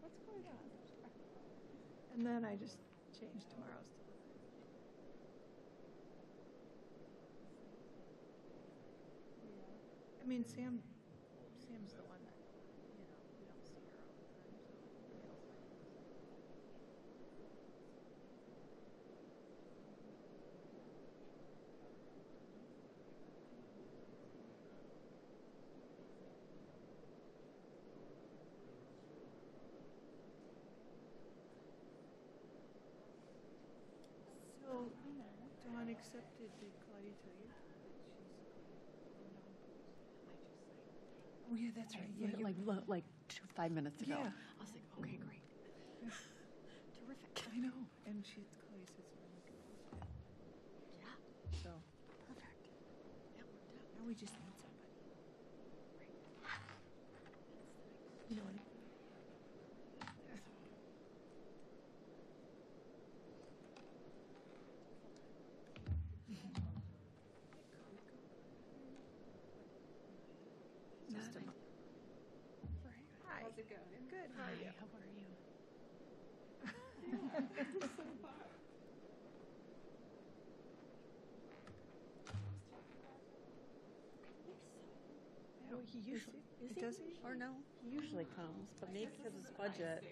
What's going on? And then I just changed tomorrow's to I mean, Sam's the one that, we don't see her all the time, so. So, Dawn accepted, did Claudia tell you that she's, oh yeah, that's right. Yeah, Like 5 minutes ago. Yeah. I was like, okay, great. Terrific. I know, and Claudia says we're looking forward to it. Yeah, So, perfect. That worked out. now we just need somebody. Great. You know what? Hi. How's it going? Good. How are you? How are you? Oh, he usually does he? Or no? He usually comes, but maybe because it's budget.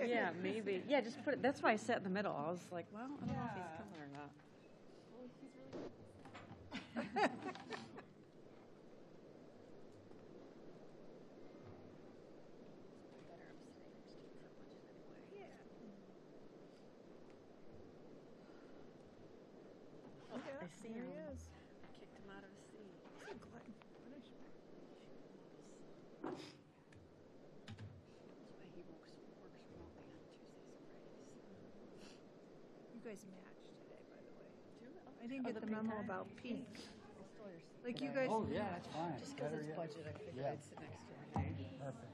Yeah, maybe. Yeah, just put it. That's why I sat in the middle. I was like, well, I don't know if he's coming or not. Yeah, I see there him. he is. I kicked him out of his seat. He's a glutton for punishment. That's why he works remotely on Tuesdays and Fridays. You guys matched today, by the way. Oh, I didn't get the memo about pink. Like you guys. Oh, yeah, that's fine. Just because it's budget, I figured I'd sit next to him. Perfect.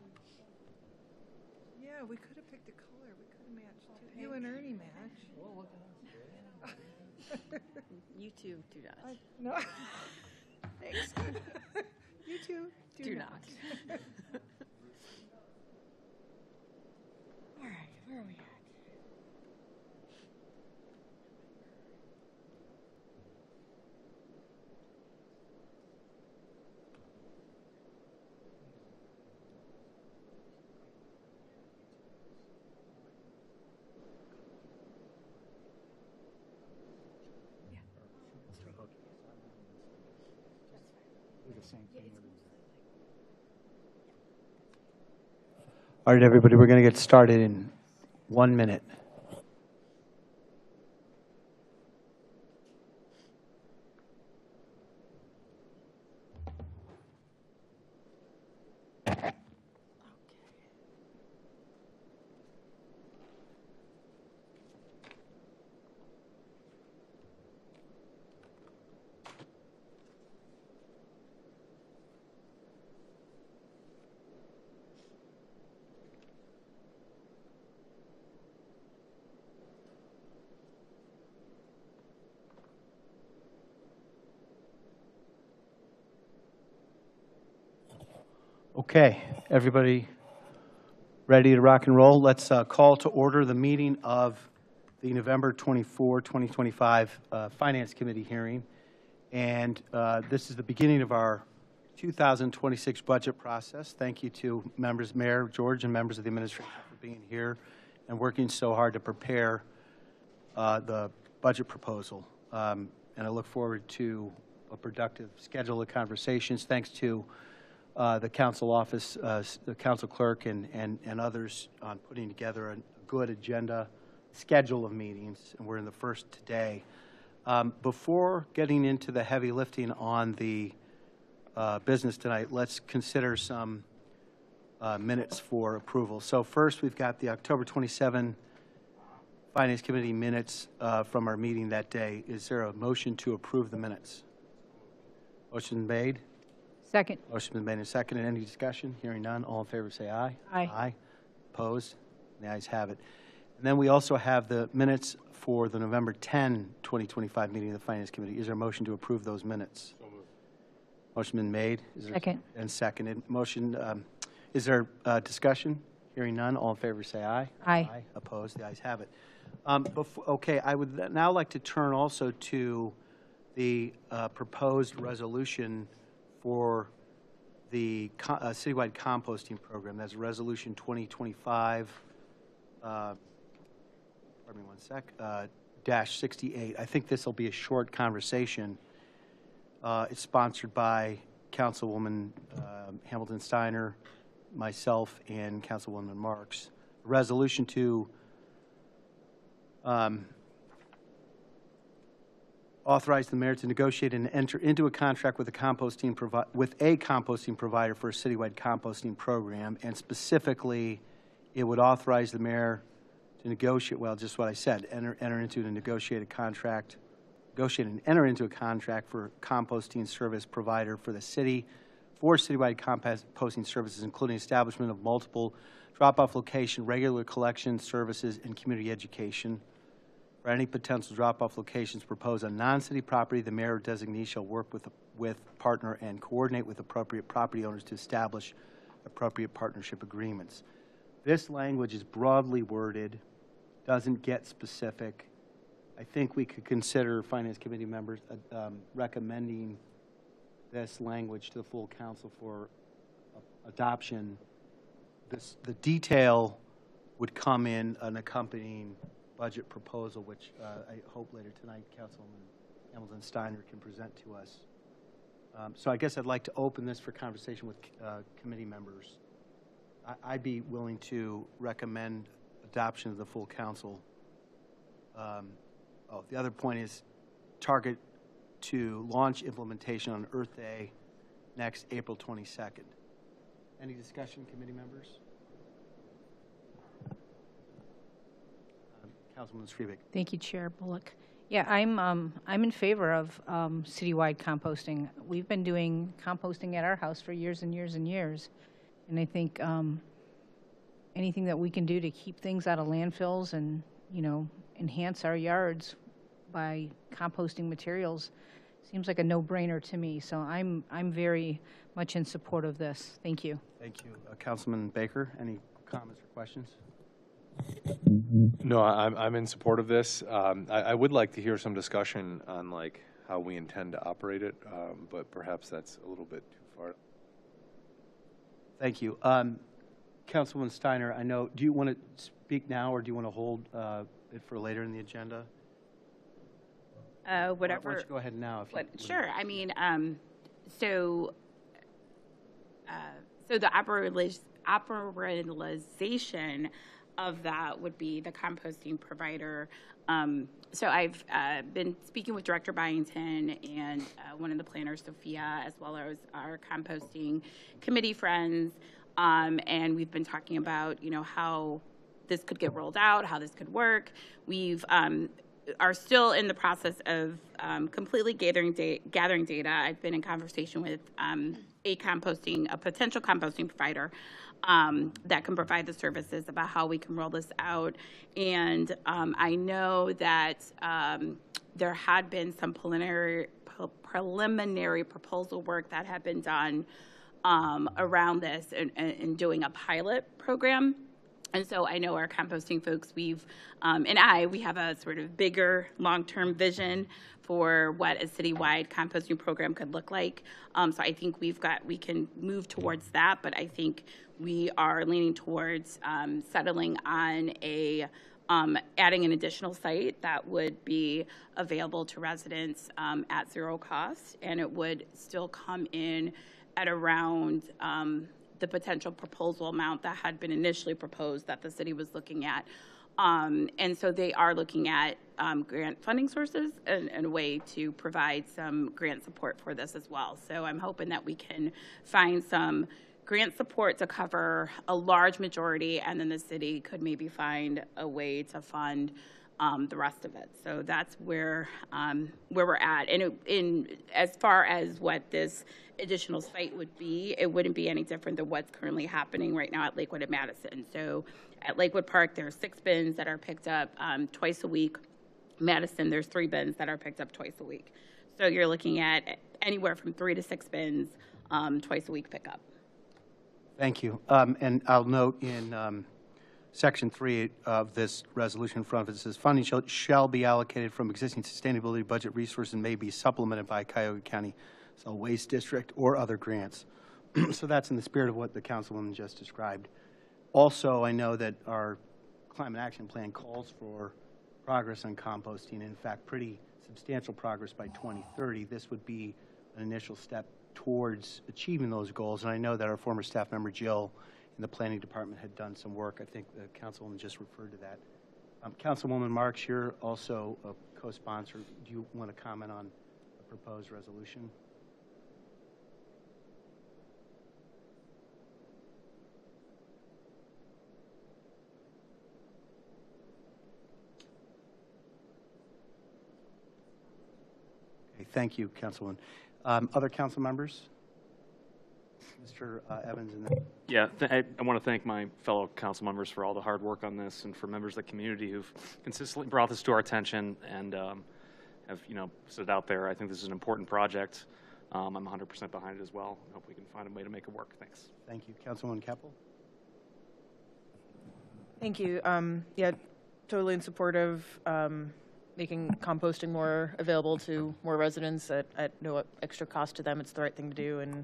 Yeah, we could have picked a color. We could have matched too. You and Ernie match. Well, look at us. You two do not. No. Thanks. You two Do not. All right, where are we at? Do the same thing with All right, everybody, we're going to get started in 1 minute. Okay, everybody ready to rock and roll? Let's call to order the meeting of the November 24, 2025 Finance Committee hearing. And this is the beginning of our 2026 budget process. Thank you to members, Mayor George, and members of the administration for being here and working so hard to prepare the budget proposal. And I look forward to a productive schedule of conversations. Thanks to the council office, the council clerk, and others on putting together a good agenda schedule of meetings, and we're in the first today. Before getting into the heavy lifting on the business tonight, let's consider some minutes for approval. So first, we've got the October 27 Finance Committee minutes from our meeting that day. Is there a motion to approve the minutes? Motion made. Second. Motion been made and seconded. Any discussion? Hearing none. All in favor say aye. Aye. Aye. Opposed? The ayes have it. And then we also have the minutes for the November 10, 2025 meeting of the Finance Committee. Is there a motion to approve those minutes? So moved. Motion been made. Is there Second. And seconded. Motion, is there discussion? Hearing none, all in favor say aye. Aye. Opposed? The ayes have it. Okay, I would now like to turn also to the proposed resolution for the citywide composting program. That's Resolution 2025, pardon me one sec, -68. I think this will be a short conversation. It's sponsored by Councilwoman Hamilton Steiner, myself, and Councilwoman Marks. A resolution to authorize the mayor to negotiate and enter into a contract with a composting provider for a citywide composting program, and specifically, it would authorize the mayor to negotiate. Well, just what I said: enter into and negotiate a contract. Negotiate and enter into a contract for composting service provider for the city for citywide composting services, including establishment of multiple drop-off location, regular collection services, and community education. For any potential drop-off locations proposed on non-city property, the mayor or designee shall work with partner and coordinate with appropriate property owners to establish appropriate partnership agreements. This language is broadly worded, doesn't get specific. I think we could consider, Finance Committee members, recommending this language to the full council for adoption. The detail would come in an accompanying budget proposal, which I hope later tonight Councilwoman Hamilton Steiner can present to us. So I guess I'd like to open this for conversation with committee members. I'd be willing to recommend adoption of the full council. The other point is target to launch implementation on Earth Day next April 22nd. Any discussion, committee members? Councilwoman Skrivik. Thank you, Chair Bullock. Yeah, I'm in favor of citywide composting. We've been doing composting at our house for years and years and years, and I think anything that we can do to keep things out of landfills and enhance our yards by composting materials seems like a no-brainer to me. So I'm very much in support of this. Thank you. Thank you, Councilman Baker. Any comments or questions? No, I'm in support of this. I would like to hear some discussion on how we intend to operate it, but perhaps that's a little bit too far. Thank you. Councilwoman Steiner, I know, do you want to speak now or do you want to hold it for later in the agenda? Whatever. Why don't you go ahead now? Sure. I mean, so the operationalization of that would be the composting provider. So I've been speaking with Director Byington and one of the planners, Sophia, as well as our composting committee friends, and we've been talking about how this could get rolled out, how this could work. We've are still in the process of completely gathering data. I've been in conversation with a potential composting provider that can provide the services about how we can roll this out. And I know that there had been some preliminary proposal work that had been done around this and doing a pilot program. And so I know our composting folks, we have a sort of bigger long-term vision for what a citywide composting program could look like. So I think we can move towards that, but I think we are leaning towards settling on adding an additional site that would be available to residents at zero cost, and it would still come in at around the potential proposal amount that had been initially proposed that the city was looking at. And so they are looking at grant funding sources and a way to provide some grant support for this as well. So I'm hoping that we can find some grant support to cover a large majority, and then the city could maybe find a way to fund the rest of it. So that's where we're at. And as far as what this additional site would be, it wouldn't be any different than what's currently happening right now at Lakewood and Madison. So at Lakewood Park, there are 6 bins that are picked up twice a week. Madison, there's 3 bins that are picked up twice a week. So you're looking at anywhere from 3 to 6 bins twice a week pickup. Thank you. And I'll note in Section 3 of this resolution in front of it, says funding shall be allocated from existing sustainability budget resources and may be supplemented by Cuyahoga County Solid Waste District or other grants. So that's in the spirit of what the councilwoman just described. Also, I know that our climate action plan calls for progress on composting, in fact, pretty substantial progress by 2030. This would be an initial step towards achieving those goals. And I know that our former staff member, Jill, in the planning department had done some work. I think the councilwoman just referred to that. Councilwoman Marks, you're also a co-sponsor. Do you want to comment on the proposed resolution? Okay, thank you, Councilwoman. Other council members? Mr. Evans. And then Yeah, I want to thank my fellow council members for all the hard work on this, and for members of the community who've consistently brought this to our attention and have, stood out there. I think this is an important project. I'm 100% behind it as well. I hope we can find a way to make it work. Thanks. thank you. Councilwoman Keppel? Thank you. Yeah, totally in support of making composting more available to more residents at no extra cost to them. It's the right thing to do and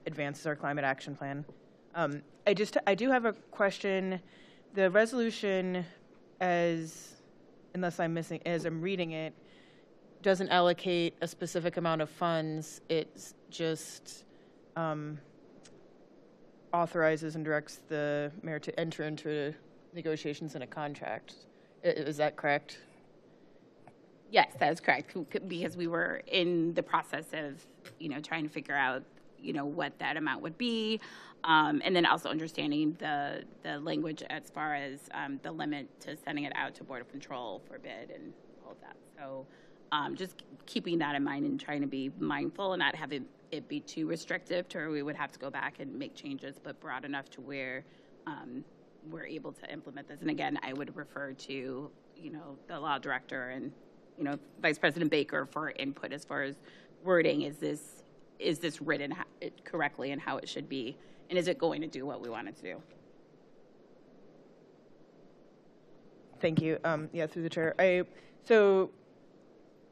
advances our climate action plan. I do have a question. The resolution, unless I'm reading it, doesn't allocate a specific amount of funds. It just authorizes and directs the mayor to enter into negotiations in a contract. Is that correct? Yes, that is correct, because we were in the process of, trying to figure out, what that amount would be, and then also understanding the language as far as the limit to sending it out to Board of Control for bid and all of that. So just keeping that in mind and trying to be mindful and not having it be too restrictive to where we would have to go back and make changes, but broad enough to where we're able to implement this. And again, I would refer to, the law director and, Vice President Baker for input as far as wording. Is this written correctly and how it should be? And is it going to do what we want it to do? Thank you. Yeah, through the chair. So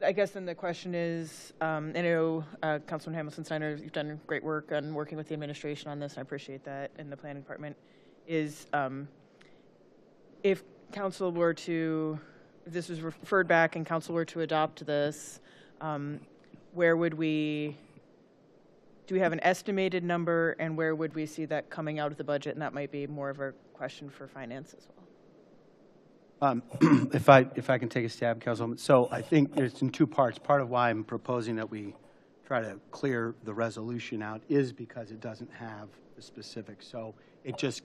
I guess then the question is, I know Councilman Hamilton-Steiner, you've done great work on working with the administration on this, and I appreciate that, and the planning department, is if council were to, if this was referred back and council were to adopt this, where would we, do we have an estimated number, and where would we see that coming out of the budget? And that might be more of a question for finance as well. If I can take a stab, Councilwoman. So I think there's in two parts. Part of why I'm proposing that we try to clear the resolution out is because it doesn't have the specifics. So it just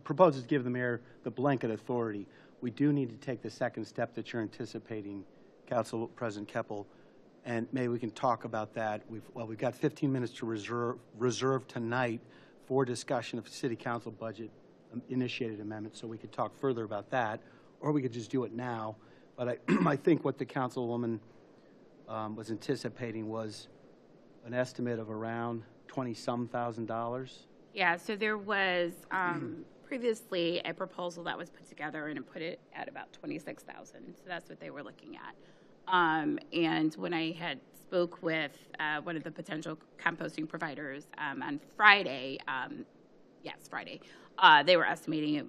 proposes to give the mayor the blanket authority. We do need to take the second step that you're anticipating, Council President Keppel, and maybe we can talk about that. We've got 15 minutes to reserve tonight for discussion of city council budget initiated amendments, so we could talk further about that, or we could just do it now. But I think what the councilwoman was anticipating was an estimate of around $20-some thousand. Yeah, so there was previously a proposal that was put together and it put it at about $26,000. So that's what they were looking at. And when I had spoke with one of the potential composting providers on Friday, Friday, they were estimating it,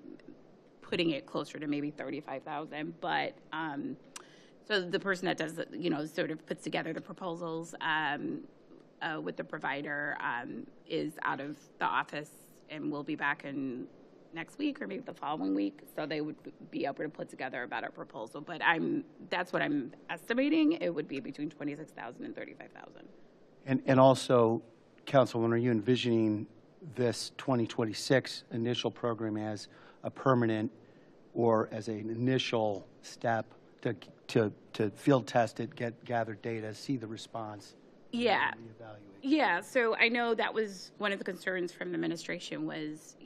putting it closer to maybe 35,000. But so the person that does, sort of puts together the proposals with the provider is out of the office and will be back in next week or maybe the following week. So they would be able to put together a better proposal. But that's what I'm estimating. It would be between 26,000 and 35,000. And also, Councilwoman, are you envisioning this 2026 initial program as a permanent or as an initial step to field test it, gather data, see the response? Yeah. Yeah, so I know that was one of the concerns from the administration was,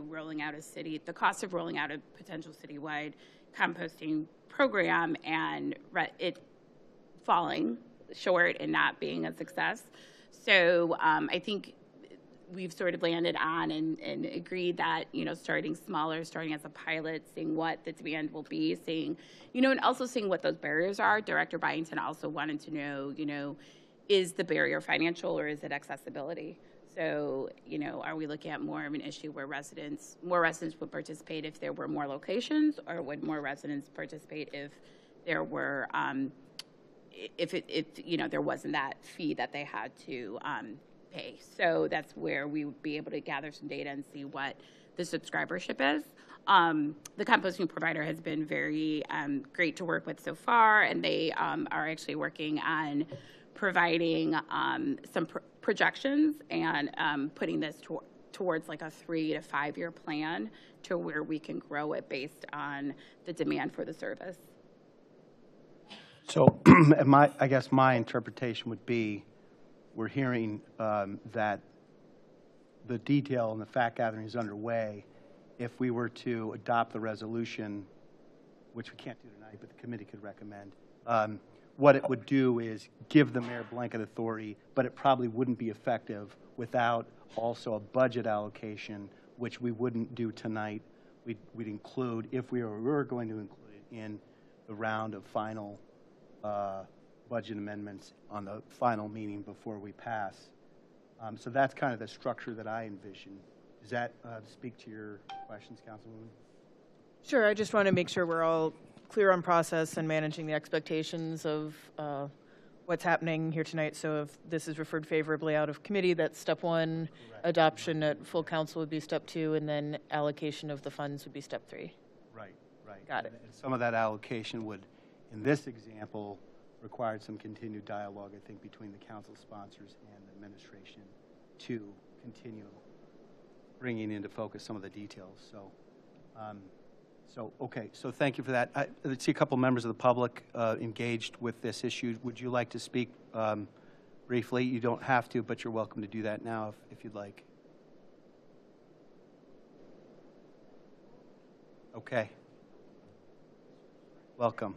rolling out the cost of rolling out a potential citywide composting program and it falling short and not being a success. So I think we've sort of landed on and agreed that, starting smaller, starting as a pilot, seeing what the demand will be, seeing, and also seeing what those barriers are. Director Byington also wanted to know, is the barrier financial or is it accessibility? So, are we looking at more of an issue where more residents would participate if there were more locations, or would more residents participate if there were, if there wasn't that fee that they had to pay? So that's where we would be able to gather some data and see what the subscribership is. The composting provider has been very great to work with so far, and they are actually working on providing some projections and putting this towards like a 3 to 5 year plan to where we can grow it based on the demand for the service. So I guess my interpretation would be, we're hearing that the detail and the fact gathering is underway. If we were to adopt the resolution, which we can't do tonight, but the committee could recommend, what it would do is give the mayor blanket authority, but it probably wouldn't be effective without also a budget allocation, which we wouldn't do tonight. We'd include, if we were going to include it in the round of final budget amendments on the final meeting before we pass. So that's kind of the structure that I envision. Does that speak to your questions, Councilwoman? Sure. I just want to make sure we're all clear on process and managing the expectations of what's happening here tonight. So if this is referred favorably out of committee, that's step 1. Correct. Adoption at full council would be step 2, and then allocation of the funds would be step 3. Right. Got it. And some of that allocation would, in this example, required some continued dialogue, I think, between the council sponsors and the administration to continue bringing into focus some of the details. Okay, so thank you for that. I see a couple members of the public engaged with this issue. Would you like to speak briefly? You don't have to, but you're welcome to do that now if you'd like. Okay. Welcome,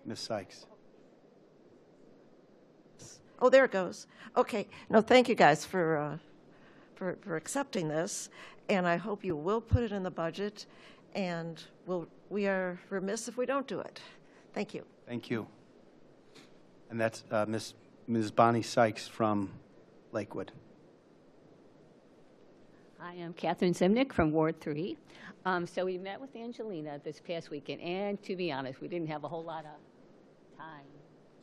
Ms. Sykes. Oh, there it goes. Okay. No, thank you guys for accepting this, and I hope you will put it in the budget, and we are remiss if we don't do it. Thank you. Thank you. And that's Ms. Bonnie Sykes from Lakewood. Hi, I'm Catherine Zimnick from Ward 3. So we met with Angelina this past weekend, and to be honest, we didn't have a whole lot of time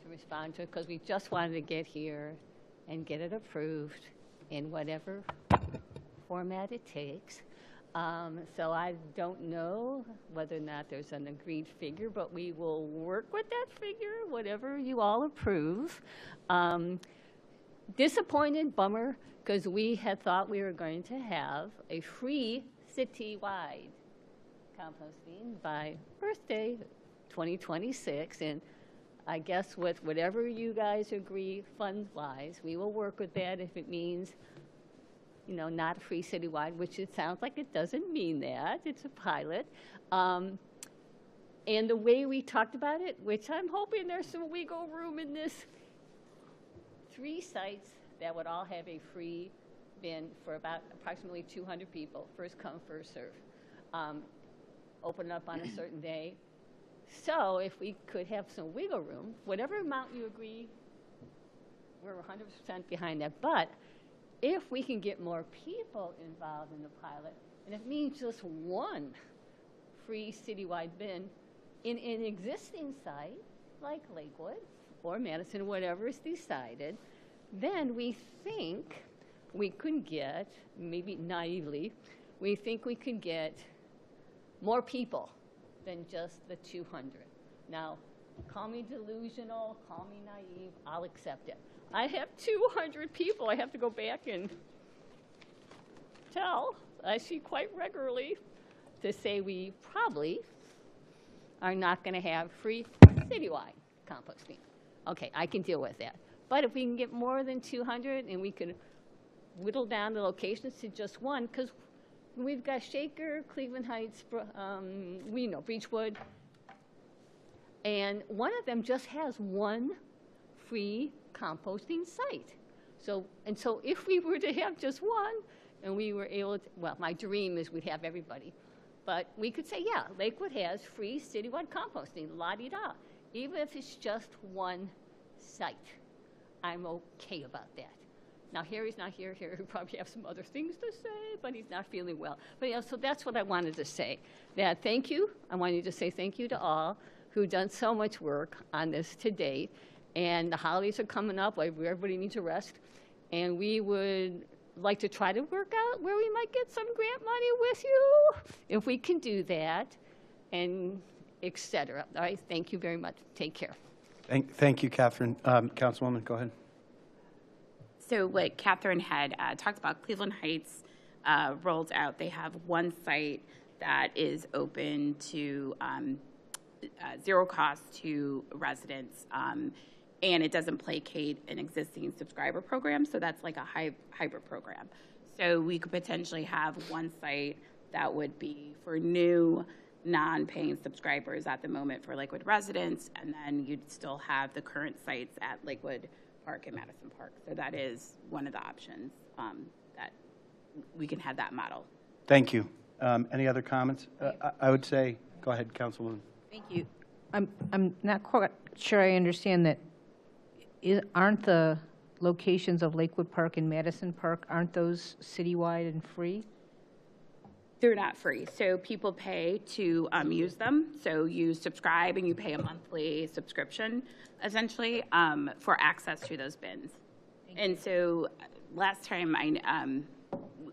to respond to it because we just wanted to get here and get it approved in whatever format it takes. So I don't know whether or not there's an agreed figure, but we will work with that figure, whatever you all approve. Disappointed, bummer, because we had thought we were going to have a free citywide composting by Earth Day 2026, and I guess with whatever you guys agree fund-wise, we will work with that if it means, not a free citywide, which it sounds like it doesn't mean that. It's a pilot. And the way we talked about it, which I'm hoping there's some wiggle room in this, 3 sites that would all have a free bin for about approximately 200 people, first come, first serve. Open up on a certain day. So if we could have some wiggle room, whatever amount you agree, we're 100% behind that. But if we can get more people involved in the pilot, and it means just 1 free citywide bin in an existing site like Lakewood or Madison, whatever is decided, then we think we could get, maybe naively, we think we could get more people than just the 200. Now, call me delusional, call me naive, I'll accept it. I have 200 people I have to go back and tell, I see quite regularly, to say we probably are not going to have free citywide composting. Okay, I can deal with that. But if we can get more than 200 and we can whittle down the locations to just 1, because we've got Shaker, Cleveland Heights, Beechwood, and one of them just has 1 free composting site. So if we were to have just one, and we were able to, well, my dream is we'd have everybody. But we could say, yeah, Lakewood has free citywide composting, la-di-da. Even if it's just one site, I'm okay about that. Now, Harry's not here. Harry would probably have some other things to say, but he's not feeling well. But yeah, so that's what I wanted to say. That thank you. I wanted to say thank you to all who've done so much work on this to date. And the holidays are coming up. Everybody needs a rest. And we would like to try to work out where we might get some grant money with you, if we can do that, and et cetera. All right, thank you very much. Take care. Thank you, Catherine. Councilwoman, go ahead. So what Catherine had talked about, Cleveland Heights rolled out. They have one site that is open to zero cost to residents, and it doesn't placate an existing subscriber program, so that's like a hybrid program. So we could potentially have one site that would be for new non-paying subscribers at the moment for Lakewood residents, and then you'd still have the current sites at Lakewood Park and Madison Park. So that is one of the options that we can have that model. Thank you. Any other comments? I would say, go ahead, Councilwoman. Thank you. I'm not quite sure I understand that. Aren't the locations of Lakewood Park and Madison Park, aren't those citywide and free? They're not free. So people pay to use them. So you subscribe and you pay a monthly subscription, essentially, for access to those bins. And so last time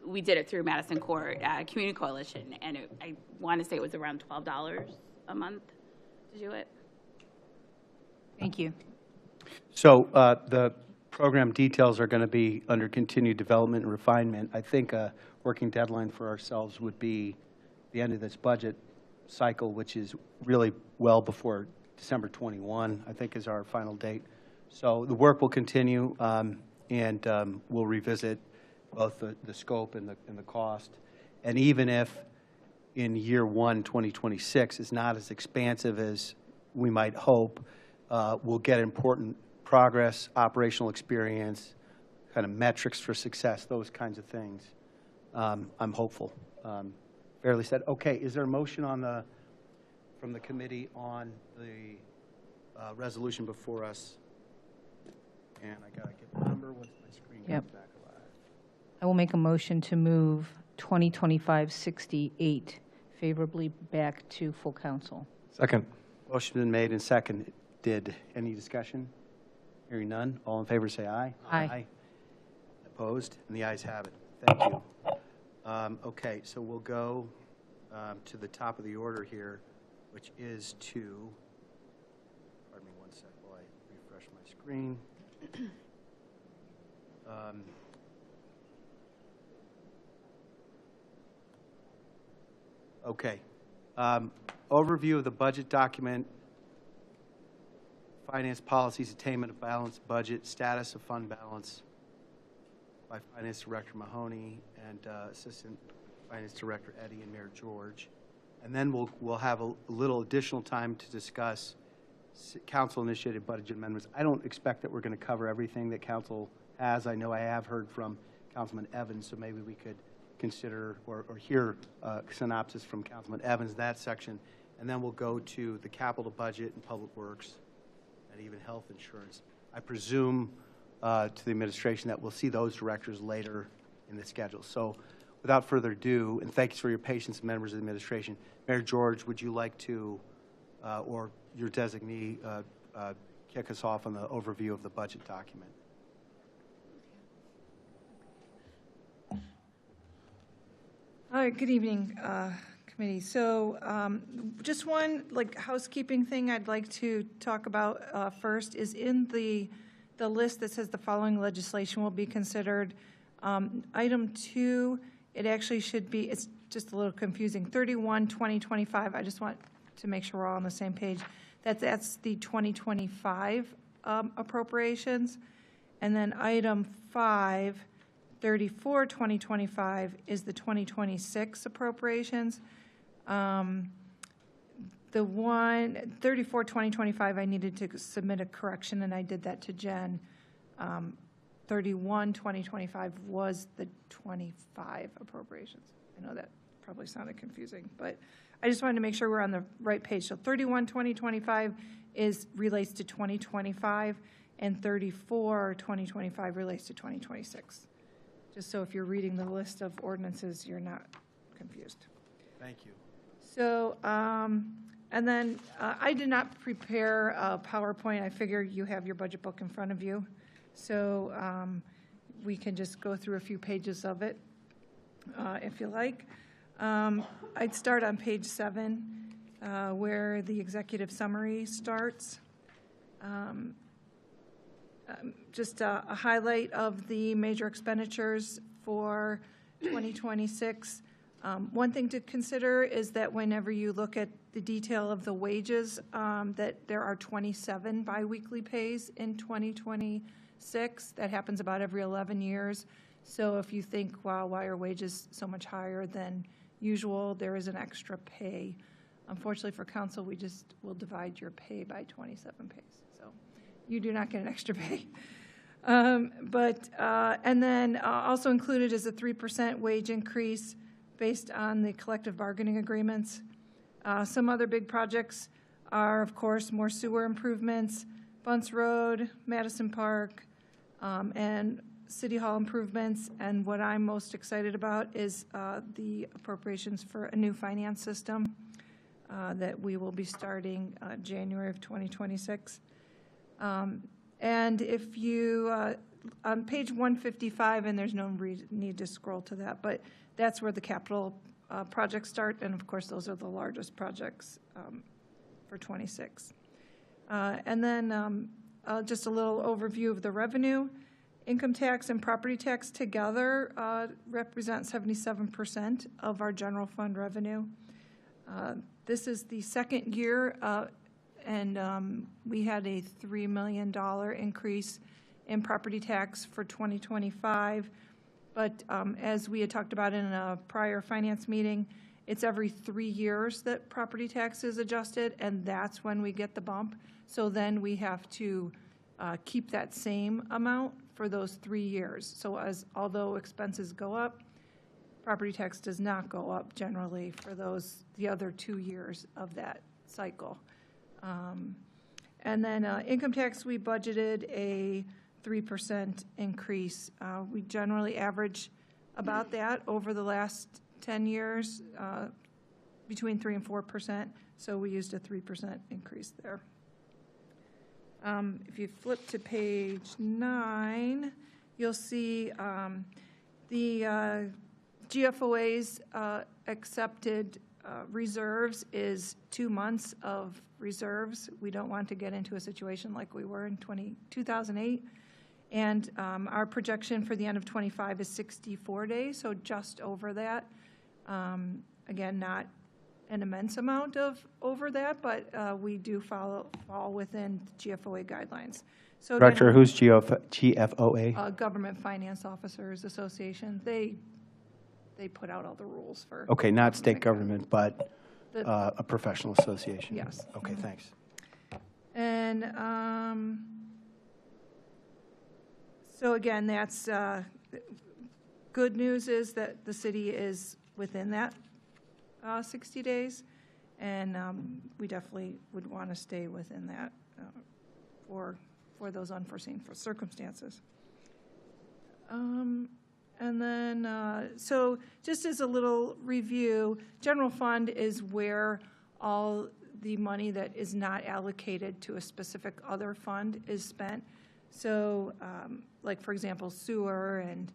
we did it through Madison Court Community Coalition, and I want to say it was around $12 a month to do it. Thank you. So the program details are going to be under continued development and refinement. I think a working deadline for ourselves would be the end of this budget cycle, which is really well before December 21, I think is our final date. So the work will continue, and we'll revisit both the scope and the cost. And even if in year one, 2026, is not as expansive as we might hope, we'll get important progress, operational experience, kind of metrics for success, those kinds of things. I'm hopeful. Fairly said. Okay, is there a motion on from the committee on the resolution before us? And I got to get the number. What's my screen? Yep. Back alive. I will make a motion to move 2025-68 favorably back to full council. Second. Motion been made and seconded. Any discussion? Hearing none. All in favor say aye. Aye. Opposed? And the ayes have it. Thank you. Okay, so we'll go to the top of the order here, which is to, pardon me one sec while I refresh my screen. Okay. Overview of the budget document, finance policies, attainment of balanced budget, status of fund balance by Finance Director Mahoney and Assistant Finance Director Eddy and Mayor George. And then we'll have a little additional time to discuss council-initiated budget amendments. I don't expect that we're going to cover everything that council has. I know I have heard from Councilman Evans, so maybe we could consider or hear a synopsis from Councilman Evans, that section. And then we'll go to the capital budget and public works and even health insurance. I presume to the administration that we'll see those directors later in the schedule. So without further ado, and thanks for your patience, members of the administration, Mayor George, would you like to, or your designee, kick us off on the overview of the budget document? All right, good evening, committee. So just one housekeeping thing I'd like to talk about first is in the list that says the following legislation will be considered. Item 2, it actually should be, it's just a little confusing, 31-2025. I just want to make sure we're all on the same page. That's the 2025 appropriations. And then item 5, 34-2025 is the 2026 appropriations. The one 34-2025, I needed to submit a correction, and I did that to Jen 31, 2025 was the 25 appropriations. I know that probably sounded confusing, but I just wanted to make sure we're on the right page. So 31, 2025 relates to 2025, and 34, 2025 relates to 2026. Just so if you're reading the list of ordinances, you're not confused. Thank you. So, and then I did not prepare a PowerPoint. I figure you have your budget book in front of you. So we can just go through a few pages of it if you like. I'd start on page 7 where the executive summary starts. Just a highlight of the major expenditures for 2026. One thing to consider is that whenever you look at the detail of the wages, that there are 27 biweekly pays in 2026. That happens about every 11 years. So if you think, wow, why are wages so much higher than usual, there is an extra pay. Unfortunately for council, we just will divide your pay by 27 pays. So you do not get an extra pay. And then also included is a 3% wage increase based on the collective bargaining agreements. Some other big projects are, of course, more sewer improvements, Bunce Road, Madison Park, and City Hall improvements. And what I'm most excited about is the appropriations for a new finance system that we will be starting January of 2026. And if you, on page 155, and there's no need to scroll to that, but that's where the capital projects start, and of course those are the largest projects for 26. And then just a little overview of the revenue. Income tax and property tax together represent 77% of our general fund revenue. This is the second year, and we had a $3 million increase in property tax for 2025. But as we had talked about in a prior finance meeting, it's every 3 years that property tax is adjusted, and that's when we get the bump. So then we have to keep that same amount for those 3 years. So although expenses go up, property tax does not go up generally for the other 2 years of that cycle. And then income tax, we budgeted a 3% increase. We generally average about that over the last 10 years, between 3 and 4%. So we used a 3% increase there. If you flip to page 9, you'll see the GFOA's accepted reserves is 2 months of reserves. We don't want to get into a situation like we were in 2008. And our projection for the end of 25 is 64 days, so just over that. Again, not an immense amount of over that, but we do fall within GFOA guidelines. So Director, who's GFOA? Government Finance Officers Association. They put out all the rules for. Okay, not state government, but a professional association. Yes. Okay, thanks. And so again, that's good news is that the city is within that 60 days, and we definitely would want to stay within that for those unforeseen circumstances. And then, so just as a little review, general fund is where all the money that is not allocated to a specific other fund is spent. So, like for example, sewer and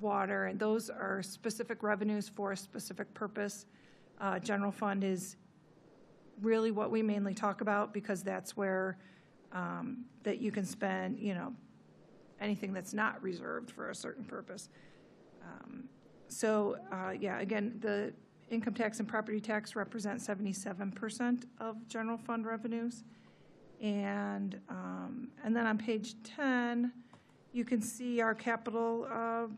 water, and those are specific revenues for a specific purpose. General fund is really what we mainly talk about because that's where that you can spend, anything that's not reserved for a certain purpose. Yeah, again, the income tax and property tax represent 77% of general fund revenues. And then on page 10, you can see our capital,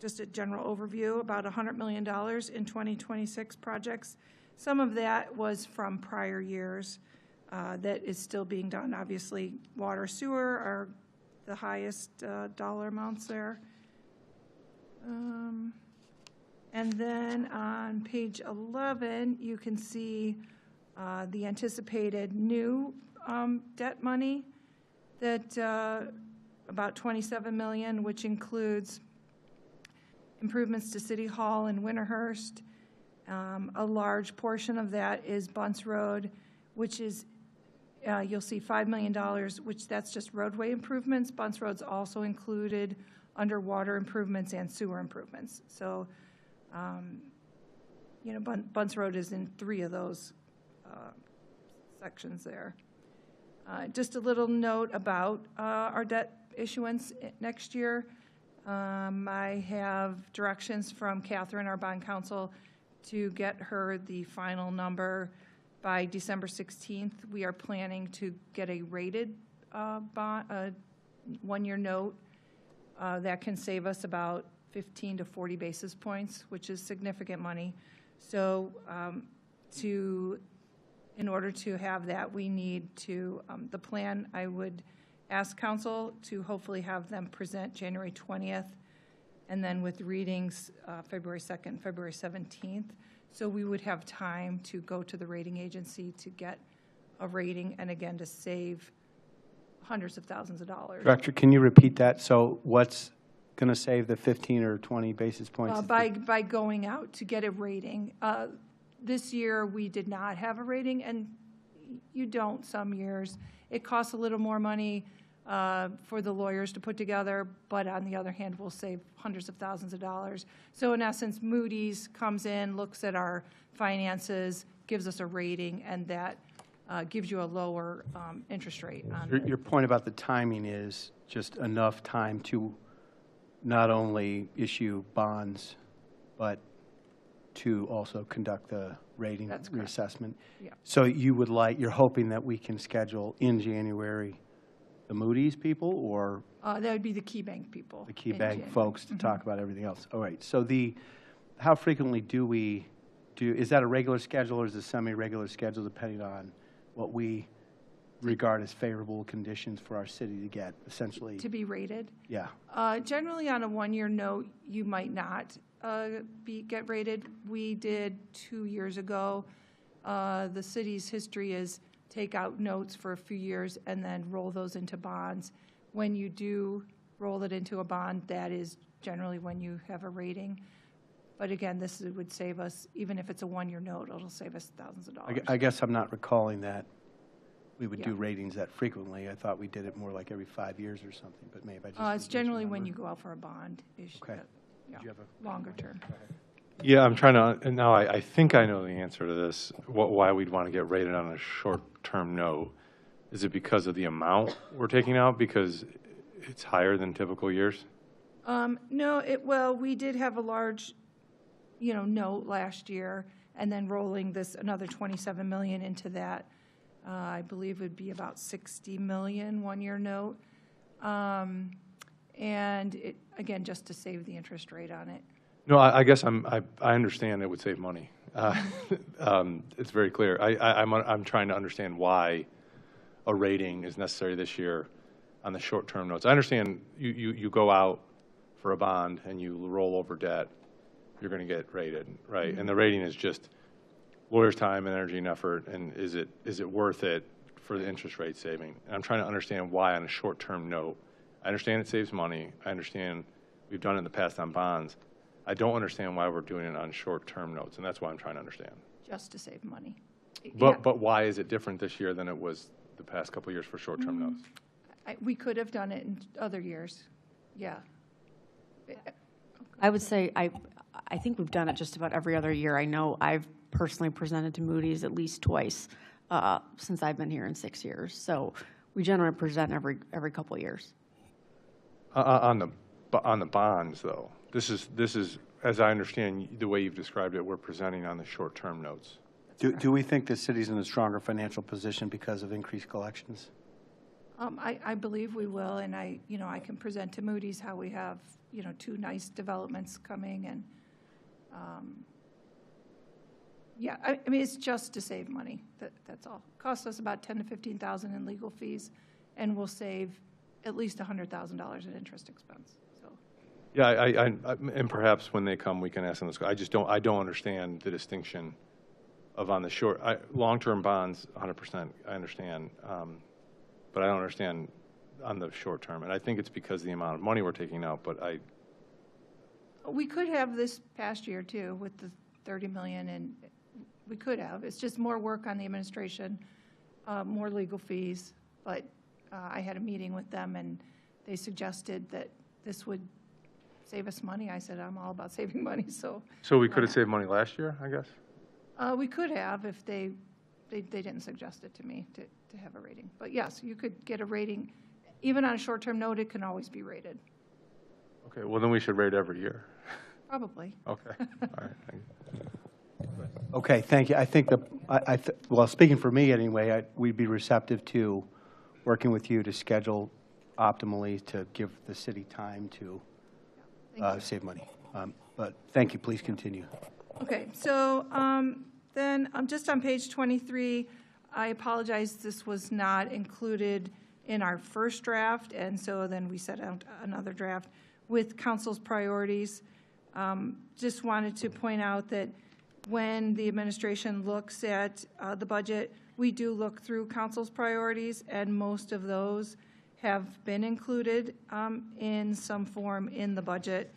just a general overview, about $100 million in 2026 projects. Some of that was from prior years that is still being done. Obviously, water, sewer are the highest dollar amounts there. And then on page 11, you can see the anticipated new debt money that about $27 million, which includes improvements to City Hall in Winterhurst. A large portion of that is Bunce Road, which is, you'll see $5 million, which that's just roadway improvements. Bunce Road's also included underwater improvements and sewer improvements. So, you know, Bunce Road is in 3 of those sections there. Just a little note about our debt issuance next year. I have directions from Catherine, our bond counsel, to get her the final number by December 16th. We are planning to get a rated bond, one-year note that can save us about 15 to 40 basis points, which is significant money. So in order to have that, we need to, the plan, I would ask council to hopefully have them present January 20th, and then with readings February 2nd, February 17th. So we would have time to go to the rating agency to get a rating, and again, to save hundreds of thousands of dollars. Director, can you repeat that? So what's going to save the 15 or 20 basis points? By going out to get a rating. This year, we did not have a rating, and you don't some years. It costs a little more money for the lawyers to put together, but on the other hand, we'll save hundreds of thousands of dollars. So in essence, Moody's comes in, looks at our finances, gives us a rating, and that gives you a lower interest rate. Your point about the timing is just enough time to not only issue bonds, but to also conduct the rating reassessment. Yeah. So you would you're hoping that we can schedule in January the Moody's people, or? That would be the Key Bank people. The Key Bank folks to talk about everything else. All right, so how frequently do we is that a regular schedule or is it a semi-regular schedule depending on what we regard as favorable conditions for our city to get, essentially? To be rated? Yeah. Generally, on a one-year note, you might not get rated. We did 2 years ago. The city's history is take out notes for a few years and then roll those into bonds. When you do roll it into a bond, that is generally when you have a rating. But again, this would save us, even if it's a one-year note, it'll save us thousands of dollars. I guess I'm not recalling that we would do ratings that frequently. I thought we did it more like every 5 years or something, but maybe I just... It's generally when you go out for a bond issue. Okay. Yeah, Did you have a longer term. Yeah, I'm trying to, and now I think I know the answer to this, why we'd want to get rated on a short-term note. Is it because of the amount we're taking out, because it's higher than typical years? No, well, we did have a large, note last year, and then rolling another $27 million into that, I believe would be about $60 million one-year note. And it, again, just to save the interest rate on it. No, I guess I understand it would save money. It's very clear. I'm trying to understand why a rating is necessary this year on the short-term notes. I understand you go out for a bond and you roll over debt, you're going to get rated, right? Mm-hmm. And the rating is just lawyers' time and energy and effort, and is it worth it for the interest rate saving? And I'm trying to understand why on a short-term note. I understand it saves money. I understand we've done it in the past on bonds. I don't understand why we're doing it on short-term notes, and that's why I'm trying to understand. Just to save money. But why is it different this year than it was the past couple of years for short-term notes? We could have done it in other years. Yeah. I would say I think we've done it just about every other year. I know I've personally presented to Moody's at least twice since I've been here in 6 years. So we generally present every couple of years. On the bonds, though, this is, as I understand the way you've described it, we're presenting on the short-term notes. Do we think the city's in a stronger financial position because of increased collections? I believe we will, and I can present to Moody's how we have, 2 nice developments coming, and I mean, it's just to save money. That's all. Costs us about $10,000 to $15,000 in legal fees, and we'll save at least $100,000 in interest expense, so. Yeah, and perhaps when they come, we can ask them this. I don't understand the distinction of on the short, long-term bonds, 100%, I understand. But I don't understand on the short term. And I think it's because of the amount of money we're taking out, but We could have this past year too with the 30 million, and we could have. It's just more work on the administration, more legal fees. But I had a meeting with them and they suggested that this would save us money. I said, I'm all about saving money, so. So we could have saved money last year, I guess? We could have if they didn't suggest it to me to have a rating. But yes, you could get a rating. Even on a short-term note, it can always be rated. Okay, well, then we should rate every year. Probably. Okay, all right. Thank you. Okay, thank you. I think well, speaking for me anyway, we'd be receptive to working with you to schedule optimally to give the city time to save money. But thank you. Please continue. Okay, so then just on page 23, I apologize, this was not included in our first draft, and so then we set out another draft with council's priorities. Just wanted to point out that when the administration looks at the budget, we do look through council's priorities, and most of those have been included in some form in the budget.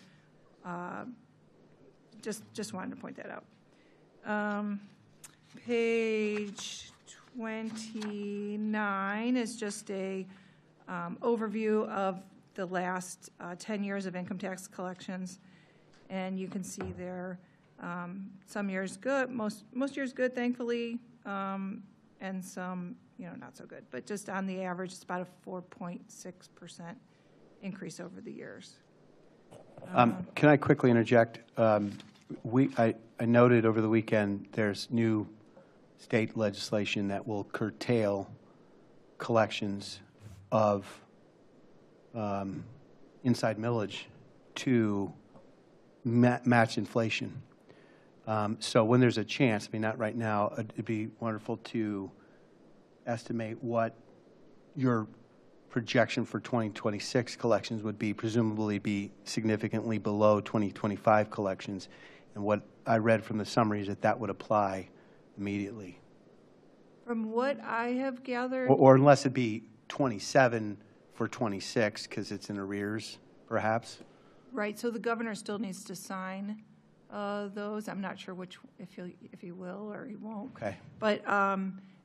Just wanted to point that out. Page 29 is just a overview of the last 10 years of income tax collections, and you can see there some years good, most years good, thankfully, and some not so good. But just on the average, it's about a 4.6% increase over the years. Can I quickly interject? I noted over the weekend there's new state legislation that will curtail collections of inside millage to match inflation. So when there's a chance, I mean, not right now, it'd be wonderful to estimate what your projection for 2026 collections would be, presumably be significantly below 2025 collections. And what I read from the summary is that would apply immediately. From what I have gathered. Or unless it be 27 for 26, because it's in arrears, perhaps. Right, so the governor still needs to sign those. I'm not sure if he will or he won't. Okay. But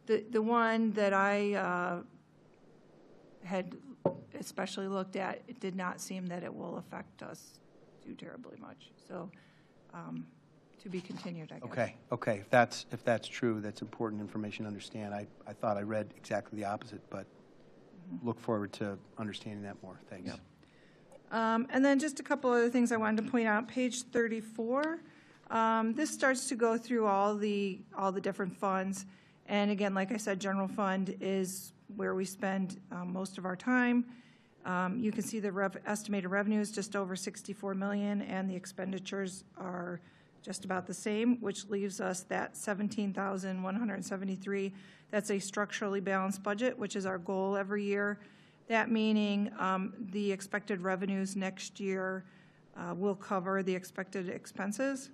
the one that I had especially looked at, it did not seem that it will affect us too terribly much. So to be continued, I guess. Okay. If that's true, that's important information to understand. I thought I read exactly the opposite, but look forward to understanding that more. Thanks. Yep. And then just a couple other things I wanted to point out. Page 34, this starts to go through all the different funds. And again, like I said, general fund is where we spend most of our time. You can see the estimated revenues just over 64 million, and the expenditures are just about the same, which leaves us that 17,173. That's a structurally balanced budget, which is our goal every year. That meaning the expected revenues next year will cover the expected expenses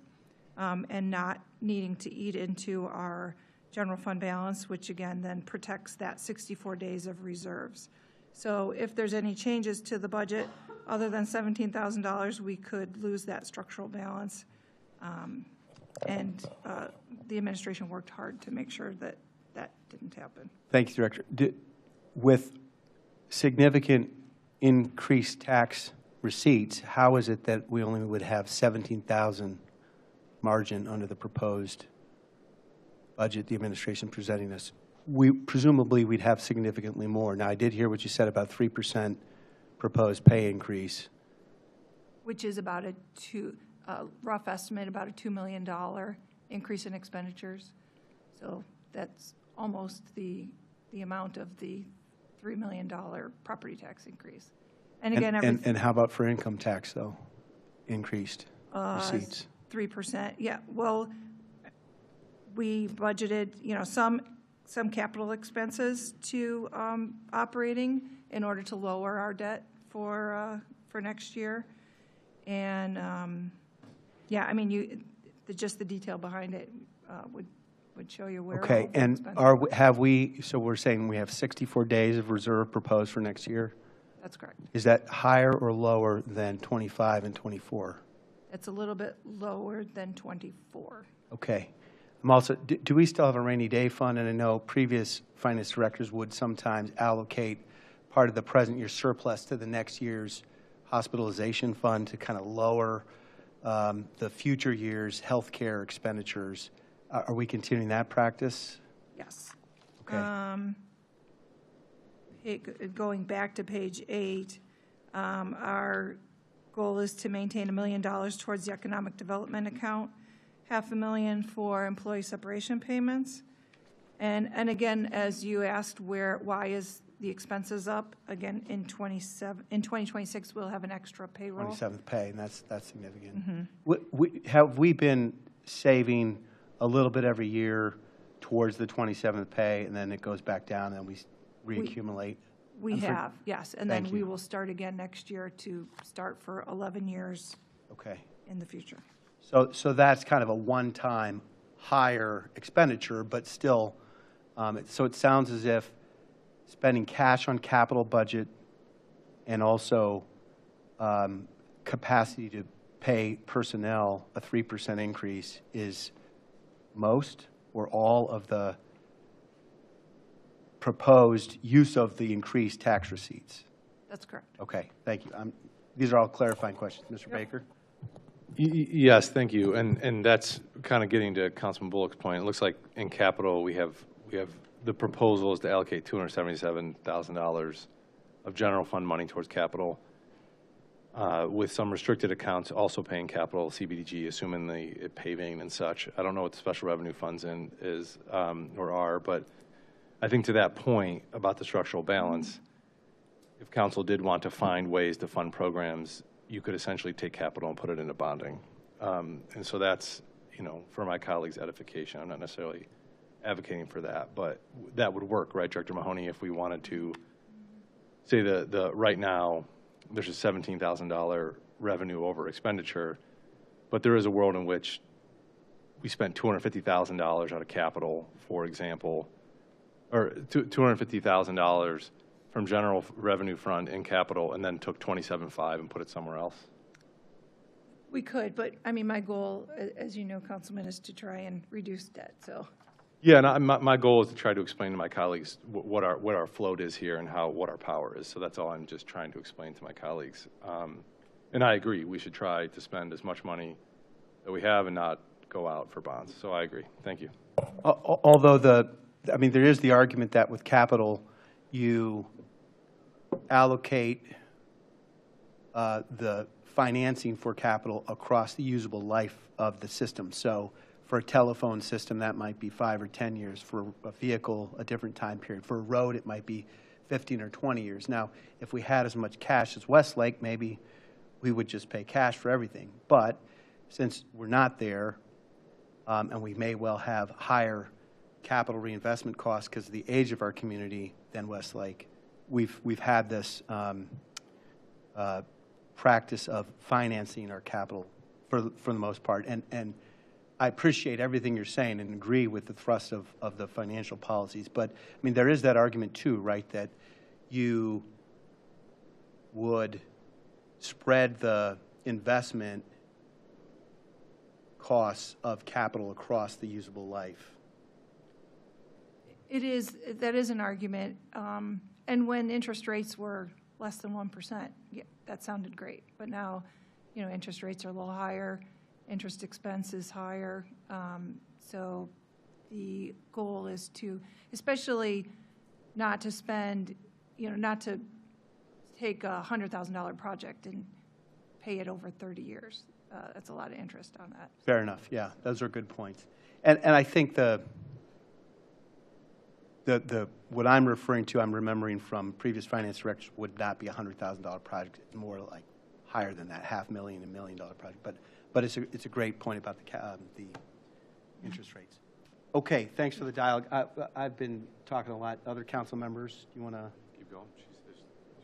and not needing to eat into our general fund balance, which again then protects that 64 days of reserves. So if there's any changes to the budget other than $17,000, we could lose that structural balance. And the administration worked hard to make sure that that didn't happen. Thank you, Director. With significant increased tax receipts, how is it that we only would have 17,000 margin under the proposed budget the administration presenting us? Presumably we'd have significantly more. Now, I did hear what you said about 3% proposed pay increase. Which is about a rough estimate, about a $2 million increase in expenditures. So that's almost the amount of the $3 million property tax increase. And again, and how about for income tax, though, increased receipts? 3%. Yeah, well, we budgeted, some some capital expenses to operating in order to lower our debt for next year. And, yeah, I mean, just the detail behind it would show you where. Okay, and so we're saying we have 64 days of reserve proposed for next year? That's correct. Is that higher or lower than 25 and 24? It's a little bit lower than 24. Okay. I'm also, do we still have a rainy day fund? And I know previous finance directors would sometimes allocate part of the present year surplus to the next year's hospitalization fund to kind of lower the future year's healthcare expenditures. Are we continuing that practice? Yes. Okay. Going back to page 8, our goal is to maintain $1 million towards the economic development account, $500,000 for employee separation payments. And again, as you asked, why is the expenses up? Again, in 2026, we'll have an extra payroll. 27th pay, and that's significant. Have we been saving a little bit every year towards the 27th pay, and then it goes back down, and we reaccumulate? We have, yes. And then Thank we you. will start again next year to start for 11 years Okay. in the future. So that's kind of a one-time higher expenditure, but still, so it sounds as if spending cash on capital budget and also capacity to pay personnel a 3% increase is most or all of the proposed use of the increased tax receipts. That's correct. Okay, thank you. These are all clarifying questions. Mr. Baker? Yes, thank you. And that's kind of getting to Councilman Bullock's point. It looks like in capital, we have the proposal is to allocate $277,000 of general fund money towards capital, with some restricted accounts also paying capital, CBDG, assuming the paving and such. I don't know what the special revenue funds is or are, but I think to that point about the structural balance, if council did want to find ways to fund programs, you could essentially take capital and put it into bonding. And so that's, for my colleagues' edification. I'm not necessarily advocating for that, but that would work, right, Director Mahoney, if we wanted to say right now there's a $17,000 revenue over expenditure, but there is a world in which we spent $250,000 out of capital, for example, or $250,000 from general revenue fund in capital and then took 27.5 and put it somewhere else? We could, but I mean, my goal, as you know, Councilman, is to try and reduce debt, so. Yeah, and my goal is to try to explain to my colleagues what our float is here and what our power is. So that's all I'm just trying to explain to my colleagues. And I agree, we should try to spend as much money that we have and not go out for bonds. So I agree. Thank you. Although there is the argument that with capital, you allocate the financing for capital across the usable life of the system. So for a telephone system, that might be 5 or 10 years. For a vehicle, a different time period. For a road, it might be 15 or 20 years. Now, if we had as much cash as Westlake, maybe we would just pay cash for everything. But since we're not there, and we may well have higher capital reinvestment costs because of the age of our community than Westlake, we've had this practice of financing our capital for the most part. And I appreciate everything you're saying and agree with the thrust of the financial policies. But, I mean, there is that argument, too, right, that you would spread the investment costs of capital across the usable life. That is an argument. And when interest rates were less than 1%, yeah, that sounded great. But now, interest rates are a little higher, interest expense is higher. So the goal is to, especially not to spend, not to take a $100,000 project and pay it over 30 years. That's a lot of interest on that. Fair enough. Yeah, those are good points. And I think what I'm referring to, I'm remembering from previous finance directors, would not be a $100,000 project. It's more like higher than that, $500,000, $1 million project. But it's a great point about the interest rates. Okay, thanks for the dialogue. I've been talking a lot. Other council members, do you want to? Keep going.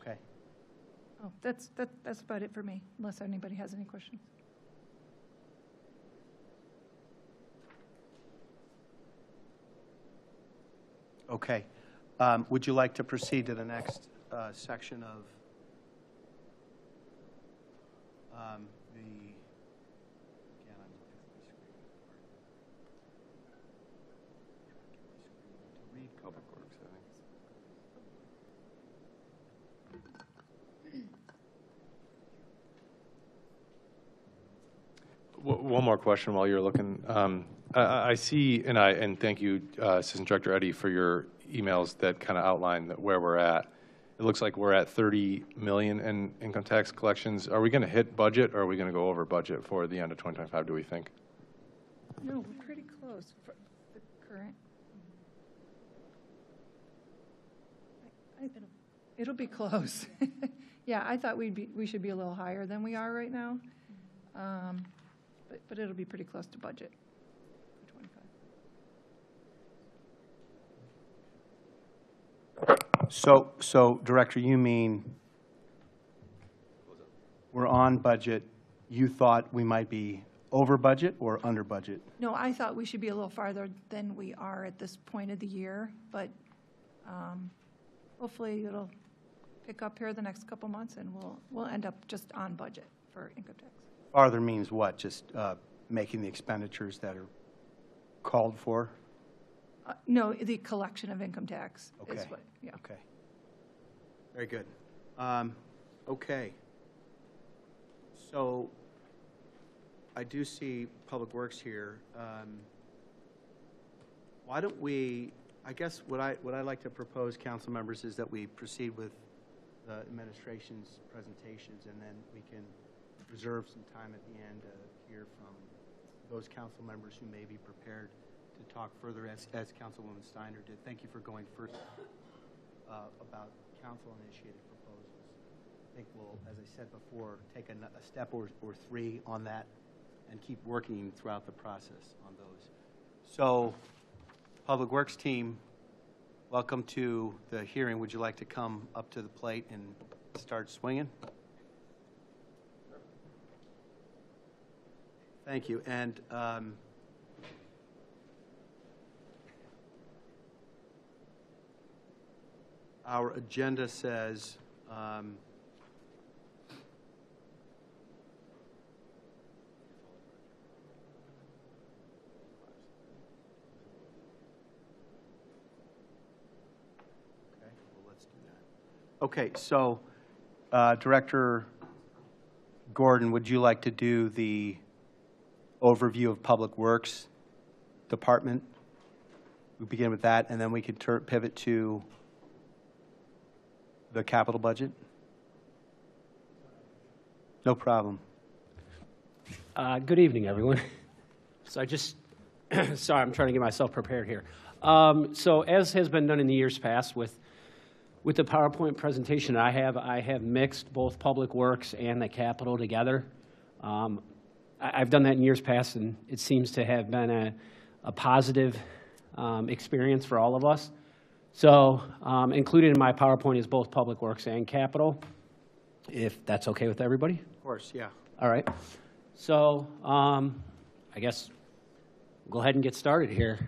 Okay. Oh, that's about it for me, unless anybody has any questions. Okay. Would you like to proceed to the next section of the, again, I'm looking at my screen. To read Public Works, I think. One more question while you're looking. I see, and thank you, Assistant Director Eddy, for your emails that kind of outline where we're at. It looks like we're at 30 million in income tax collections. Are we going to hit budget, or are we going to go over budget for the end of 2025, do we think? No, we're pretty close for the current. It'll be close. Yeah, I thought we should be a little higher than we are right now. But it'll be pretty close to budget for 25. So Director, you mean we're on budget, you thought we might be over budget or under budget? No, I thought we should be a little farther than we are at this point of the year, but hopefully it'll pick up here the next couple months, and we'll end up just on budget for income tax. Farther means what? Just making the expenditures that are called for? No, the collection of income tax is Okay. what, yeah. Okay. Very good. Okay. So I do see Public Works here. Why don't we, I guess what I'd like to propose, council members, is that we proceed with the administration's presentations, and then we can reserve some time at the end to hear from those council members who may be prepared to talk further, as Councilwoman Steiner did. Thank you for going first about council-initiated proposals. I think we'll, as I said before, take a step or three on that and keep working throughout the process on those. So, Public Works team, welcome to the hearing. Would you like to come up to the plate and start swinging? Thank you. And our agenda says okay, so Director Gordon, would you like to do the overview of Public Works Department? We begin with that, and then we could pivot to the capital budget. No problem. Good evening, everyone. So sorry, I'm trying to get myself prepared here. So as has been done in the years past with the PowerPoint presentation I have mixed both Public Works and the capital together. I've done that in years past, and it seems to have been a positive experience for all of us. So included in my PowerPoint is both Public Works and capital, if that's okay with everybody. Of course, yeah. All right. So I guess we'll go ahead and get started here.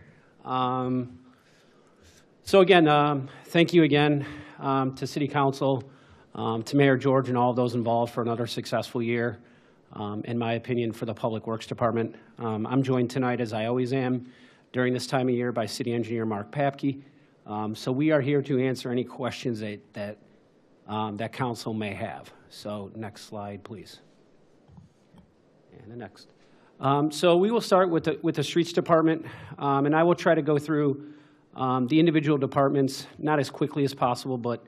So again, thank you again to City Council, to Mayor George and all of those involved for another successful year, in my opinion, for the Public Works Department. I'm joined tonight, as I always am, during this time of year by City Engineer Mark Papke. So we are here to answer any questions that Council may have. So next slide, please. And the next. So we will start with the Streets Department, and I will try to go through the individual departments, not as quickly as possible, but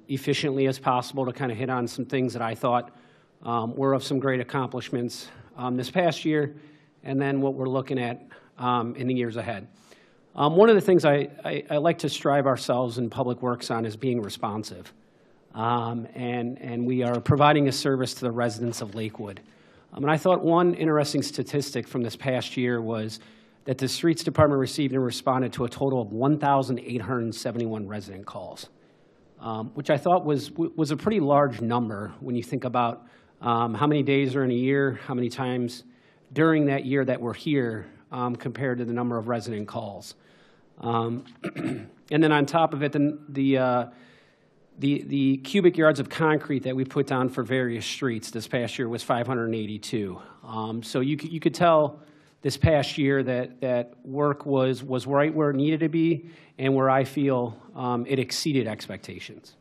efficiently as possible, to kind of hit on some things that I thought were of some great accomplishments this past year, and then what we're looking at in the years ahead. One of the things I like to strive ourselves in Public Works on is being responsive, and we are providing a service to the residents of Lakewood. And I thought one interesting statistic from this past year was that the Streets Department received and responded to a total of 1,871 resident calls, which I thought was a pretty large number when you think about how many days are in a year, how many times during that year that we're here compared to the number of resident calls. And then on top of it, the cubic yards of concrete that we put down for various streets this past year was 582. So you could tell this past year that work was right where it needed to be and where I feel it exceeded expectations.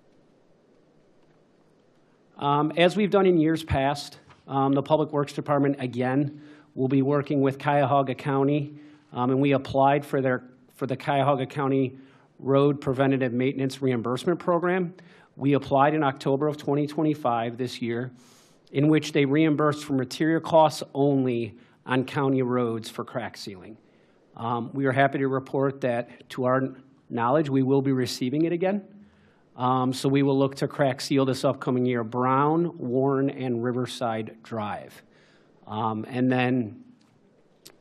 As we've done in years past, the Public Works Department, again, will be working with Cuyahoga County, and we applied for the Cuyahoga County Road Preventative Maintenance Reimbursement Program. We applied in October of 2025 this year, in which they reimbursed for material costs only on county roads for crack sealing. We are happy to report that, to our knowledge, we will be receiving it again. So we will look to crack seal this upcoming year, Brown, Warren, and Riverside Drive. And then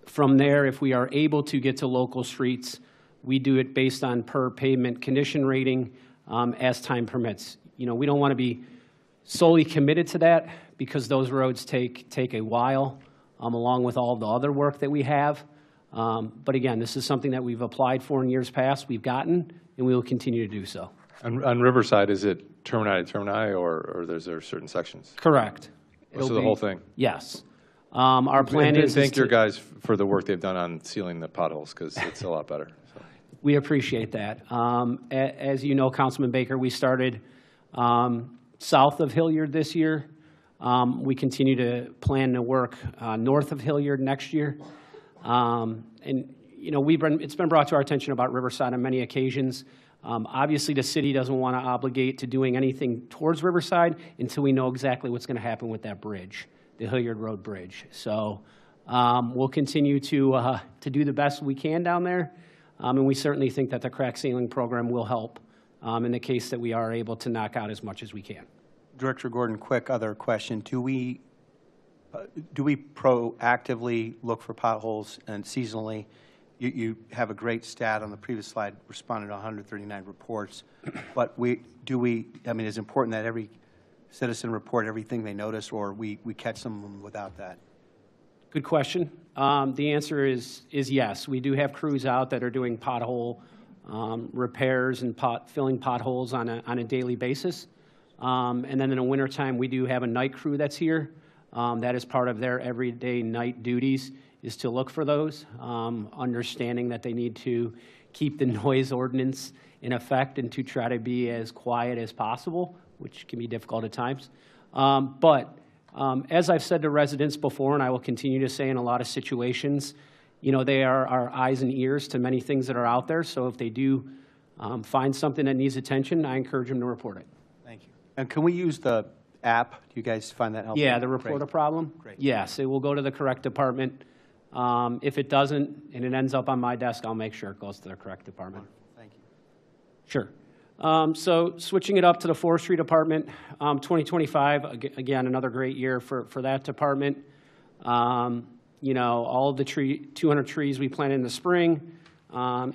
from there, if we are able to get to local streets, we do it based on per pavement condition rating as time permits. You know, we don't want to be solely committed to that because those roads take a while, along with all the other work that we have. But again, this is something that we've applied for in years past, we've gotten, and we will continue to do so. On Riverside, is it termini to termini, or is there certain sections? Correct. So the whole thing? Yes. Our plan is thank your guys for the work they've done on sealing the potholes, because it's a lot better. So. We appreciate that. As you know, Councilman Baker, we started south of Hilliard this year. We continue to plan to work north of Hilliard next year. And, you know, it's been brought to our attention about Riverside on many occasions. Obviously, the city doesn't want to obligate to doing anything towards Riverside until we know exactly what's going to happen with that bridge, the Hilliard Road Bridge. So we'll continue to do the best we can down there. And we certainly think that the crack sealing program will help in the case that we are able to knock out as much as we can. Director Gordon, quick other question. Do we proactively look for potholes and seasonally? You have a great stat on the previous slide, responded to 139 reports. But I mean, it's important that every citizen report everything they notice, or we catch them without that? Good question. The answer is yes. We do have crews out that are doing pothole repairs and filling potholes on a daily basis. And then in the wintertime, we do have a night crew that's here. That is part of their everyday night duties, is to look for those, understanding that they need to keep the noise ordinance in effect and to try to be as quiet as possible, which can be difficult at times. But as I've said to residents before, and I will continue to say in a lot of situations, you know, they are our eyes and ears to many things that are out there. So if they do find something that needs attention, I encourage them to report it. Thank you. And can we use the app? Do you guys find that helpful? Yeah, the report a problem? Great. Yes, it will go to the correct department. If it doesn't and it ends up on my desk, I'll make sure it goes to the correct department. Thank you. Sure. So switching it up to the forestry department, 2025, again, another great year for that department. You know, all of the 200 trees we planted in the spring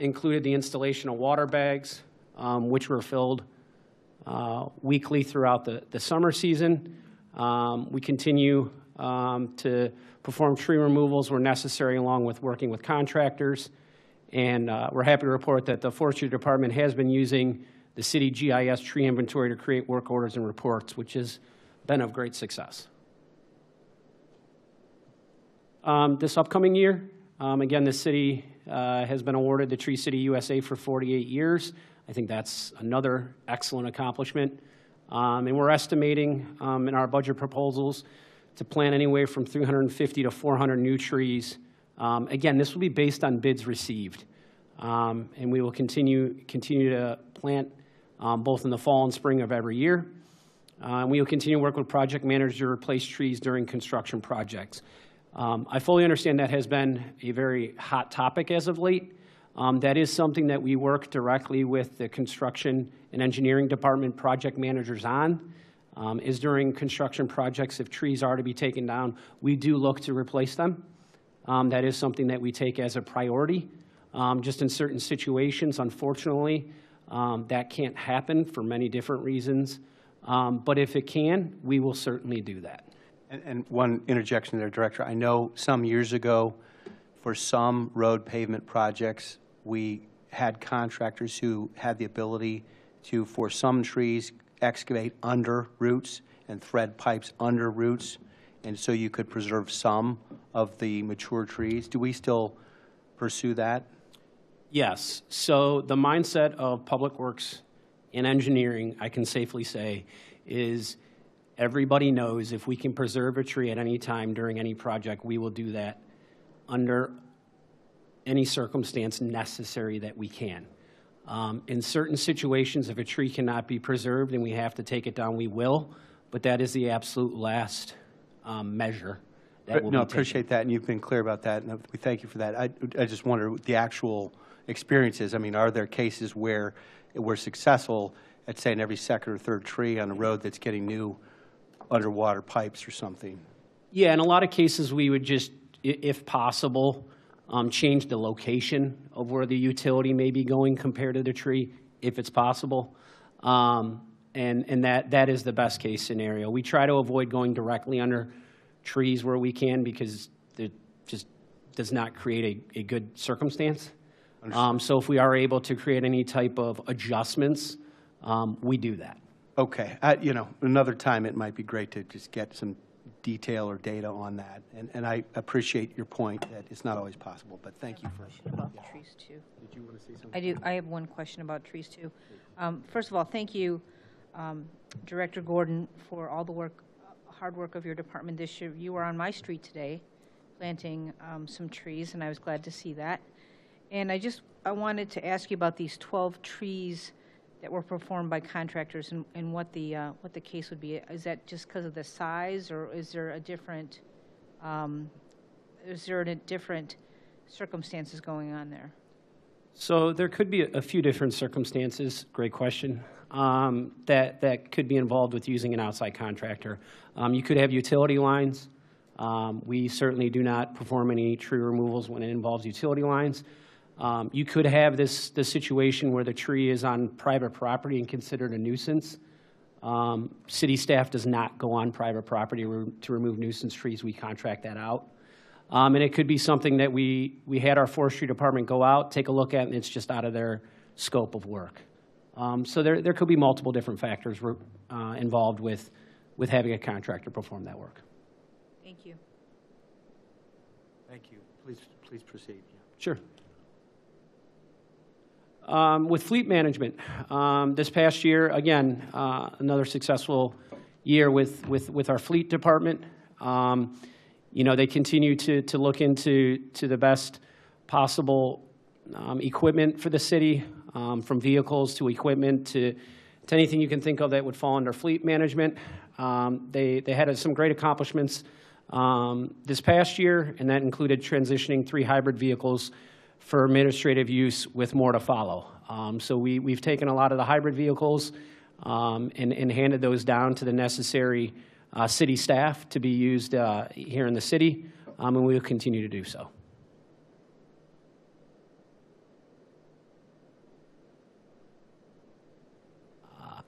included the installation of water bags, which were filled weekly throughout the summer season. We continue to perform tree removals where necessary, along with working with contractors. And we're happy to report that the forestry department has been using the city GIS tree inventory to create work orders and reports, which has been of great success. This upcoming year, again, the city has been awarded the Tree City USA for 48 years. I think that's another excellent accomplishment. And we're estimating in our budget proposals to plant anywhere from 350 to 400 new trees. Again, this will be based on bids received. And we will continue to plant both in the fall and spring of every year. And we will continue to work with project managers to replace trees during construction projects. I fully understand that has been a very hot topic as of late. That is something that we work directly with the construction and engineering department project managers on, is during construction projects, if trees are to be taken down, we do look to replace them. That is something that we take as a priority. Just in certain situations, unfortunately, that can't happen for many different reasons. But if it can, we will certainly do that. And one interjection there, Director. I know some years ago, for some road pavement projects, we had contractors who had the ability to, for some trees, excavate under roots and thread pipes under roots, and so you could preserve some of the mature trees. Do we still pursue that? Yes. So the mindset of Public Works and engineering, I can safely say, is everybody knows if we can preserve a tree at any time during any project, we will do that under any circumstance necessary that we can. In certain situations, if a tree cannot be preserved and we have to take it down, we will, but that is the absolute last measure. No, appreciate that, and you've been clear about that, and we thank you for that. I just wonder the actual experiences. I mean, are there cases where we're successful at, say, in every second or third tree on a road that's getting new underwater pipes or something? Yeah, in a lot of cases, we would just, if possible, change the location of where the utility may be going compared to the tree, if it's possible. And that is the best case scenario. We try to avoid going directly under trees where we can because it just does not create a good circumstance. So if we are able to create any type of adjustments, we do that. Okay. You know, another time it might be great to just get some detail or data on that. And I appreciate your point that it's not always possible, but thank you for. About trees too. Did you want to say something? I do. I have one question about trees too. First of all, thank you, Director Gordon, for all the work, hard work of your department this year. You were on my street today, planting some trees, and I was glad to see that. And I wanted to ask you about these 12 trees that were performed by contractors and what the case would be. Is that just because of the size, or is there a different circumstances going on there? So there could be a few different circumstances, great question, that could be involved with using an outside contractor. You could have utility lines. We certainly do not perform any tree removals when it involves utility lines. You could have this situation where the tree is on private property and considered a nuisance. City staff does not go on private property to remove nuisance trees. We contract that out. And it could be something that we had our forestry department go out, take a look at, and it's just out of their scope of work. So there could be multiple different factors involved with having a contractor perform that work. Thank you. Thank you. Please proceed. Yeah. Sure. With fleet management, this past year, again, another successful year with our fleet department. You know, they continue to look into the best possible equipment for the city, from vehicles to equipment to anything you can think of that would fall under fleet management. They had some great accomplishments this past year, and that included transitioning 3 hybrid vehicles for administrative use with more to follow. So we've taken a lot of the hybrid vehicles and handed those down to the necessary city staff to be used here in the city, and we will continue to do so.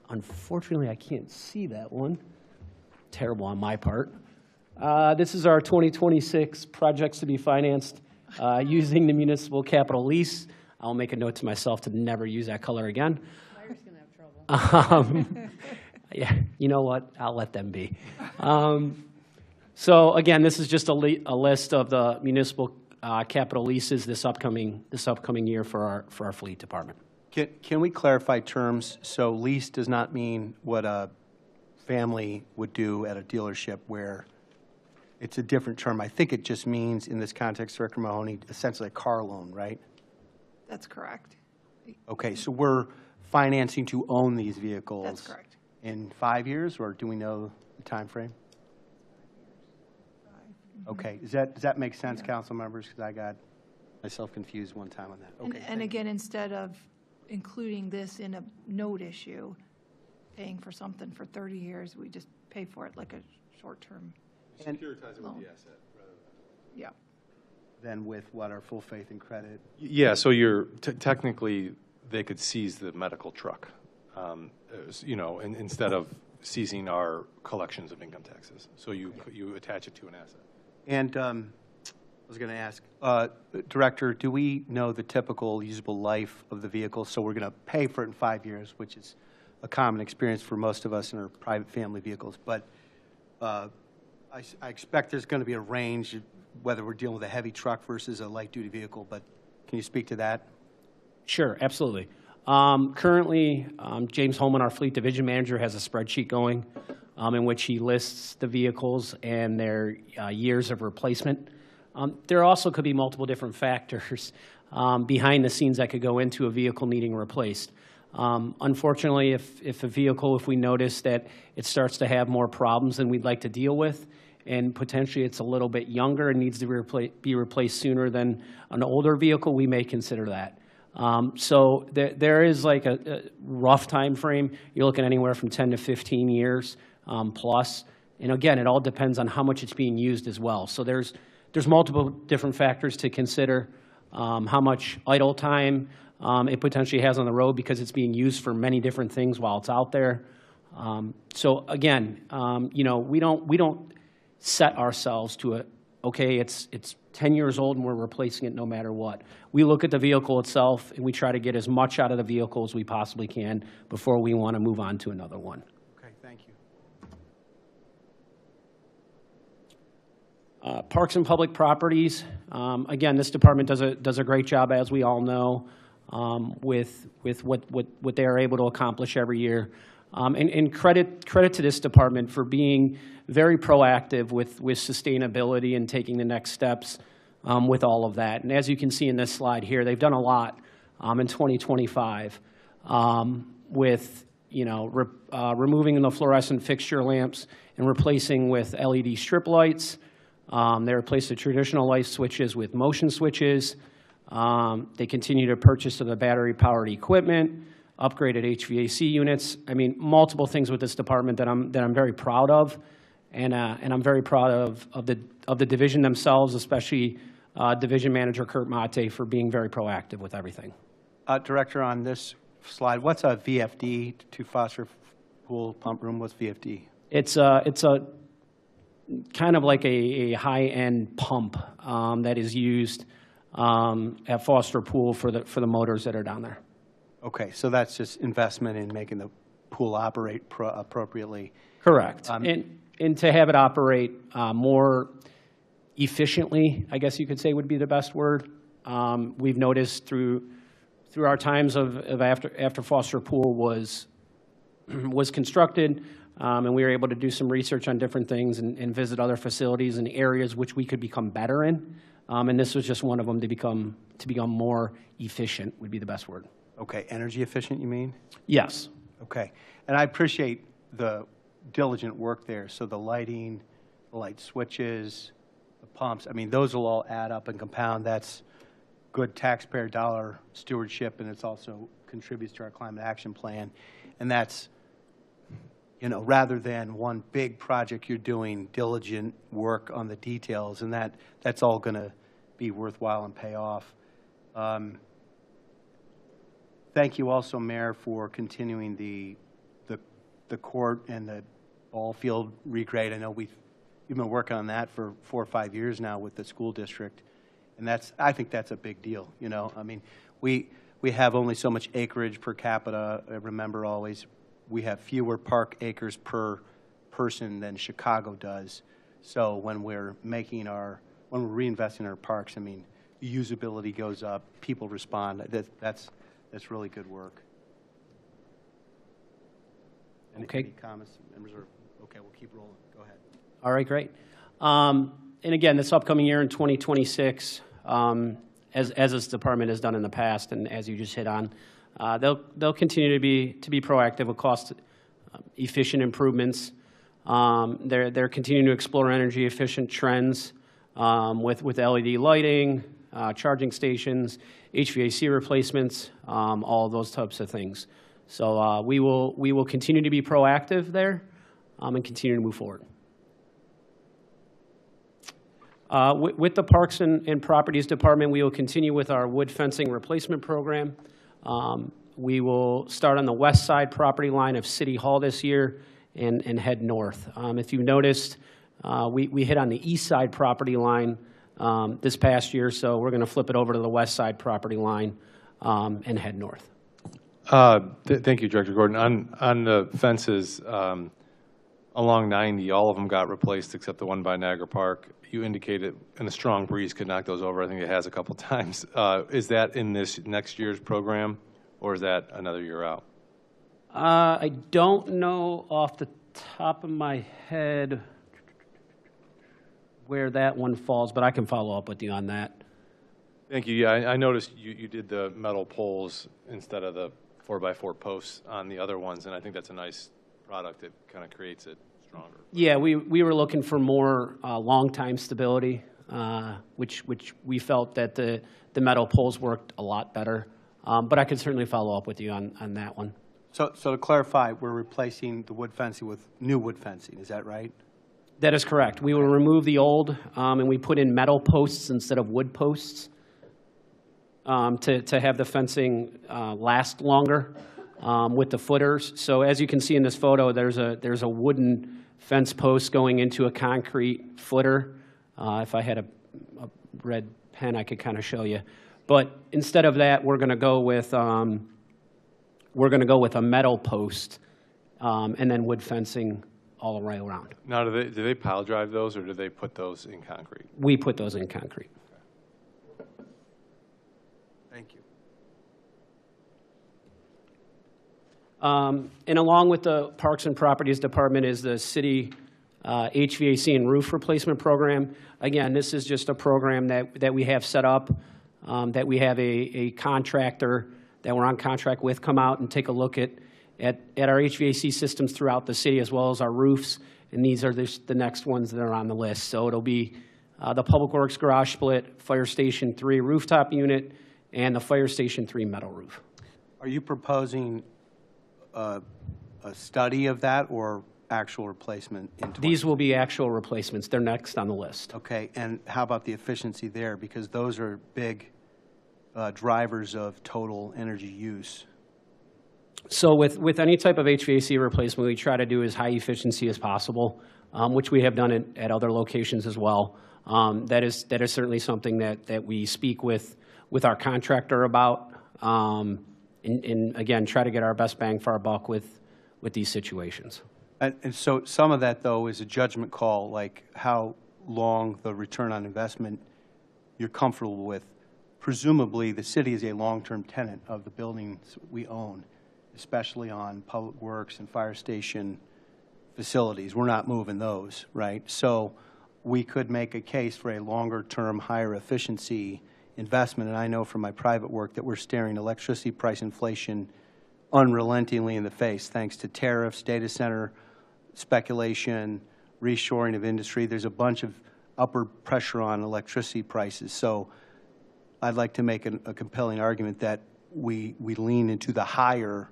Unfortunately, I can't see that one. Terrible on my part. This is our 2026 projects to be financed using the municipal capital lease. I'll make a note to myself to never use that color again. Myra's going to have trouble. Yeah, you know what? I'll let them be. So again, this is just a list of the municipal capital leases this upcoming year for our fleet department. Can we clarify terms? So lease does not mean what a family would do at a dealership, where it's a different term. I think it just means, in this context, Director Mahoney, essentially a car loan, right? That's correct. Okay, so we're financing to own these vehicles. That's correct. In 5 years, or do we know the time frame? Okay, does that make sense, council members? Because I got myself confused one time on that. Okay. And again, instead of including this in a note issue, paying for something for 30 years, we just pay for it like a short-term Securitize it with the asset rather than. Yeah. than with what our full faith and credit. Yeah, so you're, technically, they could seize the medical truck, you know, instead of seizing our collections of income taxes. So you attach it to an asset. And I was going to ask, Director, do we know the typical usable life of the vehicle? So we're going to pay for it in 5 years, which is a common experience for most of us in our private family vehicles. But I expect there's going to be a range, whether we're dealing with a heavy truck versus a light-duty vehicle. But can you speak to that? Sure, absolutely. Currently, James Holman, our fleet division manager, has a spreadsheet going in which he lists the vehicles and their years of replacement. There also could be multiple different factors behind the scenes that could go into a vehicle needing replaced. Unfortunately, if a vehicle, if we notice that it starts to have more problems than we'd like to deal with, and potentially it's a little bit younger and needs to be replaced sooner than an older vehicle, we may consider that. So there is like a rough time frame. You're looking anywhere from 10 to 15 years plus. And again, it all depends on how much it's being used as well. So there's multiple different factors to consider. How much idle time it potentially has on the road because it's being used for many different things while it's out there. So again, you know, we don't set ourselves to okay, it's 10 years old and we're replacing it no matter what. We look at the vehicle itself and we try to get as much out of the vehicle as we possibly can before we want to move on to another one. Okay, thank you. Parks and public properties. Again, this department does a great job, as we all know, with what they are able to accomplish every year. And credit to this department for being very proactive with sustainability and taking the next steps with all of that. And as you can see in this slide here, they've done a lot in 2025 with, you know, removing the fluorescent fixture lamps and replacing with LED strip lights. They replaced the traditional light switches with motion switches. They continue to purchase the battery-powered equipment, upgraded HVAC units. I mean, multiple things with this department that I'm very proud of, and I'm very proud of the division themselves, especially Division Manager Kurt Mate for being very proactive with everything. Director, on this slide, what's a VFD, two phosphor pool pump room? What's VFD? It's a kind of like a high-end pump that is used at Foster Pool for the motors that are down there. Okay, so that's just investment in making the pool operate appropriately. Correct. And to have it operate more efficiently, I guess you could say would be the best word. We've noticed through our times of after Foster Pool was constructed, and we were able to do some research on different things and visit other facilities and areas which we could become better in. And this was just one of them to become more efficient would be the best word. Okay, energy efficient, you mean? Yes. Okay, and I appreciate the diligent work there. So the lighting, the light switches, the pumps, I mean, those will all add up and compound. That's good taxpayer dollar stewardship, and it's also contributes to our climate action plan. And that's, you know, rather than one big project, you're doing diligent work on the details, and that's all going to be worthwhile and pay off. Thank you also, Mayor, for continuing the court and the ball field regrade. I know you've been working on that for 4 or 5 years now with the school district, and I think that's a big deal. You know, I mean, we have only so much acreage per capita. Remember, always we have fewer park acres per person than Chicago does. So when we're reinvesting in our parks, I mean, usability goes up, people respond. That's really good work. Any comments? Okay, we'll keep rolling. Go ahead. All right, great. And again, this upcoming year in 2026, as this department has done in the past, and as you just hit on, they'll continue to be proactive with cost efficient improvements. They're continuing to explore energy efficient trends with LED lighting, charging stations, HVAC replacements, all of those types of things. So we will continue to be proactive there and continue to move forward. With the Parks and Properties Department, we will continue with our wood fencing replacement program. We will start on the west side property line of City Hall this year and head north. If you noticed, we hit on the east side property line this past year, so we're going to flip it over to the west side property line and head north. Thank you, Director Gordon. On the fences along 90, all of them got replaced except the one by Niagara Park. You indicated in a strong breeze could knock those over. I think it has a couple times. Is that in this next year's program, or is that another year out? I don't know off the top of my head where that one falls, but I can follow up with you on that. Thank you. Yeah, I noticed you did the metal poles instead of the 4x4 posts on the other ones, and I think that's a nice product. It kind of creates it stronger. Yeah, we were looking for more long-time stability, which we felt that the metal poles worked a lot better. But I could certainly follow up with you on that one. So to clarify, we're replacing the wood fencing with new wood fencing, is that right? That is correct. We will remove the old, and we put in metal posts instead of wood posts to have the fencing last longer with the footers. So as you can see in this photo, there's a wooden fence post going into a concrete footer. If I had a red pen, I could kind of show you. But instead of that, we're going to go with a metal post and then wood fencing all the way around. Now, do they pile drive those, or do they put those in concrete? We put those in concrete. Thank you. And along with the Parks and Properties Department is the city HVAC and roof replacement program. Again, this is just a program that we have set up, that we have a contractor that we're on contract with come out and take a look at our HVAC systems throughout the city, as well as our roofs, and these are the next ones that are on the list. So it'll be the Public Works Garage Split, Fire Station 3 rooftop unit, and the Fire Station 3 metal roof. Are you proposing a study of that or actual replacement in 20? These will be actual replacements. They're next on the list. Okay, and how about the efficiency there? Because those are big drivers of total energy use. So with any type of HVAC replacement, we try to do as high efficiency as possible, which we have done at other locations as well. That is certainly something that we speak with our contractor about, and again, try to get our best bang for our buck with these situations. And so some of that, though, is a judgment call, like how long the return on investment you're comfortable with. Presumably, the city is a long-term tenant of the buildings we own, especially on public works and fire station facilities. We're not moving those, right? So we could make a case for a longer-term, higher efficiency investment. And I know from my private work that we're staring electricity price inflation unrelentingly in the face, thanks to tariffs, data center speculation, reshoring of industry. There's a bunch of upward pressure on electricity prices. So I'd like to make a compelling argument that we lean into the higher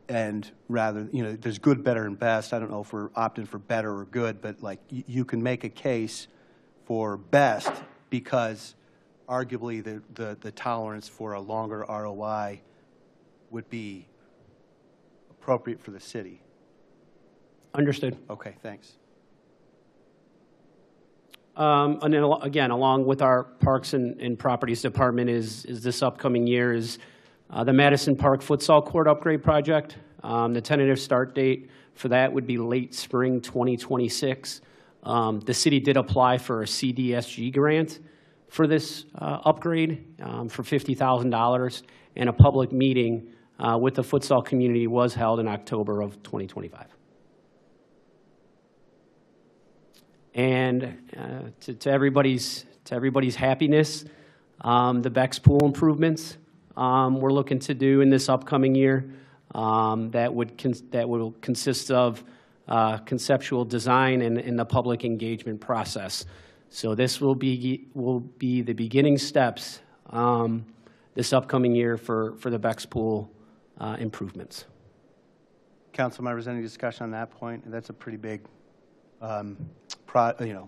end rather, there's good, better, and best. I don't know if we're opting for better or good, but like you can make a case for best because arguably the tolerance for a longer ROI would be appropriate for the city. Understood. Okay, thanks. And then again, along with our Parks and Properties Department is this upcoming year is the Madison Park Futsal Court Upgrade Project. The tentative start date for that would be late spring 2026. The city did apply for a CDSG grant for this upgrade for $50,000, and a public meeting with the futsal community was held in October of 2025. And to everybody's happiness, the Beck's pool improvements we're looking to do in this upcoming year that will consist of conceptual design and the public engagement process. So this will be the beginning steps this upcoming year for the Beck's pool improvements. Council members, any discussion on that point? That's a pretty big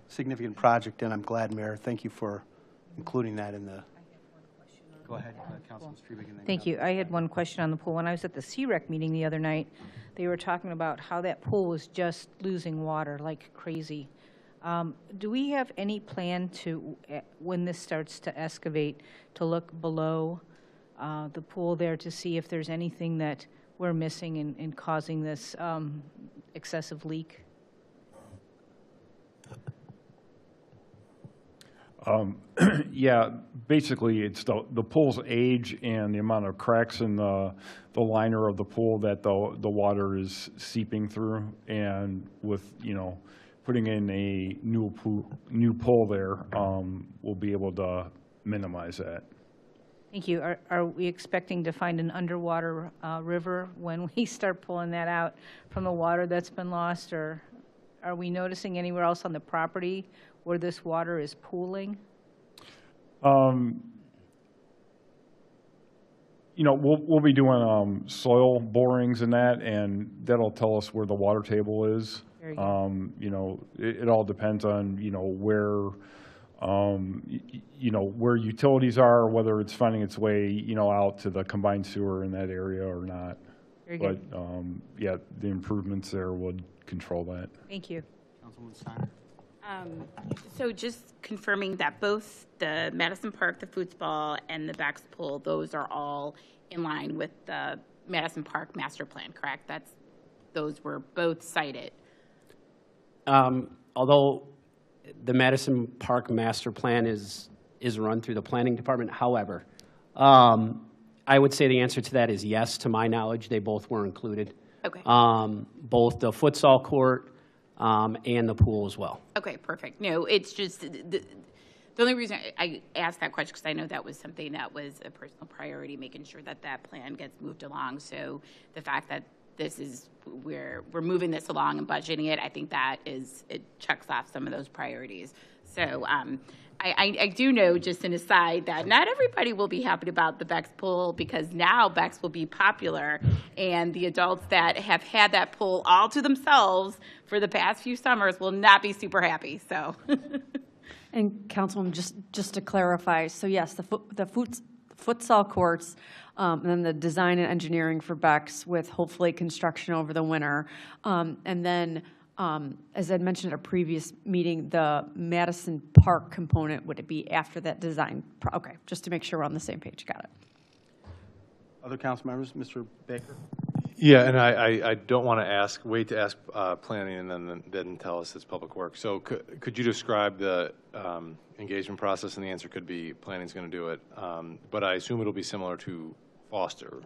significant project, and I'm glad, Mayor, thank you for including that in the. Go ahead, Councilman Striebeck. And then Thank you. I had one question on the pool. When I was at the CREC meeting the other night, they were talking about how that pool was just losing water like crazy. Do we have any plan to, when this starts to excavate, to look below the pool there to see if there's anything that we're missing in causing this excessive leak? Yeah, basically, it's the pool's age and the amount of cracks in the liner of the pool that the water is seeping through. And with, putting in a new pool there, we'll be able to minimize that. Thank you. Are we expecting to find an underwater river when we start pulling that out from the water that's been lost? Or are we noticing anywhere else on the property where this water is pooling? We'll be doing soil borings in that, and that'll tell us where the water table is. Very good. It all depends on, where, where utilities are, whether it's finding its way, out to the combined sewer in that area or not. Very good. But, yeah, the improvements there would control that. Thank you. Councilwoman Steiner. So just confirming that both the Madison Park, the foosball, and the Beck's Pool, those are all in line with the Madison Park master plan, correct? Those were both cited. Although the Madison Park master plan is run through the planning department, however, I would say the answer to that is yes. To my knowledge, they both were included. Okay. Both the futsal court and the pool as well. Okay, perfect. No, it's just the only reason I asked that question because I know that was something that was a personal priority, making sure that that plan gets moved along. So the fact that we're moving this along and budgeting it, I think that it checks off some of those priorities. So I do know, just an aside, that not everybody will be happy about the Beck's Pool because now Beck's will be popular, and the adults that have had that pool all to themselves for the past few summers will not be super happy. So. And Councilwoman, just to clarify, so yes, the futsal courts, and then the design and engineering for Beck's with hopefully construction over the winter, and then. As I'd mentioned at a previous meeting, the Madison Park component, would it be after that design? Okay, just to make sure we're on the same page. Got it. Other council members, Mr. Baker? Yeah, and I don't want to wait to ask planning and then tell us it's public works. So could you describe the engagement process? And the answer could be planning's going to do it. But I assume it'll be similar to Foster.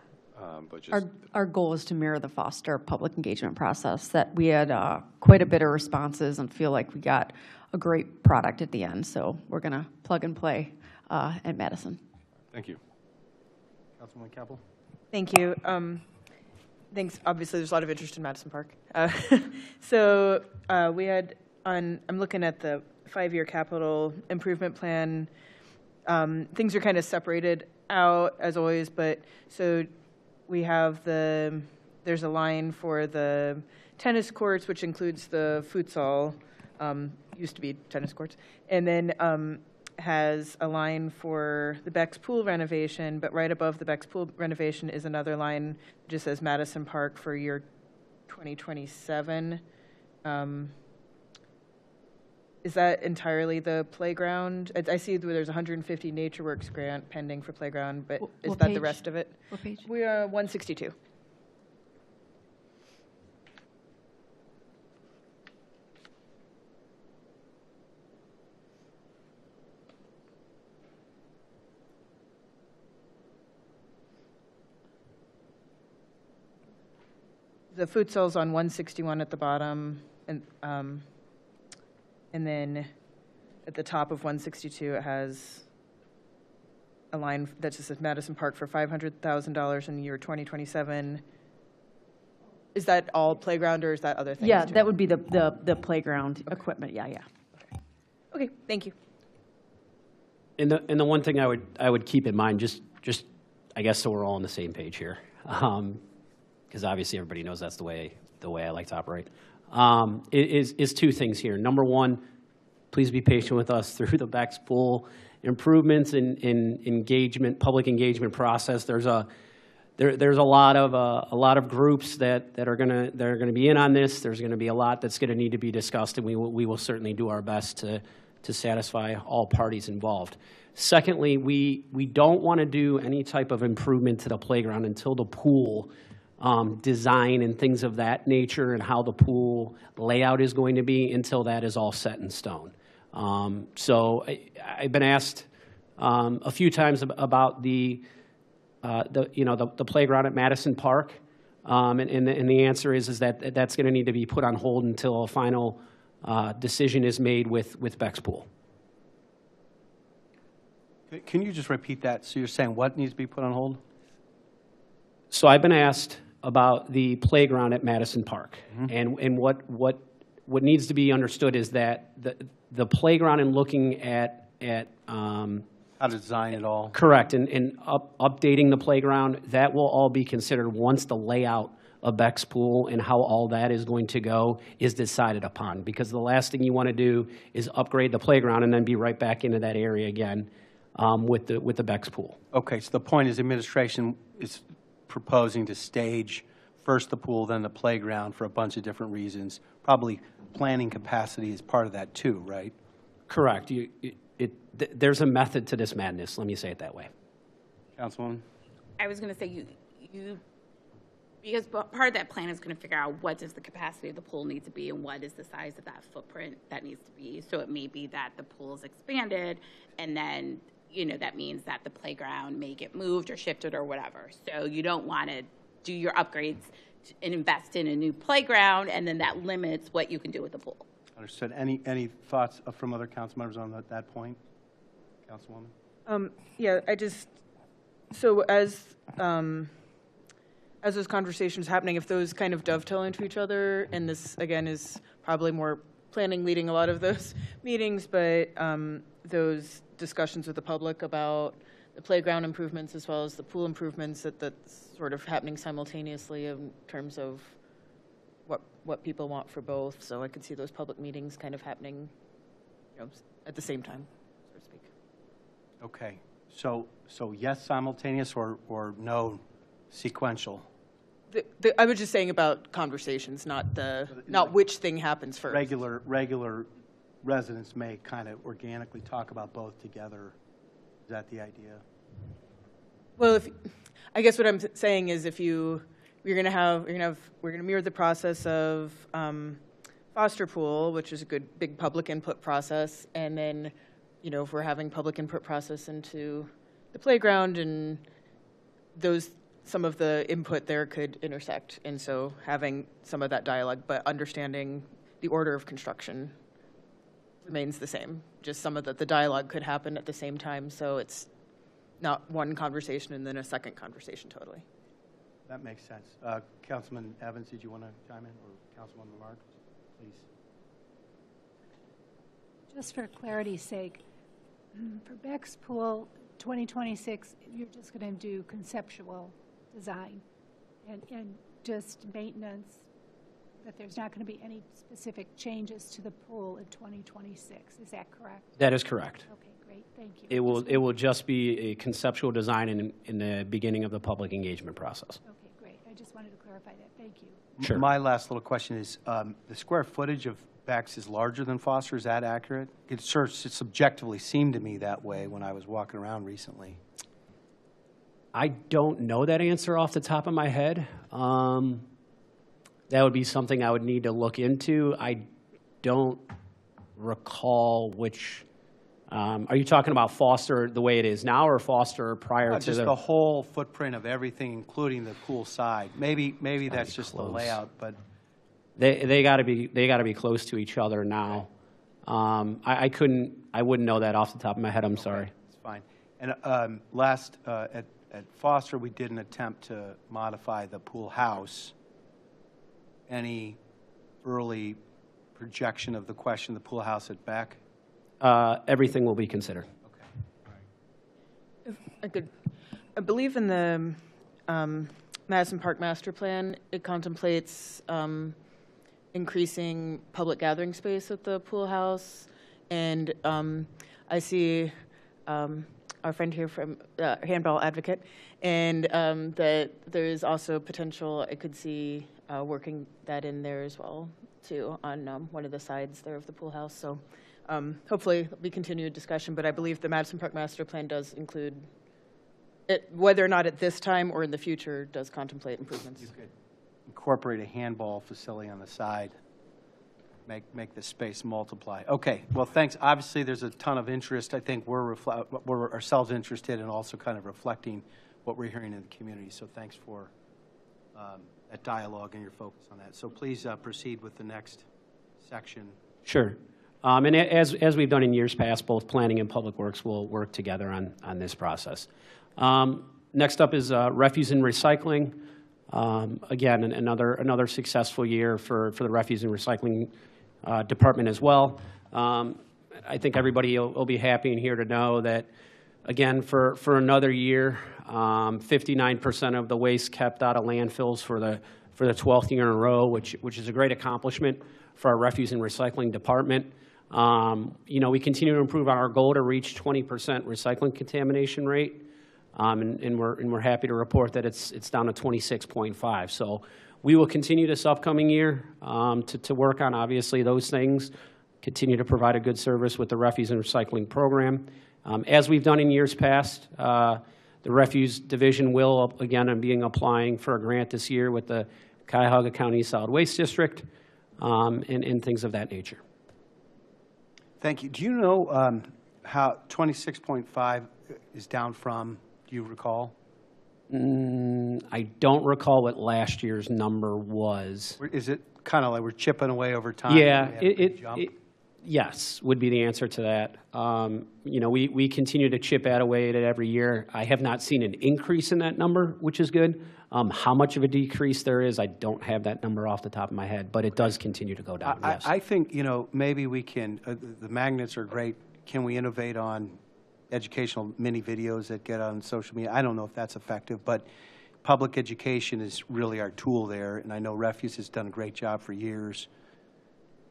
But just our goal is to mirror the Foster public engagement process. That we had quite a bit of responses and feel like we got a great product at the end. So we're going to plug and play at Madison. Thank you. Councilwoman Keppel? Thank you. Thanks. Obviously, there's a lot of interest in Madison Park. So we had I'm looking at the 5-year capital improvement plan. Things are kind of separated out as always, but so we have there's a line for the tennis courts, which includes the futsal, used to be tennis courts, and then has a line for the Beck's Pool renovation, but right above the Beck's Pool renovation is another line that just says Madison Park for year 2027. Is that entirely the playground? I see there's 150 NatureWorks grant pending for playground, but is What that page? the rest of it? What page? We are 162. The futsal's on 161 at the bottom, and then at the top of 162, it has a line that just says Madison Park for $500,000 in the year 2027. Is that all playground, or is that other things? Yeah, too? that would be the playground equipment. Yeah. Okay, thank you. And the one thing I would keep in mind, just I guess so we're all on the same page here, because obviously everybody knows that's the way I like to operate. is two things here. Number one, please be patient with us through the Beck's Pool improvements in engagement, public engagement process. There's a lot of groups that are gonna be in on this. There's gonna be a lot that's gonna need to be discussed, and we will certainly do our best to satisfy all parties involved. Secondly, we don't want to do any type of improvement to the playground until the pool design and things of that nature and how the pool layout is going to be, until that is all set in stone. So I've been asked a few times about the playground at Madison Park, and the answer is that that's going to need to be put on hold until a final decision is made with Beck's Pool. Can you just repeat that? So you're saying what needs to be put on hold? So I've been asked about the playground at Madison Park, and what needs to be understood is that the playground and looking at how to design it all. Correct, and updating the playground, that will all be considered once the layout of Beck's Pool and how all that is going to go is decided upon. Because the last thing you want to do is upgrade the playground and then be right back into that area again with the Beck's Pool. Okay, so the point is administration is proposing to stage first the pool, then the playground for a bunch of different reasons. Probably planning capacity is part of that too, right? Correct. There's a method to this madness, let me say it that way. Councilwoman? I was going to say because part of that plan is going to figure out what does the capacity of the pool need to be and what is the size of that footprint that needs to be. So it may be that the pool is expanded, and then that means that the playground may get moved or shifted or whatever. So you don't want to do your upgrades and invest in a new playground, and then that limits what you can do with the pool. Understood. Any thoughts from other council members on that point? Councilwoman? Yeah, so as those conversations happening, if those kind of dovetail into each other, and this again is probably more planning leading a lot of those meetings, but those discussions with the public about the playground improvements as well as the pool improvements, that's sort of happening simultaneously in terms of what people want for both. So I could see those public meetings kind of happening at the same time, so to speak. Okay, so yes simultaneous or no sequential? I was just saying about conversations, not which thing happens first. Regular residents may kind of organically talk about both together. Is that the idea? Well, I guess what I'm saying is we're going to mirror the process of foster pool, which is a good big public input process, and then if we're having public input process into the playground, and some of the input there could intersect, and so having some of that dialogue, but understanding the order of construction remains the same. Just some of the dialogue could happen at the same time, so it's not one conversation and then a second conversation totally. That makes sense. Councilman Evans, did you want to chime in, or Councilwoman Lamarck, please? Just for clarity's sake, for Beck's Pool 2026, you're just going to do conceptual design and just maintenance, that there's not going to be any specific changes to the pool in 2026. Is that correct? That is correct. Okay, great. Thank you. It will just be a conceptual design in the beginning of the public engagement process. Okay, great. I just wanted to clarify that. Thank you. Sure. My last little question is, the square footage of Beck's is larger than Foster. Is that accurate? It subjectively seemed to me that way when I was walking around recently. I don't know that answer off the top of my head. That would be something I would need to look into. I don't recall which. Are you talking about Foster the way it is now, or Foster prior to just the whole footprint of everything, including the pool side? Maybe that's just close. The layout, but they got to be close to each other now. I wouldn't know that off the top of my head. I'm sorry. It's fine. And last at Foster, we did an attempt to modify the pool house. Any early projection of the question, the pool house at Beck? Everything will be considered. Okay. I believe in the Madison Park Master Plan, it contemplates increasing public gathering space at the pool house. And I see our friend here from Handball Advocate, and that there is also potential, I could see working that in there as well, too, on one of the sides there of the pool house. So hopefully there'll be continued discussion, but I believe the Madison Park Master Plan does include it, whether or not at this time or in the future, does contemplate improvements. You could incorporate a handball facility on the side, make the space multiply. Okay, well, thanks. Obviously, there's a ton of interest. I think we're ourselves interested in also kind of reflecting what we're hearing in the community. So thanks for that dialogue and your focus on that. So please proceed with the next section. Sure. And as we've done in years past, both planning and public works will work together on this process. Next up is refuse and recycling. Again, another successful year for the refuse and recycling department as well. I think everybody will be happy in here to know that, again, for another year, 59% of the waste kept out of landfills for the 12th year in a row, which is a great accomplishment for our refuse and recycling department. You know, we continue to improve on our goal to reach 20% recycling contamination rate. And we're happy to report that it's down to 26.5. So we will continue this upcoming year to work on, obviously, those things, continue to provide a good service with the refuse and recycling program. As we've done in years past, the refuse division will, again, applying for a grant this year with the Cuyahoga County Solid Waste District and things of that nature. Thank you. Do you know how 26.5 is down from? Do you recall? I don't recall what last year's number was. Is it kind of like we're chipping away over time? Yeah, yes, would be the answer to that. You know, we continue to chip away at it every year. I have not seen an increase in that number, which is good. How much of a decrease there is, I don't have that number off the top of my head, but it does continue to go down, yes. I think, you know, maybe we can, the magnets are great. Can we innovate on educational mini videos that get on social media? I don't know if that's effective, but public education is really our tool there, and I know Refuse has done a great job for years.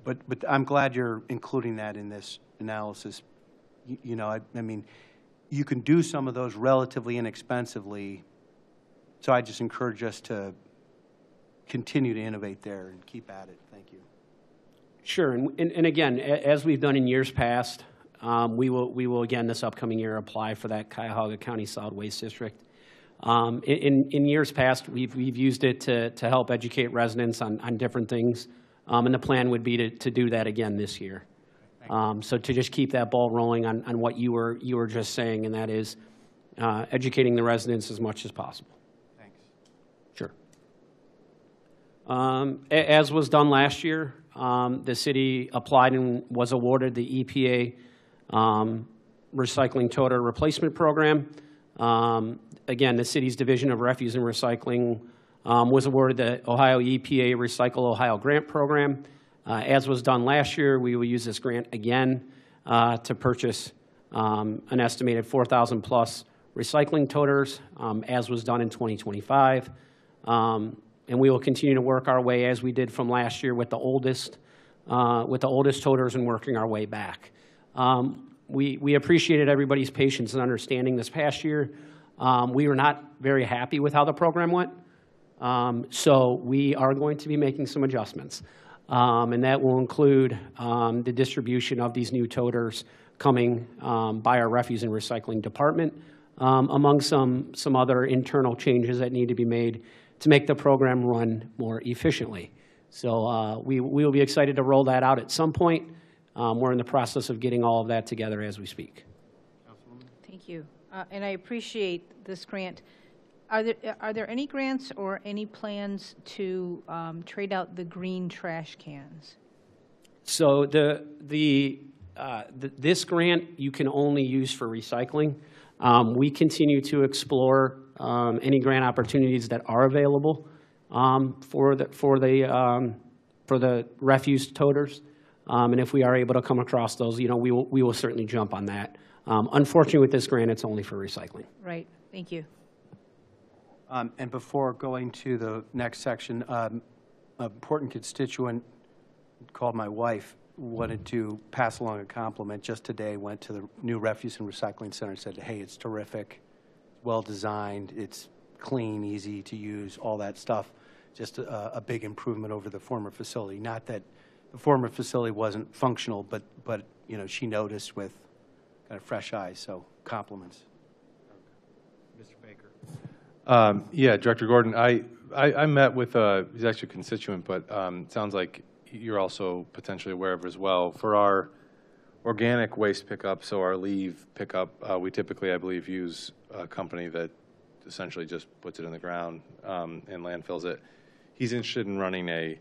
But I'm glad you're including that in this analysis. You know, I mean, you can do some of those relatively inexpensively, so I just encourage us to continue to innovate there and keep at it. Thank you. Sure, and again, as we've done in years past, we will again this upcoming year apply for that Cuyahoga County Solid Waste District. In years past, we've used it to help educate residents on different things, and the plan would be to do that again this year. So to just keep that ball rolling on what you were just saying, and that is educating the residents as much as possible. Thanks. Sure. As was done last year, the city applied and was awarded the EPA Recycling Toter Replacement Program. Again, the city's Division of Refuse and Recycling was awarded the Ohio EPA Recycle Ohio Grant Program. As was done last year, we will use this grant again to purchase an estimated 4,000 plus recycling toters, as was done in 2025. And we will continue to work our way as we did from last year with the oldest toters and working our way back. We appreciated everybody's patience and understanding this past year. We were not very happy with how the program went. So we are going to be making some adjustments. And that will include the distribution of these new toters coming by our refuse and recycling department, among some other internal changes that need to be made to make the program run more efficiently. So we will be excited to roll that out at some point. We're in the process of getting all of that together as we speak. Thank you. And I appreciate this grant. Are there any grants or any plans to trade out the green trash cans? So this grant you can only use for recycling. We continue to explore any grant opportunities that are available for the refuse toters. And if we are able to come across those, you know, we will certainly jump on that. Unfortunately, with this grant, it's only for recycling. Right. Thank you. And before going to the next section, an important constituent called my wife, wanted to pass along a compliment. Just today, went to the new refuse and recycling center and said, hey, it's terrific, well designed, it's clean, easy to use, all that stuff. Just a big improvement over the former facility. Not that the former facility wasn't functional, but you know, she noticed with kind of fresh eyes, so compliments. Mr. Baker. Yeah, Director Gordon, I met with, he's actually a constituent, but it sounds like you're also potentially aware of as well. For our organic waste pickup, so our leave pickup, we typically, I believe, use a company that essentially just puts it in the ground and landfills it. He's interested in running a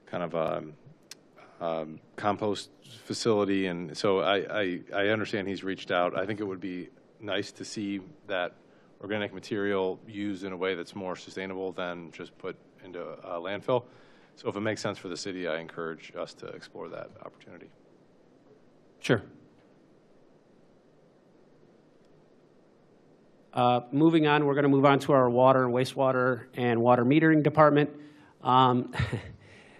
kind of compost facility, and so I understand he's reached out. I think it would be nice to see that organic material used in a way that's more sustainable than just put into a landfill. So if it makes sense for the city, I encourage us to explore that opportunity. Sure. Moving on, we're going to move on to our water and wastewater and water metering department.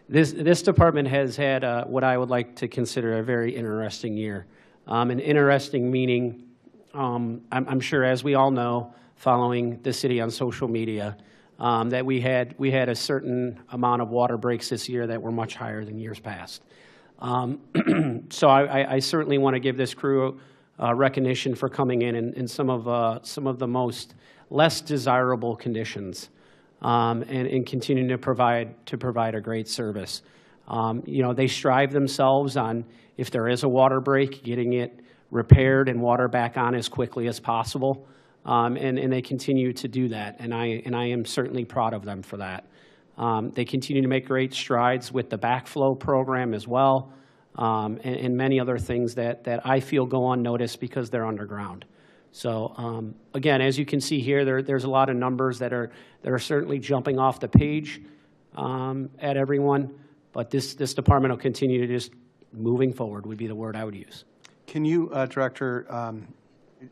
This department has had what I would like to consider a very interesting year. An interesting meaning, I'm sure, as we all know, following the city on social media, that we had a certain amount of water breaks this year that were much higher than years past. So I certainly want to give this crew recognition for coming in some of the most less desirable conditions, and continuing to provide a great service. You know, they strive themselves on, if there is a water break, getting it repaired and water back on as quickly as possible. And they continue to do that, and I am certainly proud of them for that. They continue to make great strides with the backflow program as well, and many other things that I feel go unnoticed because they're underground. So again, as you can see here, there's a lot of numbers that are certainly jumping off the page at everyone, but this department will continue to just moving forward would be the word I would use. Can you, Director,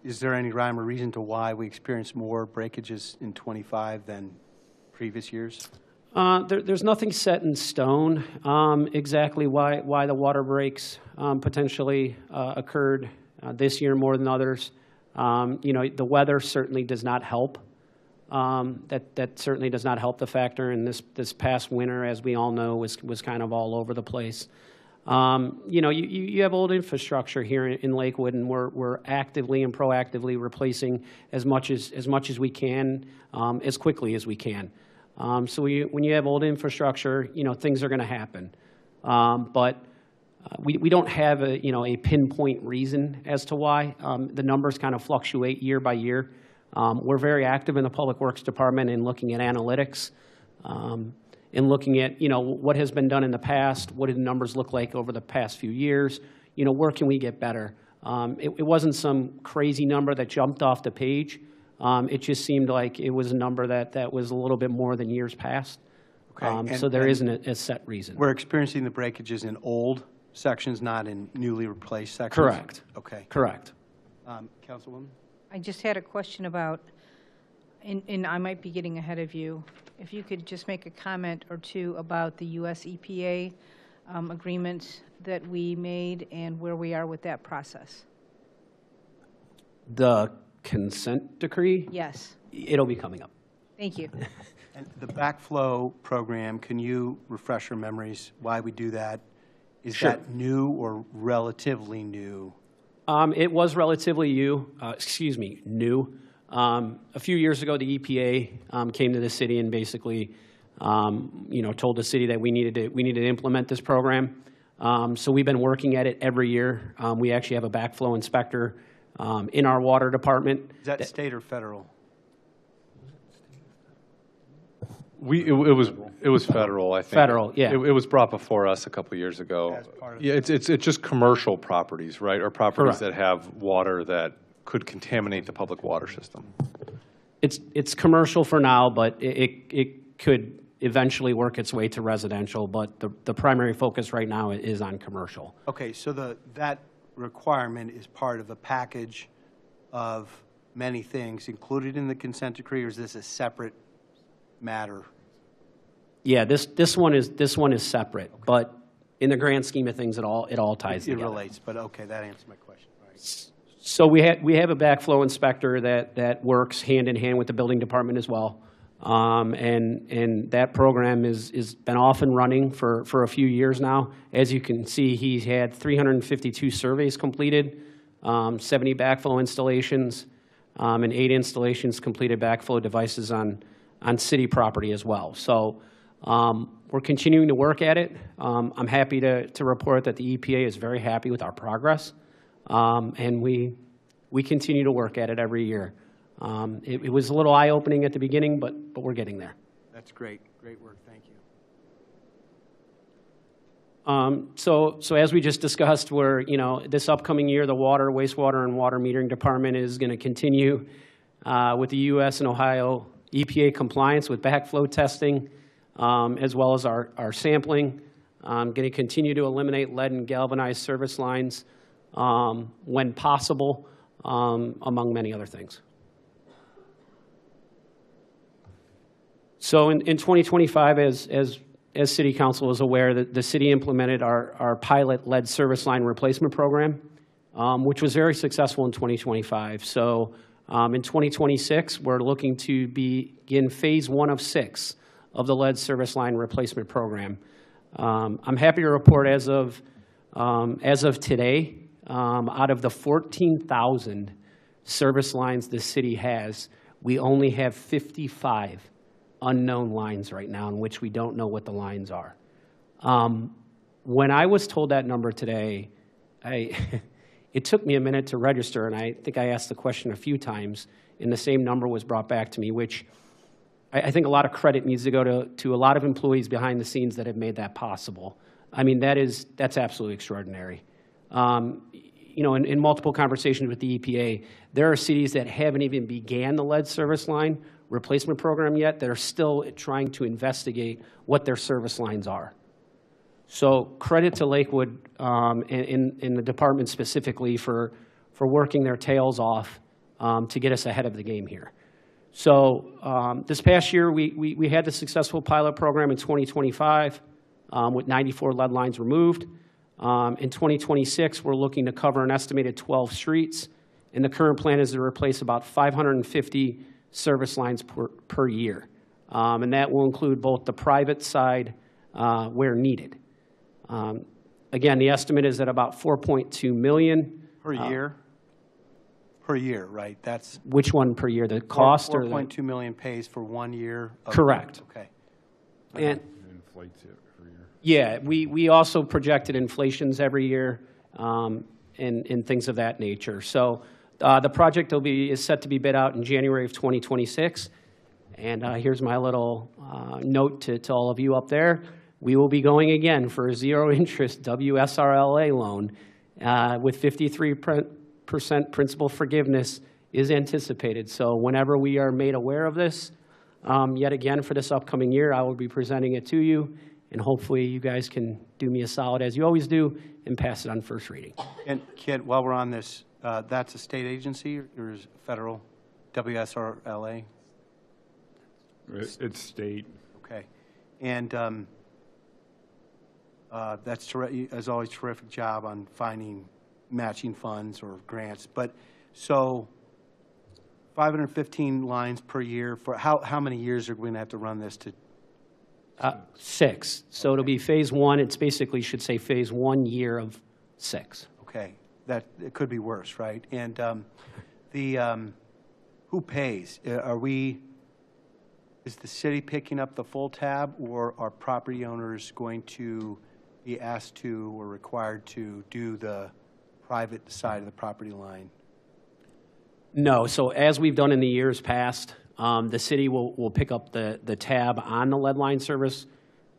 is there any rhyme or reason to why we experienced more breakages in 25 than previous years? There's nothing set in stone exactly why the water breaks potentially occurred this year more than others. You know, the weather certainly does not help. That certainly does not help the factor. And this past winter, as we all know, was kind of all over the place. You know, you have old infrastructure here in Lakewood, and we're actively and proactively replacing as much as we can, as quickly as we can. So when you have old infrastructure, you know, things are going to happen. But we don't have a pinpoint reason as to why. The numbers kind of fluctuate year by year. We're very active in the Public Works Department in looking at analytics, in looking at, you know, what has been done in the past, what did the numbers look like over the past few years, you know, where can we get better? It wasn't some crazy number that jumped off the page. It just seemed like it was a number that was a little bit more than years past. Okay. So there isn't a set reason. We're experiencing the breakages in old sections, not in newly replaced sections? Correct. Okay. Correct. Councilwoman? I just had a question about, and I might be getting ahead of you, if you could just make a comment or two about the U.S. EPA agreement that we made and where we are with that process. The consent decree? Yes. It'll be coming up. Thank you. And the backflow program, can you refresh our memories why we do that? Is Sure. that new or relatively new? It was relatively new. A few years ago, the EPA came to the city and basically, you know, told the city that we needed to implement this program. So we've been working at it every year. We actually have a backflow inspector in our water department. Is that state or federal? It was federal, I think. Federal, yeah. It was brought before us a couple of years ago. As part of Yeah, it's just commercial properties, right? Or properties Correct. that have water that could contaminate the public water system. It's commercial for now, but it could eventually work its way to residential. But the primary focus right now is on commercial. Okay, so that requirement is part of a package of many things included in the consent decree, or is this a separate matter? Yeah, this one is separate, but in the grand scheme of things, it all ties It together. relates, but okay, that answers my question. All right. So we have a backflow inspector that works hand in hand with the building department as well. And that program is been off and running for a few years now. As you can see, he's had 352 surveys completed, 70 backflow installations, and 8 installations completed backflow devices on city property as well. So we're continuing to work at it. I'm happy to report that the EPA is very happy with our progress, and we continue to work at it every year. It was a little eye-opening at the beginning, but we're getting there. That's great. Great work. Thank you. So as we just discussed, we're, this upcoming year, the water, wastewater, and water metering department is going to continue with the U.S. and Ohio EPA compliance with backflow testing, as well as our sampling. Going to continue to eliminate lead and galvanized service lines when possible, among many other things. So in 2025, as City Council is aware, the city implemented our pilot lead service line replacement program, which was very successful in 2025. So in 2026, we're looking to begin phase 1 of 6 of the lead service line replacement program. I'm happy to report as of today, out of the 14,000 service lines the city has, we only have 55 unknown lines right now in which we don't know what the lines are. When I was told that number today, it took me a minute to register, and I think I asked the question a few times, and the same number was brought back to me, which I think a lot of credit needs to go to a lot of employees behind the scenes that have made that possible. I mean, that's absolutely extraordinary. In multiple conversations with the EPA, there are cities that haven't even began the lead service line replacement program yet that are still trying to investigate what their service lines are. So credit to Lakewood and the department specifically for working their tails off to get us ahead of the game here. So this past year, we had the successful pilot program in 2025 with 94 lead lines removed. In 2026, we're looking to cover an estimated 12 streets, and the current plan is to replace about 550 service lines per year. And that will include both the private side where needed. Again, the estimate is at about $4.2 million. Per year? Per year, right? That's which one per year? The cost or the $4.2 million pays for 1 year? Correct. Okay. And inflates it for a year. yeah, we also projected inflations every year and things of that nature. So the project is set to be bid out in January of 2026. And here's my little note to all of you up there. We will be going again for a zero-interest WSRLA loan with 53% principal forgiveness is anticipated. So whenever we are made aware of this, yet again for this upcoming year, I will be presenting it to you. And hopefully you guys can do me a solid, as you always do, and pass it on first reading. And Kit, while we're on this, that's a state agency or is it federal? WSRLA? It's state. Okay. And that's, as always, terrific job on finding matching funds or grants. But so 515 lines per year, for how many years are we going to have to run this to? 6. So it'll be phase 1. It's basically should say phase 1 year of 6. Okay. That it could be worse, right? And who pays? Is the city picking up the full tab, or are property owners going to be asked to or required to do the private side of the property line? No. So as we've done in the years past, the city will pick up the tab on the lead service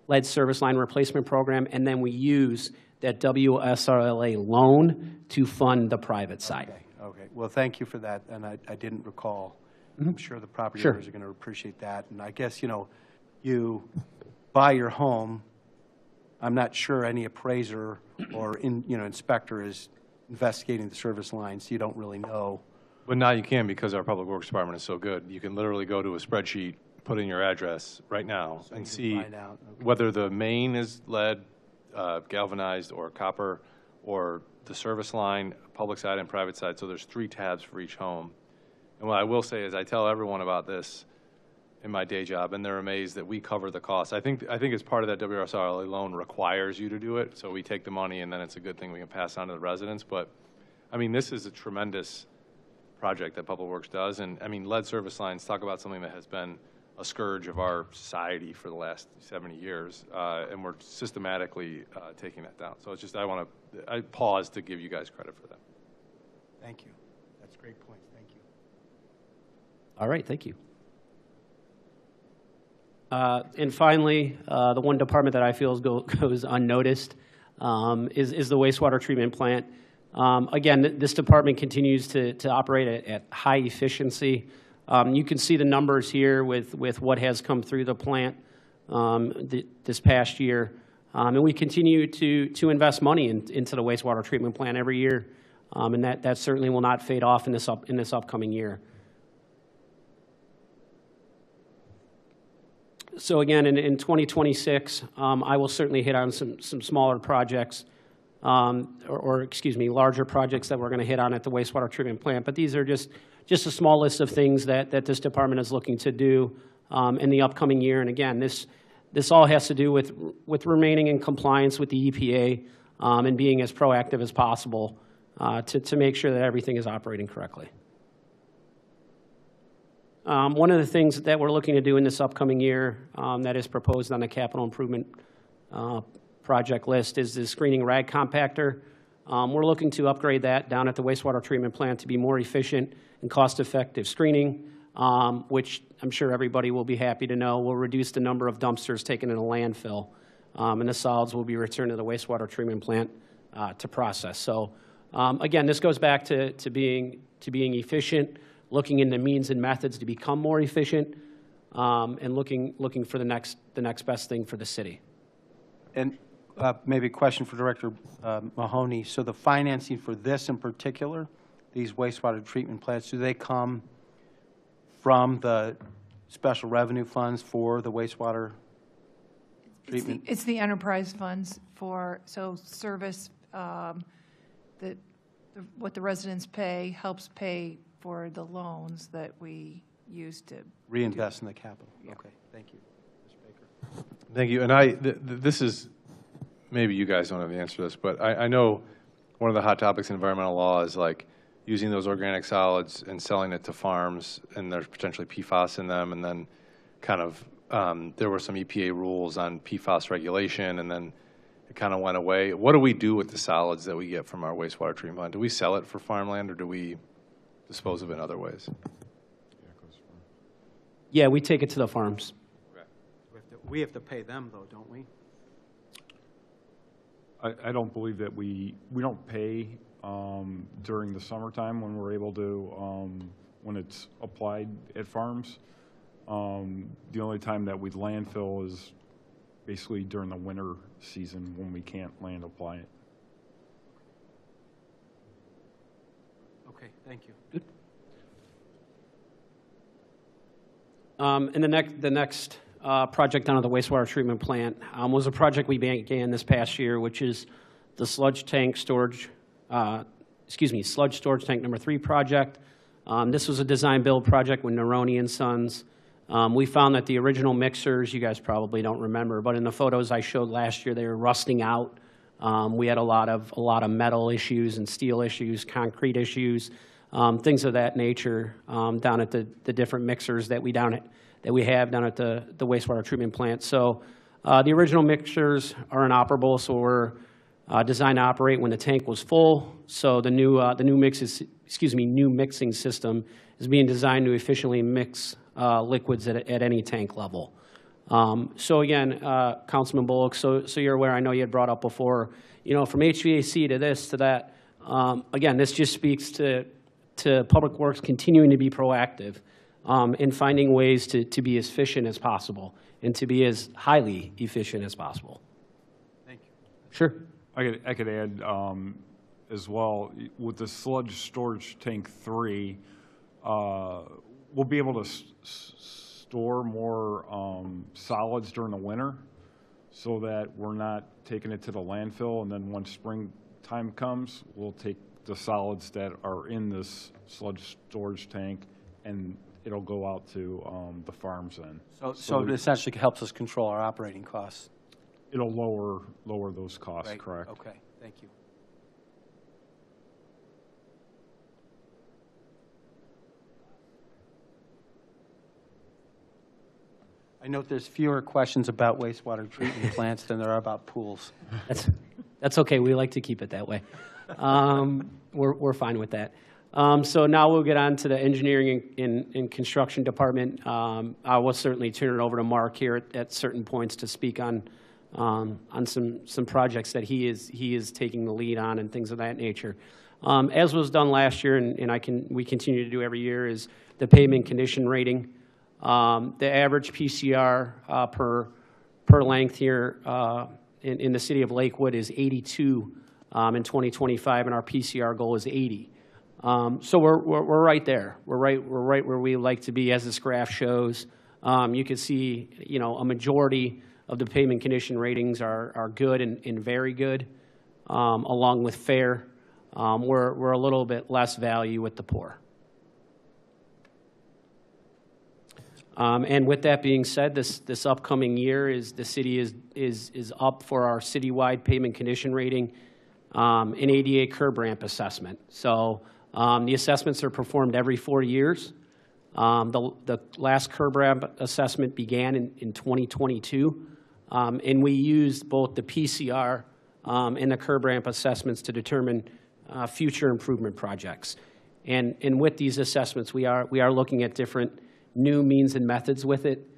line replacement program, and then we use that WSRLA loan to fund the private side. Okay. Well, thank you for that, and I didn't recall. I'm sure the property owners are going to appreciate that. And I guess, you buy your home, I'm not sure any appraiser or inspector is investigating the service lines. You don't really know. But now you can, because our Public Works Department is so good. You can literally go to a spreadsheet, put in your address right now, and see whether the main is lead, galvanized or copper, or the service line, public side and private side. So there's 3 tabs for each home. And what I will say is I tell everyone about this in my day job, and they're amazed that we cover the cost. I think it's part of that WRSRLA loan requires you to do it, so we take the money, and then it's a good thing we can pass on to the residents. But, I mean, this is a tremendous project that Public Works does. And, I mean, lead service lines, talk about something that has been a scourge of our society for the last 70 years, and we're systematically taking that down. So it's just I pause to give you guys credit for that. Thank you. That's great points. Thank you. All right, thank you. And finally, the one department that I feel goes unnoticed is the wastewater treatment plant. Again, this department continues to operate at high efficiency. You can see the numbers here with what has come through the plant this past year. And we continue to invest money into the wastewater treatment plant every year. And that certainly will not fade off in this upcoming year. So again, in 2026, I will certainly hit on some smaller projects, excuse me, larger projects that we're going to hit on at the wastewater treatment plant. But these are just a small list of things that this department is looking to do in the upcoming year. And again, this all has to do with remaining in compliance with the EPA and being as proactive as possible to make sure that everything is operating correctly. One of the things that we're looking to do in this upcoming year that is proposed on the capital improvement project list is the screening rag compactor. We're looking to upgrade that down at the wastewater treatment plant to be more efficient and cost-effective screening, which I'm sure everybody will be happy to know will reduce the number of dumpsters taken in a landfill, and the solids will be returned to the wastewater treatment plant to process. So again, this goes back to being efficient, looking into means and methods to become more efficient, and looking for the next best thing for the city. And maybe a question for Director Mahoney. So the financing for this in particular, these wastewater treatment plants, do they come from the special revenue funds for the wastewater treatment? It's the enterprise funds for, so service, what the residents pay helps pay for the loans that we use to reinvest in the capital. Yeah. Okay, thank you. Mr. Baker. Thank you. And this is, maybe you guys don't have the answer to this, but I know one of the hot topics in environmental law is like using those organic solids and selling it to farms, and there's potentially PFAS in them, and then kind of there were some EPA rules on PFAS regulation, and then it kind of went away. What do we do with the solids that we get from our wastewater treatment plant? Do we sell it for farmland, or do we dispose of it in other ways? Yeah, we take it to the farms. Okay. We have to pay them, though, don't we? I don't believe that we don't pay during the summertime when we're able to, when it's applied at farms. The only time that we landfill is basically during the winter season when we can't land apply it. Okay, thank you. Good. And the next project down at the wastewater treatment plant was a project we began this past year, which is the sludge storage tank number 3 project. This was a design build project with Neroni and Sons. We found that the original mixers, you guys probably don't remember, but in the photos I showed last year, they were rusting out. We had a lot of metal issues and steel issues, concrete issues, things of that nature down at the different mixers that we have down at the wastewater treatment plant. So the original mixers are inoperable, so we're designed to operate when the tank was full. So the new mixing system is being designed to efficiently mix liquids at any tank level. So again, Councilman Bullock, so you're aware, I know you had brought up before, from HVAC to this to that. Again, this just speaks to Public Works continuing to be proactive in finding ways to be as efficient as possible and to be as highly efficient as possible. Thank you. Sure. I could add as well, with the sludge storage tank 3, we'll be able to store more solids during the winter. so that we're not taking it to the landfill, and then once springtime comes, we'll take the solids that are in this sludge storage tank, and it'll go out to the farms then. So it essentially helps us control our operating costs. It'll lower those costs, Right. correct? Okay, thank you. I note there's fewer questions about wastewater treatment plants than there are about pools. That's okay. We like to keep it that way. We're fine with that. So now we'll get on to the engineering and construction department. I will certainly turn it over to Mark here at certain points to speak on some projects that he is taking the lead on and things of that nature. As was done last year, and we continue to do every year, is the pavement condition rating. The average PCR per length here in the city of Lakewood is 82 in 2025, and our PCR goal is 80. So we're right there. We're right where we like to be, as this graph shows. You can see, a majority of the pavement condition ratings are good and very good, along with fair. We're a little bit less value with the poor. And with that being said, this upcoming year the city is up for our citywide pavement condition rating, an ADA curb ramp assessment. So the assessments are performed every 4 years. The last curb ramp assessment began in 2022, and we used both the PCR and the curb ramp assessments to determine future improvement projects. And with these assessments, we are looking at different new means and methods with it,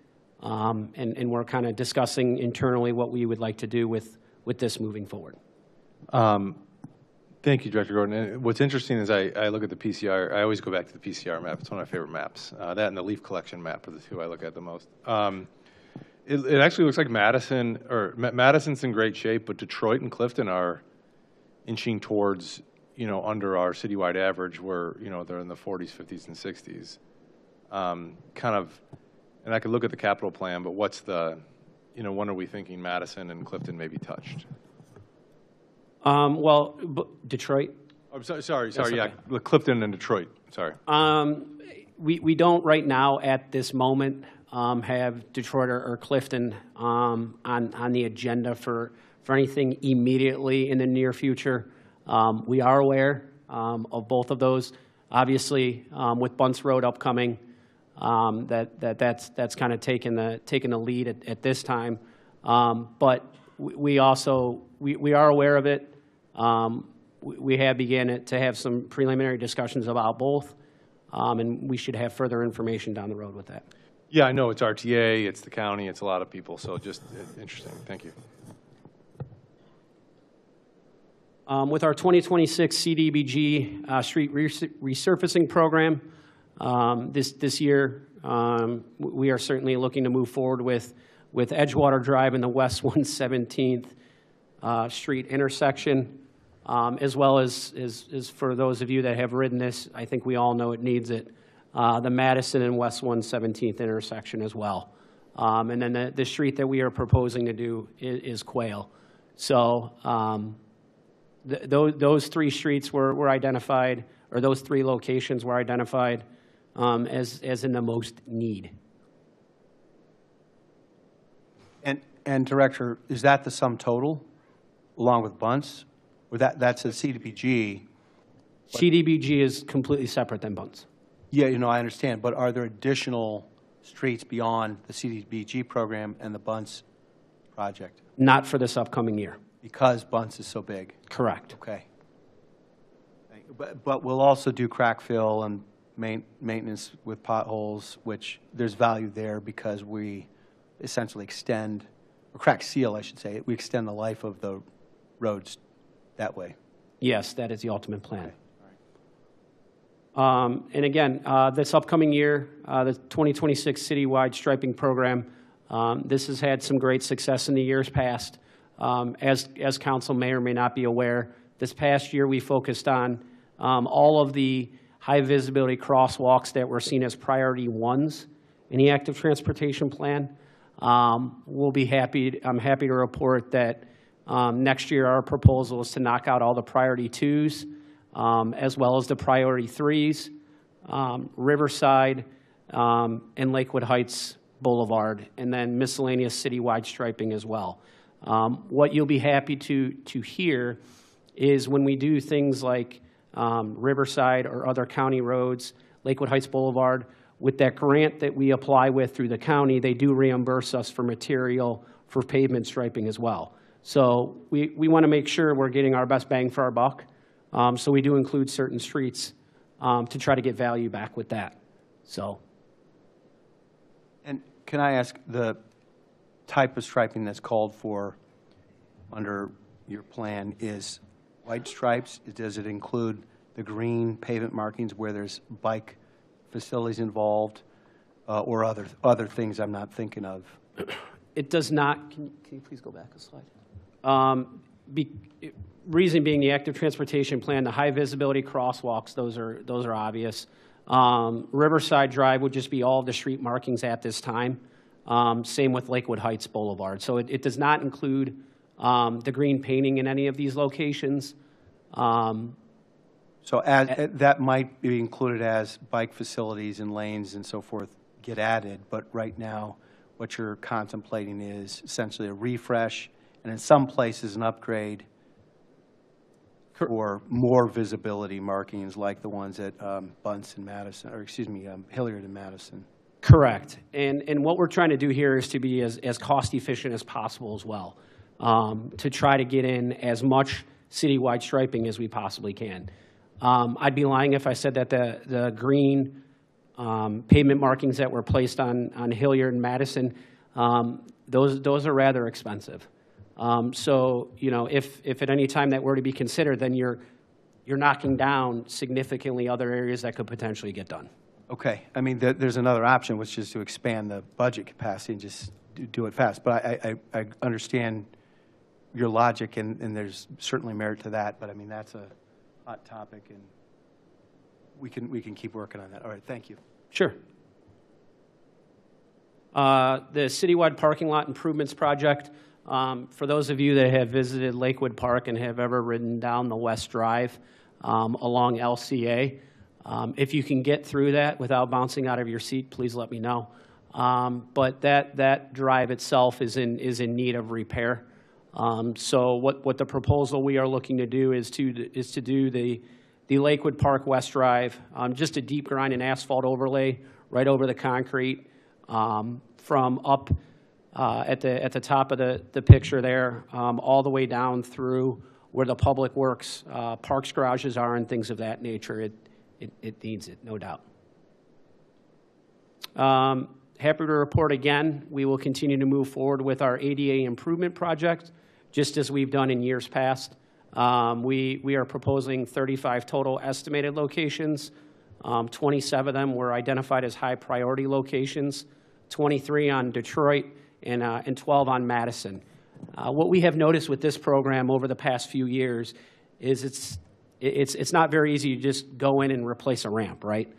and we're kind of discussing internally what we would like to do with this moving forward. Thank you, Director Gordon. And what's interesting is I look at the PCR. I always go back to the PCR map. It's one of my favorite maps. That and the leaf collection map are the two I look at the most. It actually looks like Madison's in great shape, but Detroit and Clifton are inching towards, under our citywide average, where, they're in the 40s, 50s, and 60s. And I could look at the capital plan, but what's when are we thinking Madison and Clifton may be touched? Well, Detroit. I'm sorry, okay. yeah, Clifton and Detroit, sorry. We don't right now at this moment have Detroit or Clifton on the agenda for anything immediately in the near future. We are aware of both of those. Obviously, with Bunce Road upcoming, that's kind of taken the lead at this time. But we are aware of it. We have begun to have some preliminary discussions about both, and we should have further information down the road with that. Yeah, I know it's RTA, it's the county, it's a lot of people, so just interesting. Thank you. With our 2026 CDBG street resurfacing program, this year, we are certainly looking to move forward with Edgewater Drive and the West 117th Street intersection, as well as for those of you that have ridden this, I think we all know it needs it, the Madison and West 117th intersection as well. And then the street that we are proposing to do is Quail. So those three streets were identified, or those three locations were identified as in the most need. And Director, is that the sum total, along with Bunce? Or that's a CDBG? CDBG is completely separate than Bunce. Yeah, I understand. But are there additional streets beyond the CDBG program and the Bunce project? Not for this upcoming year. Because Bunce is so big? Correct. Okay. But we'll also do crack fill and maintenance with potholes, which there's value there because we essentially extend, or crack seal, I should say, we extend the life of the roads that way. Yes, that is the ultimate plan. Okay. And again, this upcoming year, the 2026 citywide striping program, this has had some great success in the years past. As council may or may not be aware, this past year we focused on all of the high visibility crosswalks that were seen as priority ones in the active transportation plan. We'll be happy. I'm happy to report that next year our proposal is to knock out all the priority 2s, as well as the priority 3s, Riverside, and Lakewood Heights Boulevard, and then miscellaneous citywide striping as well. What you'll be happy to hear is when we do things like Riverside or other county roads, Lakewood Heights Boulevard, with that grant that we apply with through the county, they do reimburse us for material for pavement striping as well. So we want to make sure we're getting our best bang for our buck. So we do include certain streets to try to get value back with that. So. And can I ask, the type of striping that's called for under your plan is white stripes? Does it include the green pavement markings where there's bike facilities involved, or other things I'm not thinking of? It does not. Can you please go back a slide? Reason being the active transportation plan, the high visibility crosswalks, those are obvious. Riverside Drive would just be all the street markings at this time. Same with Lakewood Heights Boulevard. So it does not include the green painting in any of these locations. So that might be included as bike facilities and lanes and so forth get added, but right now what you're contemplating is essentially a refresh and in some places an upgrade or more visibility markings like the ones at Bunce and Madison, or excuse me, Hilliard and Madison. Correct. And what we're trying to do here is to be as cost efficient as possible as well, to try to get in as much citywide striping as we possibly can. I'd be lying if I said that the green pavement markings that were placed on Hilliard and Madison, those are rather expensive. So, you know, if at any time that were to be considered, then you're knocking down significantly other areas that could potentially get done. Okay. I mean, there's another option, which is to expand the budget capacity and just do it fast. But I understand your logic, and there's certainly merit to that. But I mean, that's a hot topic, and we can keep working on that. All right. Thank you. Sure. The citywide parking lot improvements project. For those of you that have visited Lakewood Park and have ever ridden down the West Drive along LCA, if you can get through that without bouncing out of your seat, please let me know. But that drive itself is in need of repair. So what the proposal we are looking to do is to do the Lakewood Park West Drive, just a deep grind and asphalt overlay right over the concrete from up at the top of the picture there, all the way down through where the Public Works parks garages are and things of that nature. It needs it, no doubt. Happy to report again, we will continue to move forward with our ADA improvement project, just as we've done in years past. We are proposing 35 total estimated locations. 27 of them were identified as high priority locations, 23 on Detroit, and 12 on Madison. What we have noticed with this program over the past few years is it's not very easy to just go in and replace a ramp, right?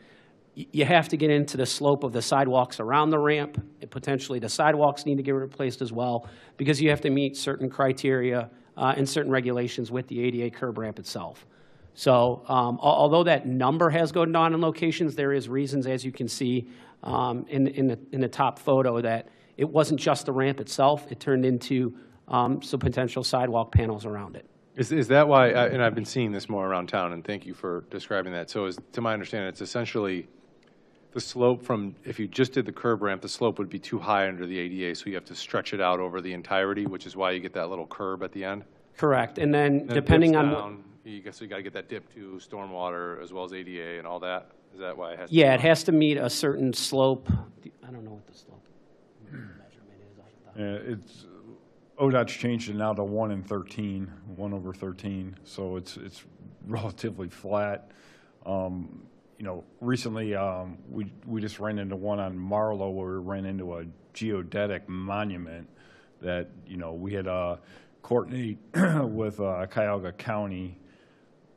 You have to get into the slope of the sidewalks around the ramp, and potentially the sidewalks need to get replaced as well, because you have to meet certain criteria and certain regulations with the ADA curb ramp itself. So although that number has gone down in locations, there is reasons, as you can see in the top photo, that it wasn't just the ramp itself. It turned into some potential sidewalk panels around it. Is that why, and I've been seeing this more around town, and thank you for describing that. So to my understanding, it's essentially the slope from, if you just did the curb ramp, the slope would be too high under the ADA, so you have to stretch it out over the entirety, which is why you get that little curb at the end? Correct. And then depending on... You got to get that dip to stormwater as well as ADA and all that? Is that why it has to Yeah, it has to meet a certain slope. I don't know what the slope measurement is. It's ODOT's changed it now to 1 over 13, so it's relatively flat. You know, recently we just ran into one on Marlow where we ran into a geodetic monument that, you know, we had coordinate with Cuyahoga County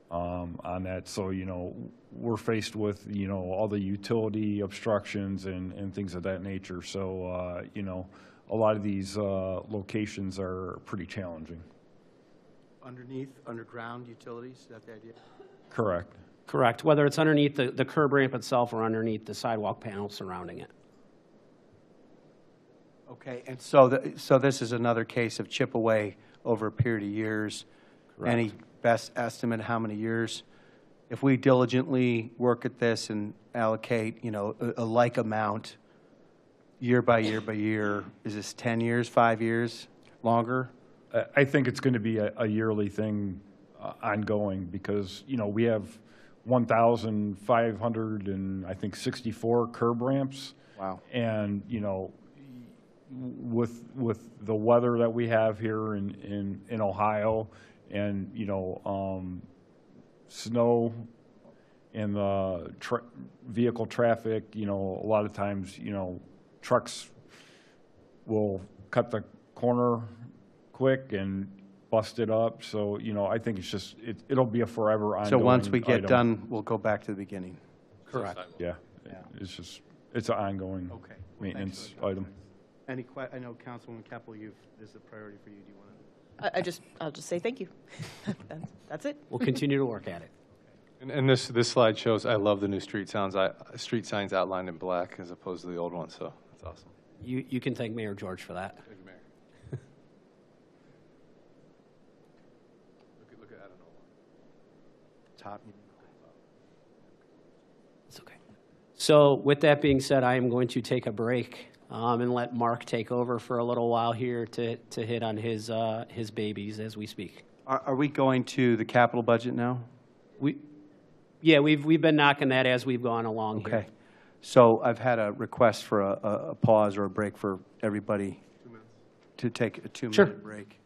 on that. So, you know, we're faced with, you know, all the utility obstructions and things of that nature. So, you know, a lot of these locations are pretty challenging. Underground utilities, is that the idea? Correct. Correct, whether it's underneath the curb ramp itself or underneath the sidewalk panel surrounding it. Okay, and so this is another case of chip away over a period of years. Correct. Any best estimate how many years? If we diligently work at this and allocate, a like amount year by year by year, is this 10 years, 5 years, longer? I think it's going to be a yearly thing ongoing because, we have 1,500 and I think 64 curb ramps. Wow. And, with the weather that we have here in Ohio and, snow and the vehicle traffic, a lot of times, trucks will cut the corner quick and bust it up. So, I think it's just, it'll be a forever ongoing So once we get item. done, we'll go back to the beginning. Correct. Yeah, it's an ongoing Okay. maintenance item. I know Councilwoman Keppel, this is a priority for you. Do you want to? I'll just say thank you. That's it. We'll continue to work at it. And this slide shows, I love the new street signs outlined in black as opposed to the old ones, so that's awesome. You can thank Mayor George for that. Thank you, Mayor. Look at Adam. Top. It's okay. So with that being said, I am going to take a break and let Mark take over for a little while here to hit on his babies as we speak. Are we going to the capital budget now? Yeah, we've been knocking that as we've gone along here. Okay. So I've had a request for a pause or a break for everybody to take a 2-minute break.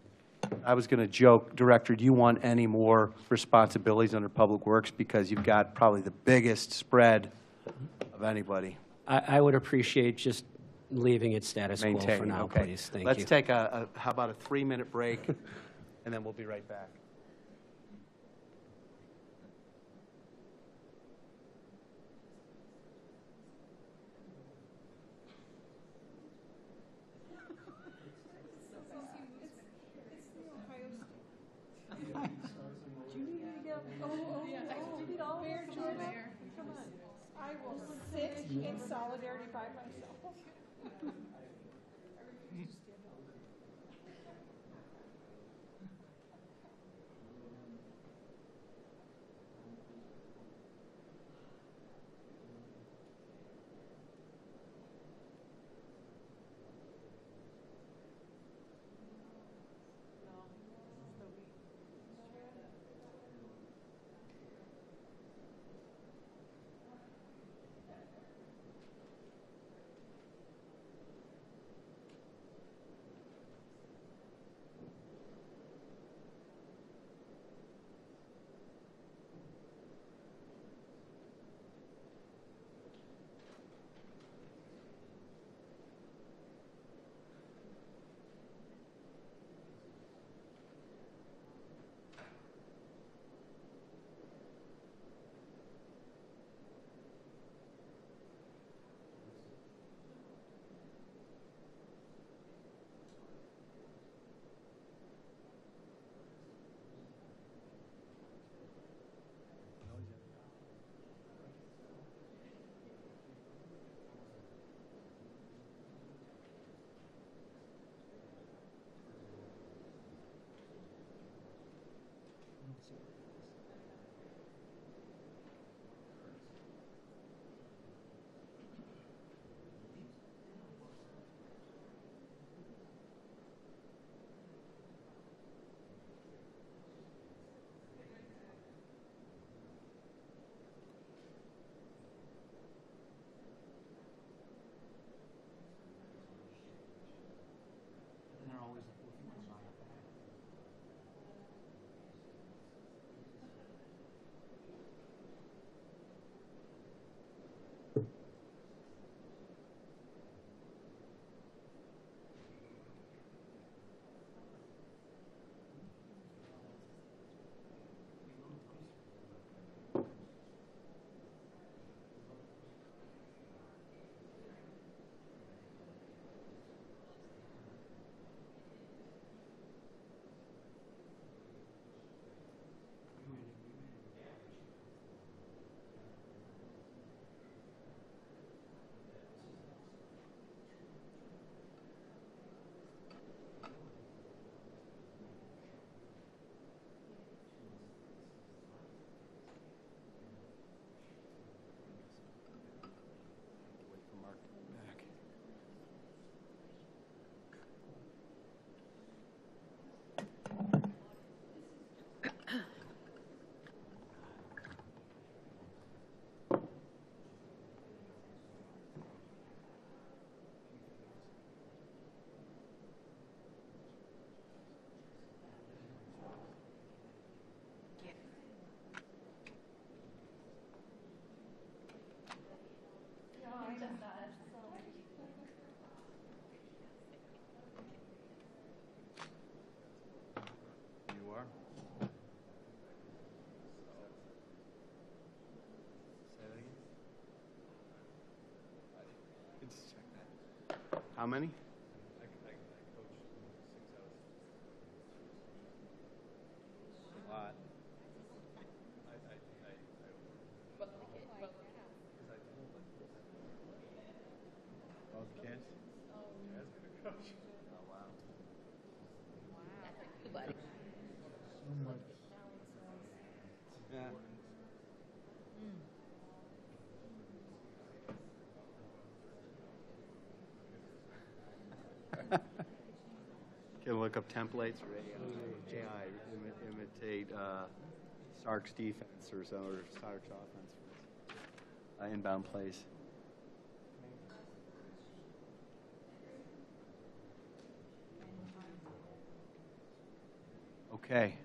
I was going to joke, Director, do you want any more responsibilities under Public Works because you've got probably the biggest spread of anybody? I would appreciate just leaving it status quo for Maintaining, now, okay. please. Thank you. Let's take how about a 3-minute break, and then we'll be right back. I will sit in solidarity by myself. You are? Say that again? How many? A lot. Both kids? Oh, wow. So much. Yeah. Can look up templates, AI, imitate Sark's defense or Sark's offense for inbound plays. Okay,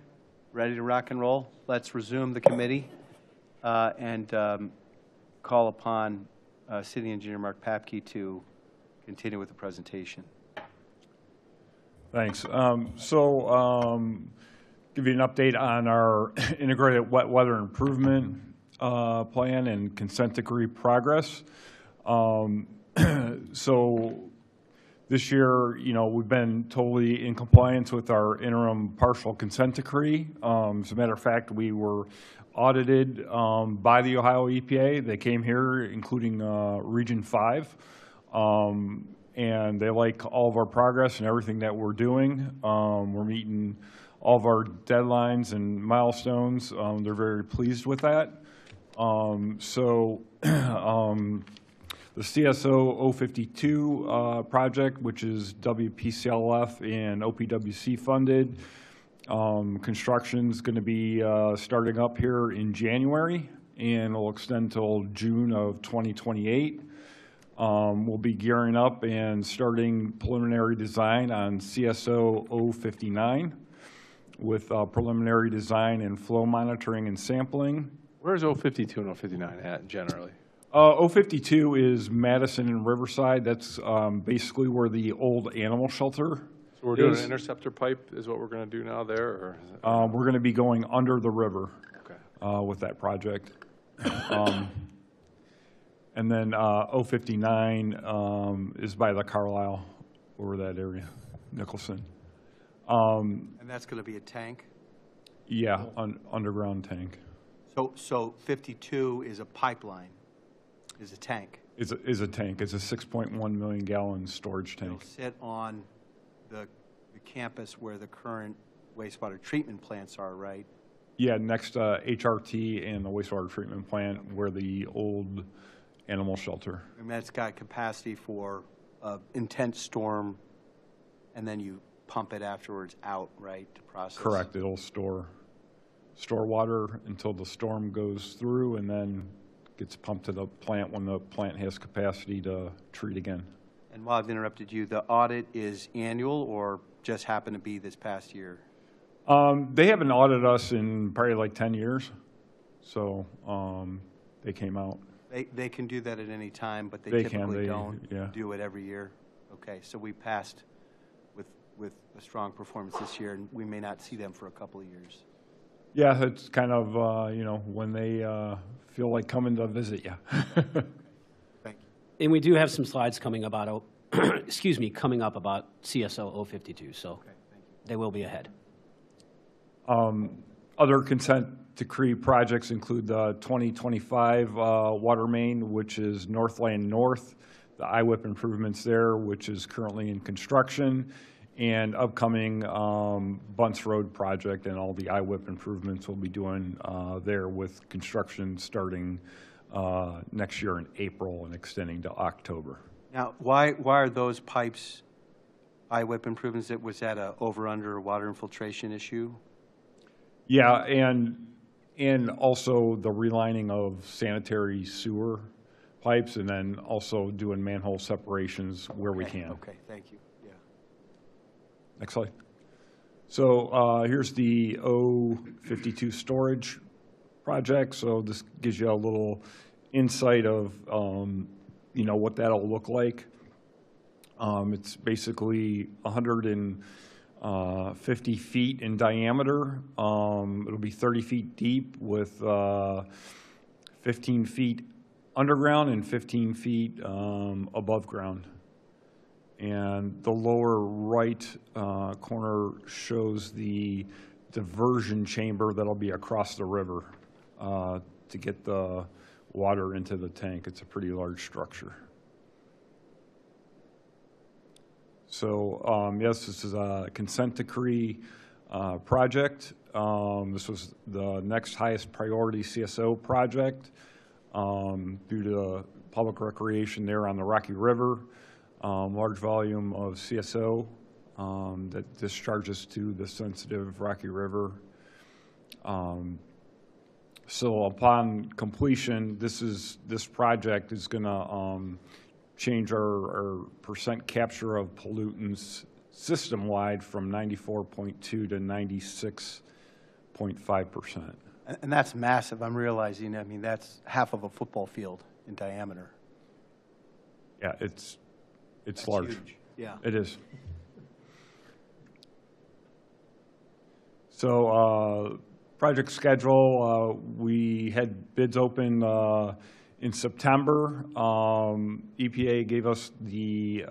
ready to rock and roll? Let's resume the committee and call upon City Engineer Mark Papke to continue with the presentation. Thanks. Give you an update on our integrated wet weather improvement plan and consent decree progress. This year, we've been totally in compliance with our interim partial consent decree. As a matter of fact, we were audited by the Ohio EPA. They came here, including Region 5. And they like all of our progress and everything that we're doing. We're meeting all of our deadlines and milestones. They're very pleased with that. The CSO 052 project, which is WPCLF and OPWC funded, construction's going to be starting up here in January, and it'll extend till June of 2028. We'll be gearing up and starting preliminary design on CSO 059 with preliminary design and flow monitoring and sampling. Where's 052 and 059 at generally? 052 is Madison and Riverside. That's basically where the old animal shelter So we're doing an interceptor pipe is what we're going to do now there? Or we're going to be going under the river okay. With that project. And then 059 is by the Carlisle, over that area, Nicholson. And that's going to be a tank? Yeah, underground tank. So 52 is a pipeline, is a tank? Is a tank. It's a 6.1 million gallon storage tank. It'll sit on the campus where the current wastewater treatment plants are, right? Yeah, next to HRT and the wastewater treatment plant where the old animal shelter. And that's got capacity for intense storm, and then you pump it afterwards out, right, to process? Correct. It'll store water until the storm goes through, and then gets pumped to the plant when the plant has capacity to treat again. And while I've interrupted you, the audit is annual or just happened to be this past year? They haven't audited us in probably like 10 years, so they came out. They can do that at any time, but they typically don't do it every year. Okay, so we passed with a strong performance this year, and we may not see them for a couple of years. Yeah, it's kind of when they feel like coming to visit you. Thank you. And we do have some slides coming about, coming up about CSO 052, so Okay, thank you. they will be ahead. Other consent decree projects include the 2025 water main, which is Northland North, the IWIP improvements there, which is currently in construction, and upcoming Bunce Road project, and all the IWIP improvements we'll be doing there, with construction starting next year in April and extending to October. Now, why are those pipes IWIP improvements? Was that a over-under water infiltration issue? Yeah, and also the relining of sanitary sewer pipes, and then also doing manhole separations where we can. Okay, thank you. Yeah. Next slide. So here's the 052 storage project. So this gives you a little insight of what that'll look like. It's basically 150 feet in diameter. It'll be 30 feet deep with 15 feet underground and 15 feet above ground. And the lower right corner shows the diversion chamber that'll be across the river to get the water into the tank. It's a pretty large structure. So yes, this is a consent decree project. This was the next highest priority CSO project due to public recreation there on the Rocky River. Large volume of CSO that discharges to the sensitive Rocky River. So upon completion, this project is going to change our percent capture of pollutants system-wide from 94.2 to 96.5%. And that's massive. I'm realizing, I mean, that's half of a football field in diameter. Yeah, it's That's large. huge. Yeah. It is. So project schedule, we had bids open in September. EPA gave us the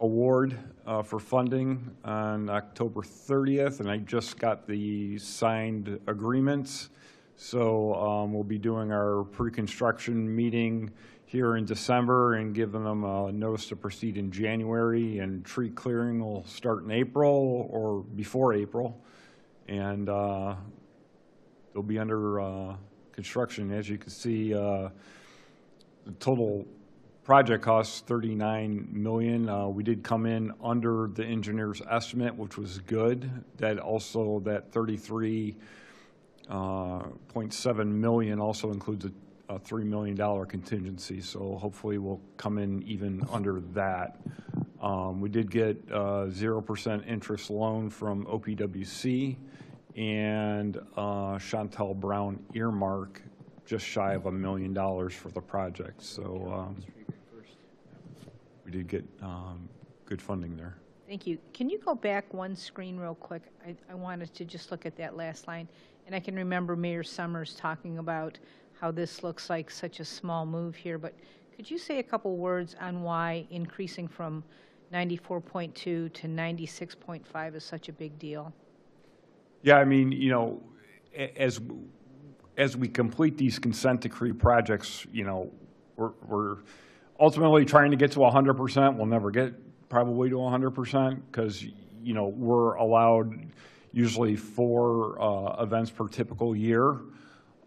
award for funding on October 30th, and I just got the signed agreements. So we'll be doing our pre-construction meeting here in December and giving them a notice to proceed in January, and tree clearing will start in April or before April, and they'll be under construction. As you can see, the total project costs $39 million. We did come in under the engineer's estimate, which was good. That also, that $33.7 million also includes a $3 million contingency, so hopefully we'll come in even under that. We did get 0% interest loan from OPWC and Chantel Brown earmark just shy of $1 million for the project. So we did get good funding there. Thank you. Can you go back one screen real quick? I wanted to just look at that last line. And I can remember Mayor Summers talking about how this looks like such a small move here, but could you say a couple words on why increasing from 94.2 to 96.5 is such a big deal? Yeah, I mean, as we complete these consent decree projects, we're ultimately trying to get to 100%. We'll never get probably to 100% because, we're allowed usually 4 events per typical year.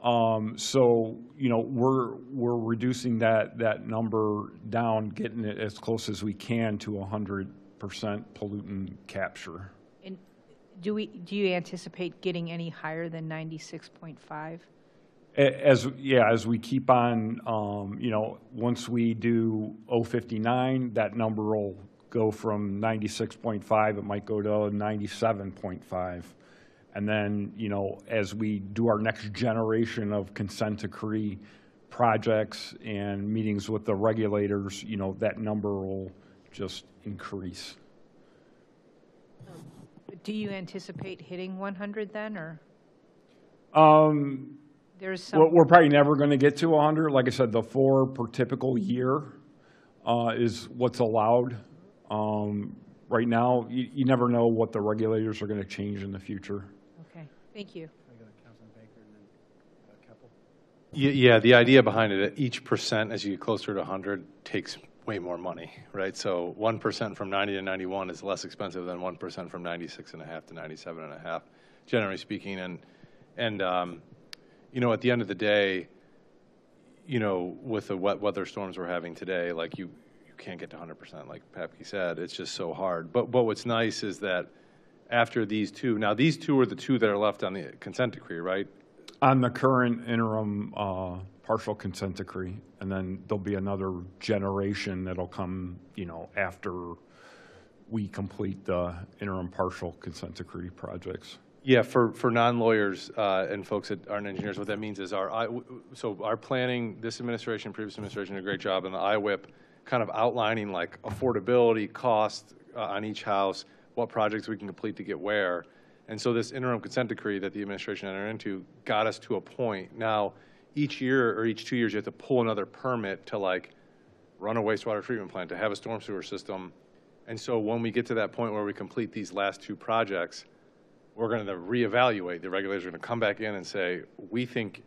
So, we're reducing that number down, getting it as close as we can to 100% pollutant capture. And do you anticipate getting any higher than 96.5? As we keep on, once we do 059, that number will go from 96.5, it might go to 97.5. And then, as we do our next generation of consent decree projects and meetings with the regulators, that number will just increase. Do you anticipate hitting 100 then, or? There's some. We're probably never going to get to 100. Like I said, the 4 per typical year is what's allowed. Right now, you never know what the regulators are going to change in the future. Okay, thank you. Yeah, the idea behind it, each percent as you get closer to 100 takes way more money, right? So 1% from 90 to 91 is less expensive than 1% from 96.5 to 97.5, generally speaking. And at the end of the day, with the wet weather storms we're having today, like you can't get to 100%, like Papke said. It's just so hard. But what's nice is that after these 2, now these 2 are the 2 that are left on the consent decree, right? On the current interim partial consent decree, and then there'll be another generation that'll come, after we complete the interim partial consent decree projects. Yeah, for non-lawyers and folks that aren't engineers, what that means is our planning, this administration, previous administration did a great job, and the IWIP kind of outlining like affordability, cost on each house, what projects we can complete to get where. And so this interim consent decree that the administration entered into got us to a point. Now, each year or each 2 years, you have to pull another permit to like run a wastewater treatment plant, to have a storm sewer system. And so when we get to that point where we complete these last 2 projects, we're going to reevaluate. The regulators are going to come back in and say, we think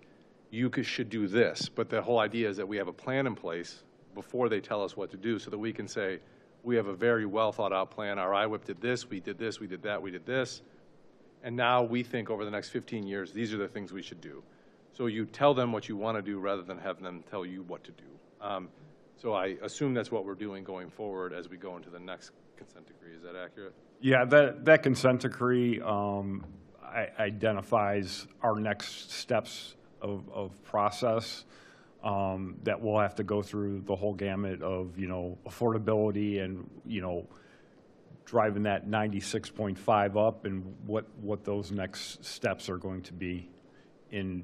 you should do this. But the whole idea is that we have a plan in place before they tell us what to do so that we can say, we have a very well thought out plan. Our IWIP did this, we did this, we did that, we did this. And now we think over the next 15 years, these are the things we should do. So you tell them what you want to do rather than have them tell you what to do. So I assume that's what we're doing going forward as we go into the next consent decree. Is that accurate? Yeah, that consent decree identifies our next steps of process that we'll have to go through the whole gamut of, affordability and, driving that 96.5 up and what those next steps are going to be in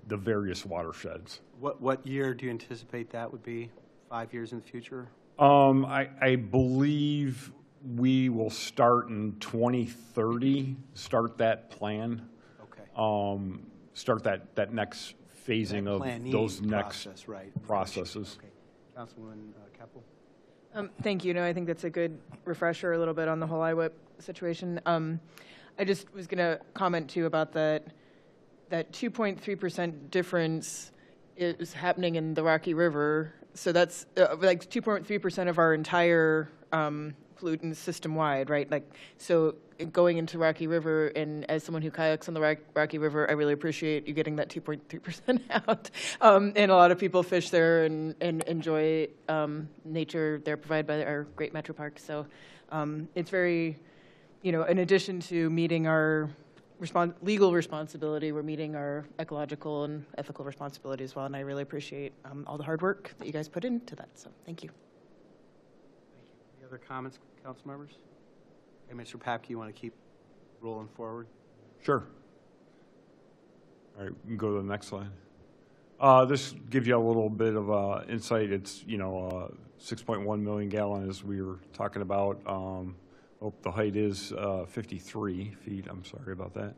the various watersheds. What year do you anticipate that would be? 5 years in the future? I believe we will start in 2030, start that plan. Okay. Start that next phasing of those next process, right. processes. Okay. Councilwoman Keppel? Thank you. No, I think that's a good refresher a little bit on the whole IWIP situation. I just was going to comment too about that 2.3% difference is happening in the Rocky River. So that's like 2.3% of our entire pollutant system-wide, right? Like, so going into Rocky River, and as someone who kayaks on the Rocky River, I really appreciate you getting that 2.3% out. And a lot of people fish there and enjoy nature there provided by our great metro park. So it's very, in addition to meeting our legal responsibility, we're meeting our ecological and ethical responsibility as well. And I really appreciate all the hard work that you guys put into that. So thank you. Any other comments, council members? Hey, Mr. Papke, you want to keep rolling forward? Sure. All right, we can go to the next slide. This gives you a little bit of insight. It's, 6.1 million gallon as we were talking about. The height is 53 feet. I'm sorry about that.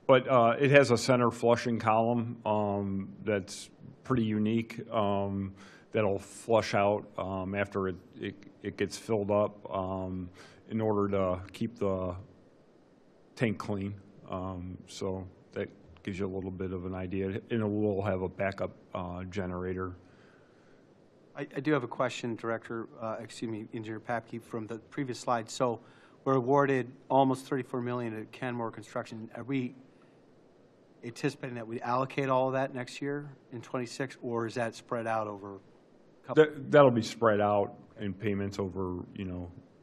But it has a center flushing column that's pretty unique. That'll flush out after it gets filled up in order to keep the tank clean. So that gives you a little bit of an idea. And it will have a backup generator. I do have a question, Engineer Papke, from the previous slide. So we're awarded almost $34 million at Canmore Construction. Are we anticipating that we allocate all of that next year in 26, or is that spread out over a couple? That'll be spread out in payments over,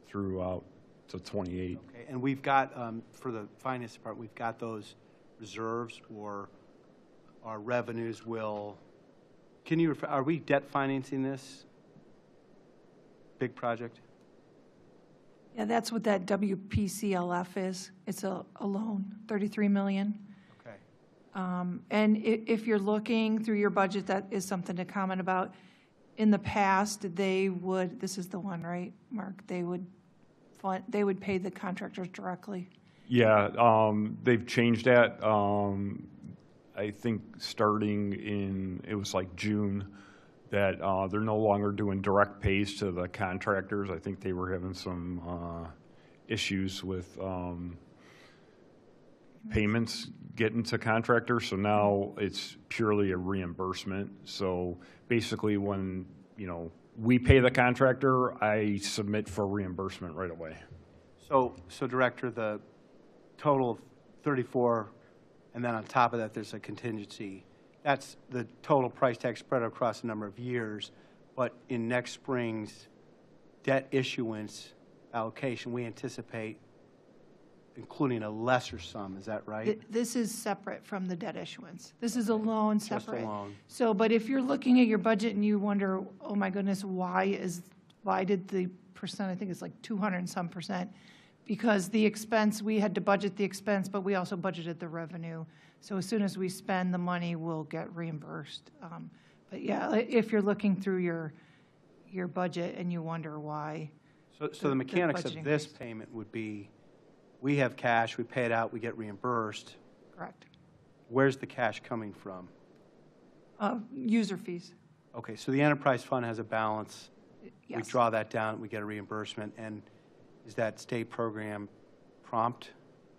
throughout to 28. Okay, and we've got, for the finance department, we've got those reserves, or our revenues will... are we debt financing this big project? Yeah, that's what that WPCLF is. It's a loan, $33 million. Okay. And if you're looking through your budget, that is something to comment about. In the past, they would, this is the one, right, Mark? They would pay the contractors directly. Yeah, they've changed that. I think starting in, it was like June, that they're no longer doing direct pays to the contractors. I think they were having some issues with payments getting to contractors. So now it's purely a reimbursement. So basically when, we pay the contractor, I submit for reimbursement right away. So Director, the total of 34, and then on top of that, there's a contingency. That's the total price tag spread across a number of years. But in next spring's debt issuance allocation, we anticipate including a lesser sum. Is that right? This is separate from the debt issuance. This is a loan separate. Just a loan. So, but if you're looking at your budget and you wonder, oh my goodness, why did the percent, I think it's like 200 and some percent, because the expense, we had to budget the expense, but we also budgeted the revenue. So as soon as we spend the money, we'll get reimbursed. But yeah, if you're looking through your budget and you wonder why. So the mechanics budget of this increased. payment would be, we have cash, we pay it out, we get reimbursed. Correct. Where's the cash coming from? User fees. Okay, so the enterprise fund has a balance. We Yes. draw that down, we get a reimbursement, and is that state program prompt?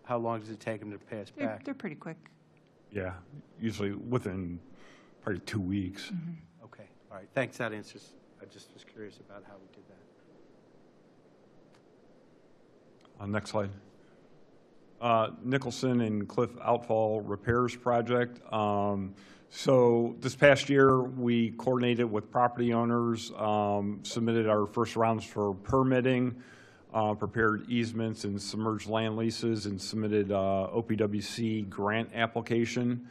How long does it take them to pay us back? They're pretty quick. Yeah, usually within probably 2 weeks. Okay, all right, thanks, that answers. I just was curious about how we did that. Next slide. Nicholson and Cliff Outfall Repairs Project. So this past year, we coordinated with property owners, submitted our first rounds for permitting, prepared easements and submerged land leases, and submitted OPWC grant application.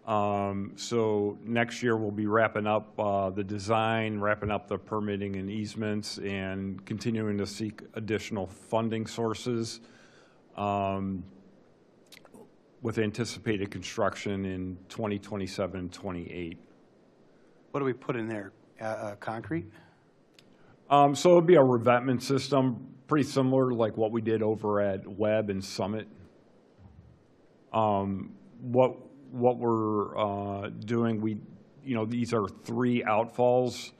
So next year, we'll be wrapping up the design, wrapping up the permitting and easements, and continuing to seek additional funding sources with anticipated construction in 2027 and 28. What do we put in there? Concrete? So it'll be a revetment system, pretty similar to like what we did over at Webb and Summit. What we're doing, these are 3 outfalls.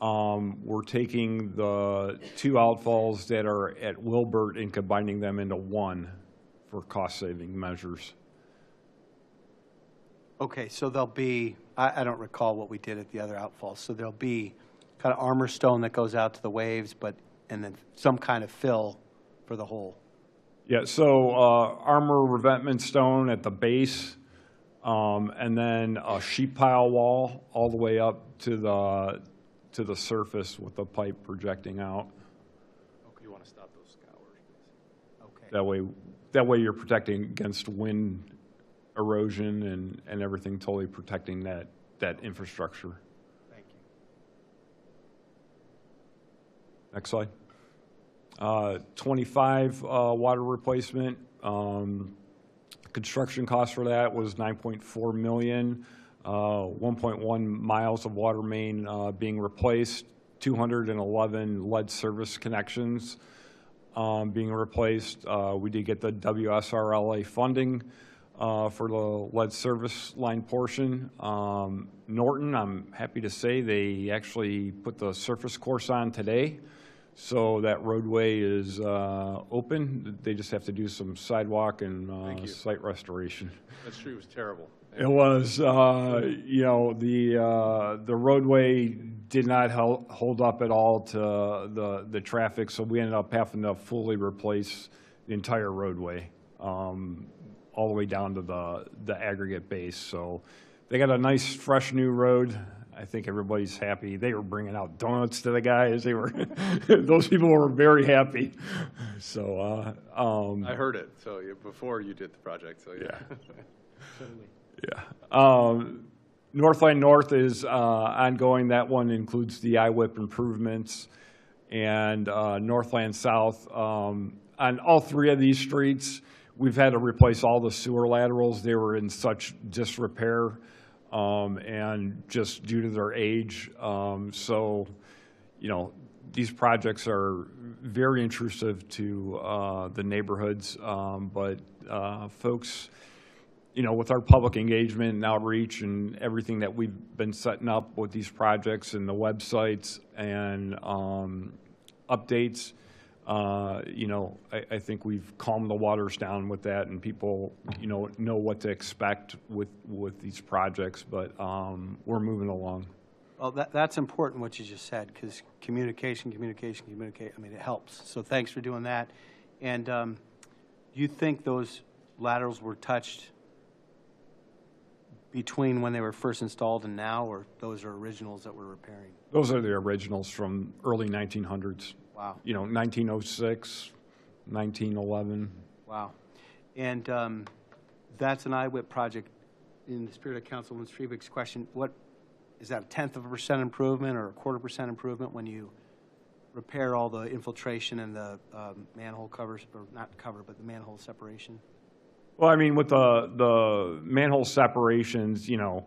We're taking the 2 outfalls that are at Wilbert and combining them into one for cost-saving measures. Okay, so there'll be, I don't recall what we did at the other outfalls, so there'll be kind of armor stone that goes out to the waves, and then some kind of fill for the hole. Yeah, so armor revetment stone at the base, and then a sheet pile wall all the way up to the surface with the pipe projecting out. You want to stop those scours. Okay. That way you're protecting against wind erosion and everything, totally protecting that infrastructure. Thank you. Next slide. 25 water replacement. Construction cost for that was $9.4 million. 1.1 miles of water main being replaced. 211 lead service connections being replaced. We did get the WSRLA funding for the lead service line portion. Norton, I'm happy to say they actually put the surface course on today. So that roadway is open. They just have to do some sidewalk and site restoration. That street was terrible. It was, the roadway did not hold up at all to the traffic, so we ended up having to fully replace the entire roadway, all the way down to the aggregate base. So they got a nice, fresh new road. I think everybody's happy. They were bringing out donuts to the guys. They were, those people were very happy. So I heard it. So before you did the project. So yeah. Yeah. Northline North is ongoing. That one includes the IWIP improvements, and Northland South. On all 3 of these streets, we've had to replace all the sewer laterals. They were in such disrepair. And just due to their age. So, these projects are very intrusive to the neighborhoods, but folks, with our public engagement and outreach and everything that we've been setting up with these projects and the websites and updates, I think we've calmed the waters down with that, and people, know what to expect with these projects, but we're moving along. Well, that's important what you just said, because communication, I mean, it helps. So thanks for doing that. And do you think those laterals were touched between when they were first installed and now, or those are originals that we're repairing? Those are the originals from early 1900s. Wow. 1906, 1911. Wow. And that's an IWIP project. In the spirit of Councilman Strebig's question, what is that, 1/10% improvement or a 1/4% improvement when you repair all the infiltration and the manhole covers, or not cover, but the manhole separation? Well, I mean, with the manhole separations, you know,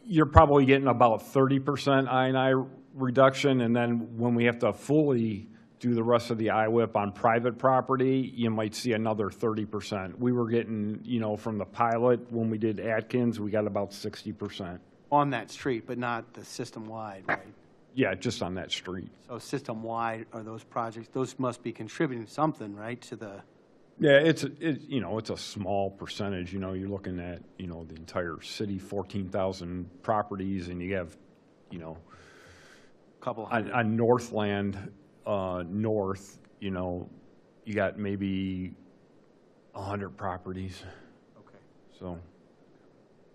you're probably getting about 30% I&I reduction, and then when we have to fully do the rest of the IWIP on private property, you might see another 30%. We were getting, you know, from the pilot, when we did Atkins, we got about 60%. On that street, but not the system-wide, right? Yeah, just on that street. So system-wide, are those projects, those must be contributing something, right, to the... Yeah, you know, it's a small percentage. You know, you're looking at, you know, the entire city, 14,000 properties, and you have, you know, couple on Northland North, you know, you got maybe 100 properties. Okay. So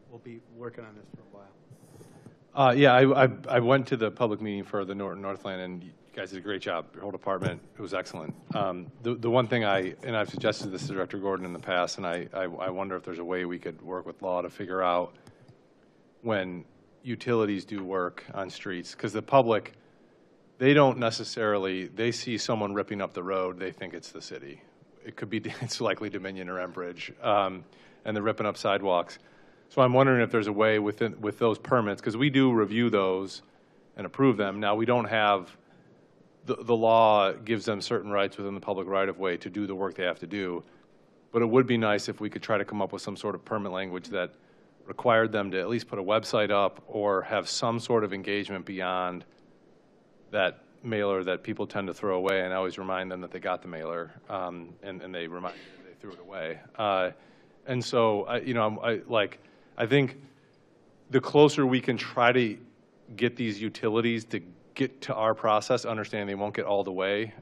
we'll be working on this for a while. Yeah, I went to the public meeting for the Northland, and you guys did a great job. Your whole department, it was excellent. The one thing and I've suggested this to Director Gordon in the past, and I wonder if there's a way we could work with law to figure out when utilities do work on streets, because the public, they don't necessarily, they see someone ripping up the road, they think it's the city. It could be, it's likely Dominion or Enbridge, and they're ripping up sidewalks. So I'm wondering if there's a way with those permits, because we do review those and approve them. Now, we don't have, the law gives them certain rights within the public right-of-way to do the work they have to do. But it would be nice if we could try to come up with some sort of permit language that required them to at least put a website up or have some sort of engagement beyond that mailer that people tend to throw away. And I always remind them that they got the mailer, and they remind me that they threw it away. And so, you know, I think the closer we can try to get these utilities to get to our process, understand they won't get all the way,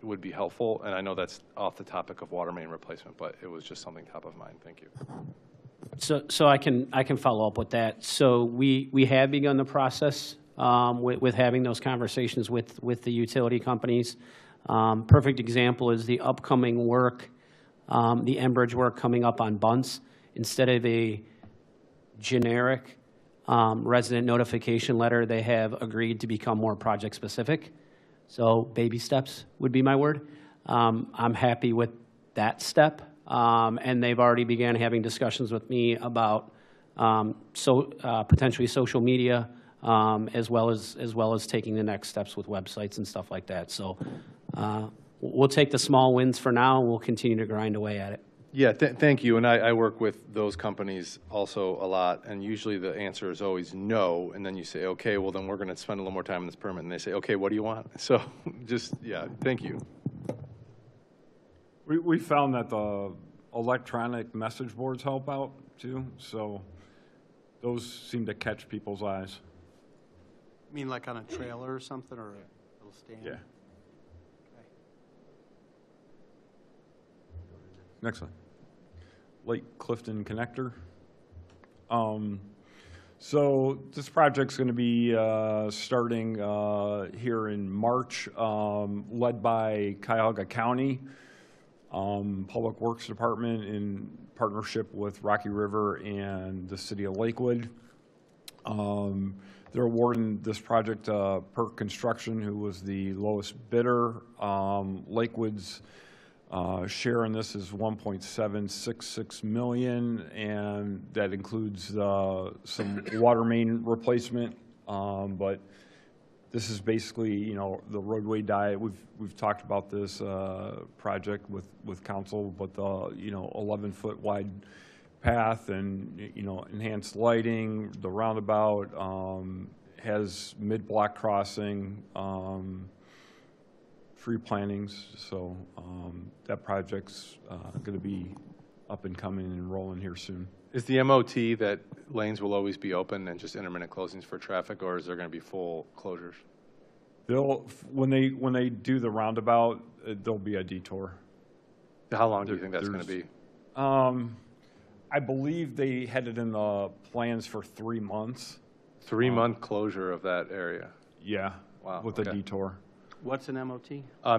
would be helpful. And I know that's off the topic of water main replacement, but it was just something top of mind. Thank you. So I can follow up with that. So we have begun the process with having those conversations with the utility companies. Perfect example is the upcoming work, the Enbridge work coming up on Bunce. Instead of a generic resident notification letter, they have agreed to become more project specific. So baby steps would be my word. I'm happy with that step. And they've already began having discussions with me about potentially social media, as well as taking the next steps with websites and stuff like that. So we'll take the small wins for now, and we'll continue to grind away at it. Yeah, thank you. And I work with those companies also a lot, and usually the answer is always no. And then you say, okay, well, then we're going to spend a little more time on this permit. And they say, okay, what do you want? So just, yeah, thank you. We found that the electronic message boards help out too, so those seem to catch people's eyes. You mean like on a trailer or something, or a little stand? Yeah. Okay. Next one. Lake Clifton Connector. So this project's going to be starting here in March, led by Cuyahoga County. Public Works Department in partnership with Rocky River and the city of Lakewood. They're awarding this project to PERC Construction, who was the lowest bidder. Lakewood's share in this is $1.766 million, and that includes some water main replacement, but this is basically, you know, the roadway diet. We've talked about this project with council, but the, you know, 11-foot wide path and, you know, enhanced lighting, the roundabout has mid-block crossing, tree plantings. So that project's going to be up and coming and rolling here soon. Is the MOT that lanes will always be open and just intermittent closings for traffic, or is there going to be full closures? When they do the roundabout, there'll be a detour. How long do you think that's going to be? I believe they had it in the plans for 3 months. 3-month closure of that area? Yeah. Wow. With a detour. What's an MOT?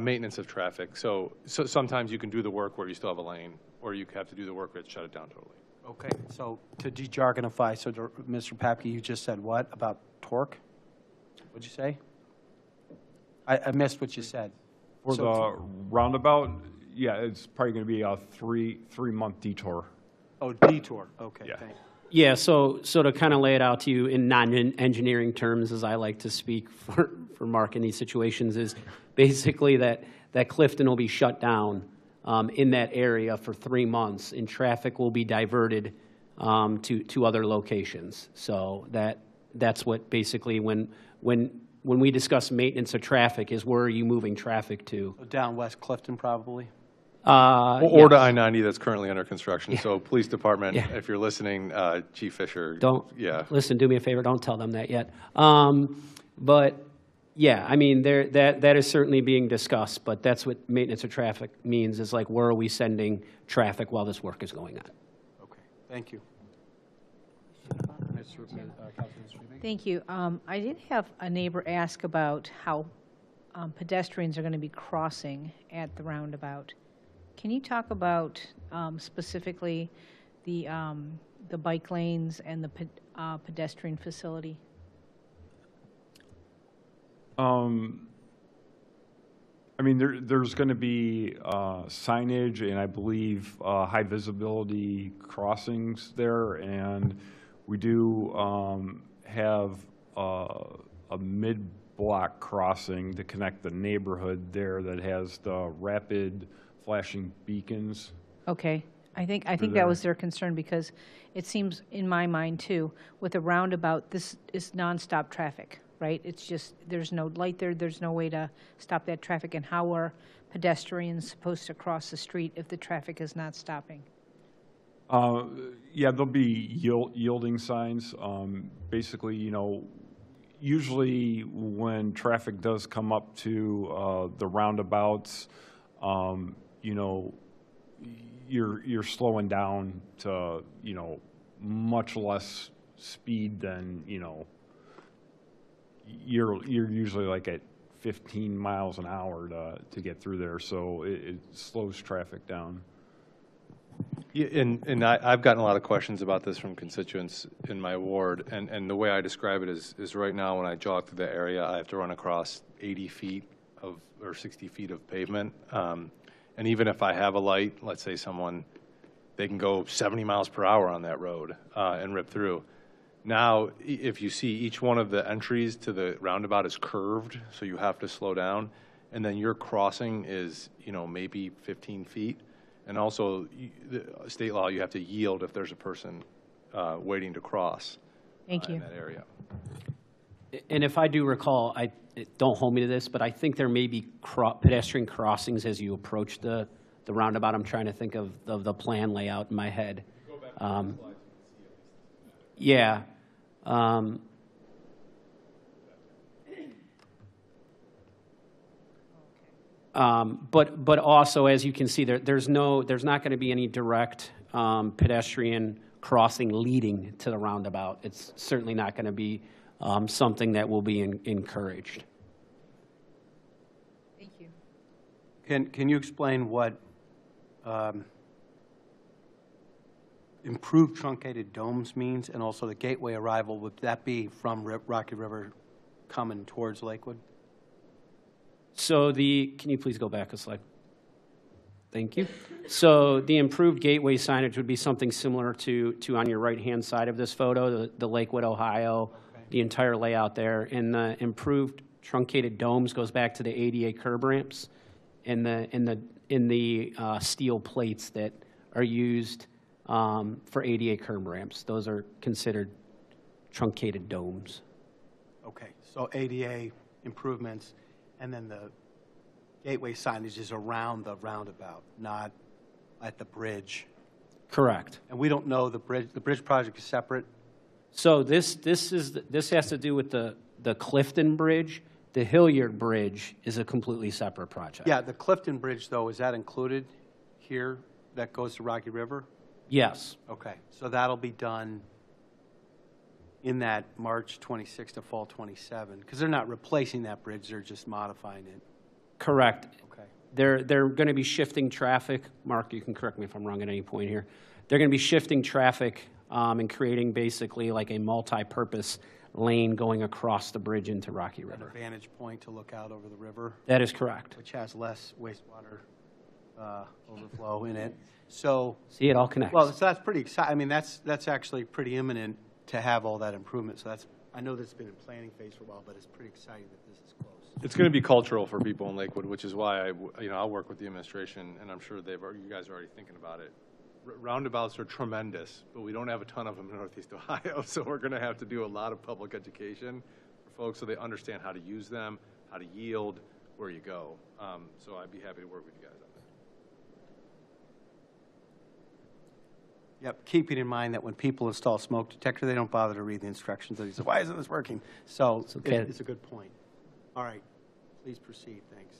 Maintenance of traffic. So sometimes you can do the work where you still have a lane, or you have to do the work where it's shut it down totally. Okay, so to de-jargonify, so Mr. Papke, you just said what about torque? What'd you say? I missed what you said. For the roundabout, yeah, it's probably going to be a three-month detour. Oh, detour, okay, Yeah. thanks. Yeah, so to kind of lay it out to you in non-engineering terms, as I like to speak for Mark in these situations, is basically that Clifton will be shut down in that area for 3 months, and traffic will be diverted to other locations. So that's what basically when we discuss maintenance of traffic is where are you moving traffic to? So down West Clifton, probably? Or to I-90 that's currently under construction. So police department, if you're listening, Chief Fisher. Listen, do me a favor, don't tell them that yet. But yeah, I mean, that is certainly being discussed, but that's what maintenance of traffic means, is like, where are we sending traffic while this work is going on? Okay, thank you. Thank you. I did have a neighbor ask about how pedestrians are going to be crossing at the roundabout. Can you talk about specifically the bike lanes and the pedestrian facility? I mean, there's going to be signage and I believe high visibility crossings there, and we do have a mid-block crossing to connect the neighborhood there that has the rapid flashing beacons. Okay. I think that was their concern, because it seems, in my mind too, with a roundabout, this is nonstop traffic, right? It's just, there's no light there, there's no way to stop that traffic, and how are pedestrians supposed to cross the street if the traffic is not stopping? Yeah, there'll be yielding signs. Basically, you know, usually when traffic does come up to the roundabouts, you know, you're slowing down to, you know, much less speed than, you know, you're usually like at 15 miles an hour to get through there, so it slows traffic down. Yeah, and I've gotten a lot of questions about this from constituents in my ward, and the way I describe it is right now when I jog through the area, I have to run across 80 feet or 60 feet of pavement. And even if I have a light, let's say they can go 70 miles per hour on that road and rip through. Now, if you see, each one of the entries to the roundabout is curved, so you have to slow down, and then your crossing is, you know, maybe 15 feet. And also, the state law, you have to yield if there's a person waiting to cross in that area. And if I do recall, don't hold me to this, but I think there may be pedestrian crossings as you approach the roundabout. I'm trying to think of the plan layout in my head. Go back to the slides, you can see yeah. But also, as you can see, there's not going to be any direct pedestrian crossing leading to the roundabout. It's certainly not going to be something that will be encouraged. Thank you. Can you explain what improved truncated domes means, and also the gateway arrival? Would that be from Rocky River coming towards Lakewood? So can you please go back a slide? Thank you. So the improved gateway signage would be something similar to on your right-hand side of this photo, the Lakewood, Ohio, the entire layout there. And the improved truncated domes goes back to the ADA curb ramps and the steel plates that are used for ADA curb ramps. Those are considered truncated domes. Okay, so ADA improvements, and then the gateway signage is around the roundabout, not at the bridge. Correct. And we don't know the bridge project is separate? So this has to do with the Clifton Bridge. The Hilliard Bridge is a completely separate project. Yeah, the Clifton Bridge, though, is that included here that goes to Rocky River? Yes. Okay, so that'll be done in that March 26 to fall 27, because they're not replacing that bridge, they're just modifying it. Correct. Okay. They're going to be shifting traffic. Mark, you can correct me if I'm wrong at any point here. They're going to be shifting traffic and creating basically like a multi-purpose lane going across the bridge into Rocky An River. vantage point to look out over the river, That is correct. which has less wastewater overflow in it. So, See, it all connects. well, so that's pretty exciting. I mean, that's actually pretty imminent to have all that improvement. So that's, I know that's been in planning phase for a while, but it's pretty exciting that this is close. It's going to be cultural for people in Lakewood, which is why I'll work with the administration, and I'm sure you guys are already thinking about it. Roundabouts are tremendous, but we don't have a ton of them in Northeast Ohio, so we're going to have to do a lot of public education for folks so they understand how to use them, how to yield, where you go. So I'd be happy to work with you guys on that. Yep, keeping in mind that when people install smoke detector, they don't bother to read the instructions. They say, why isn't this working? So it's a good point. All right, please proceed, thanks.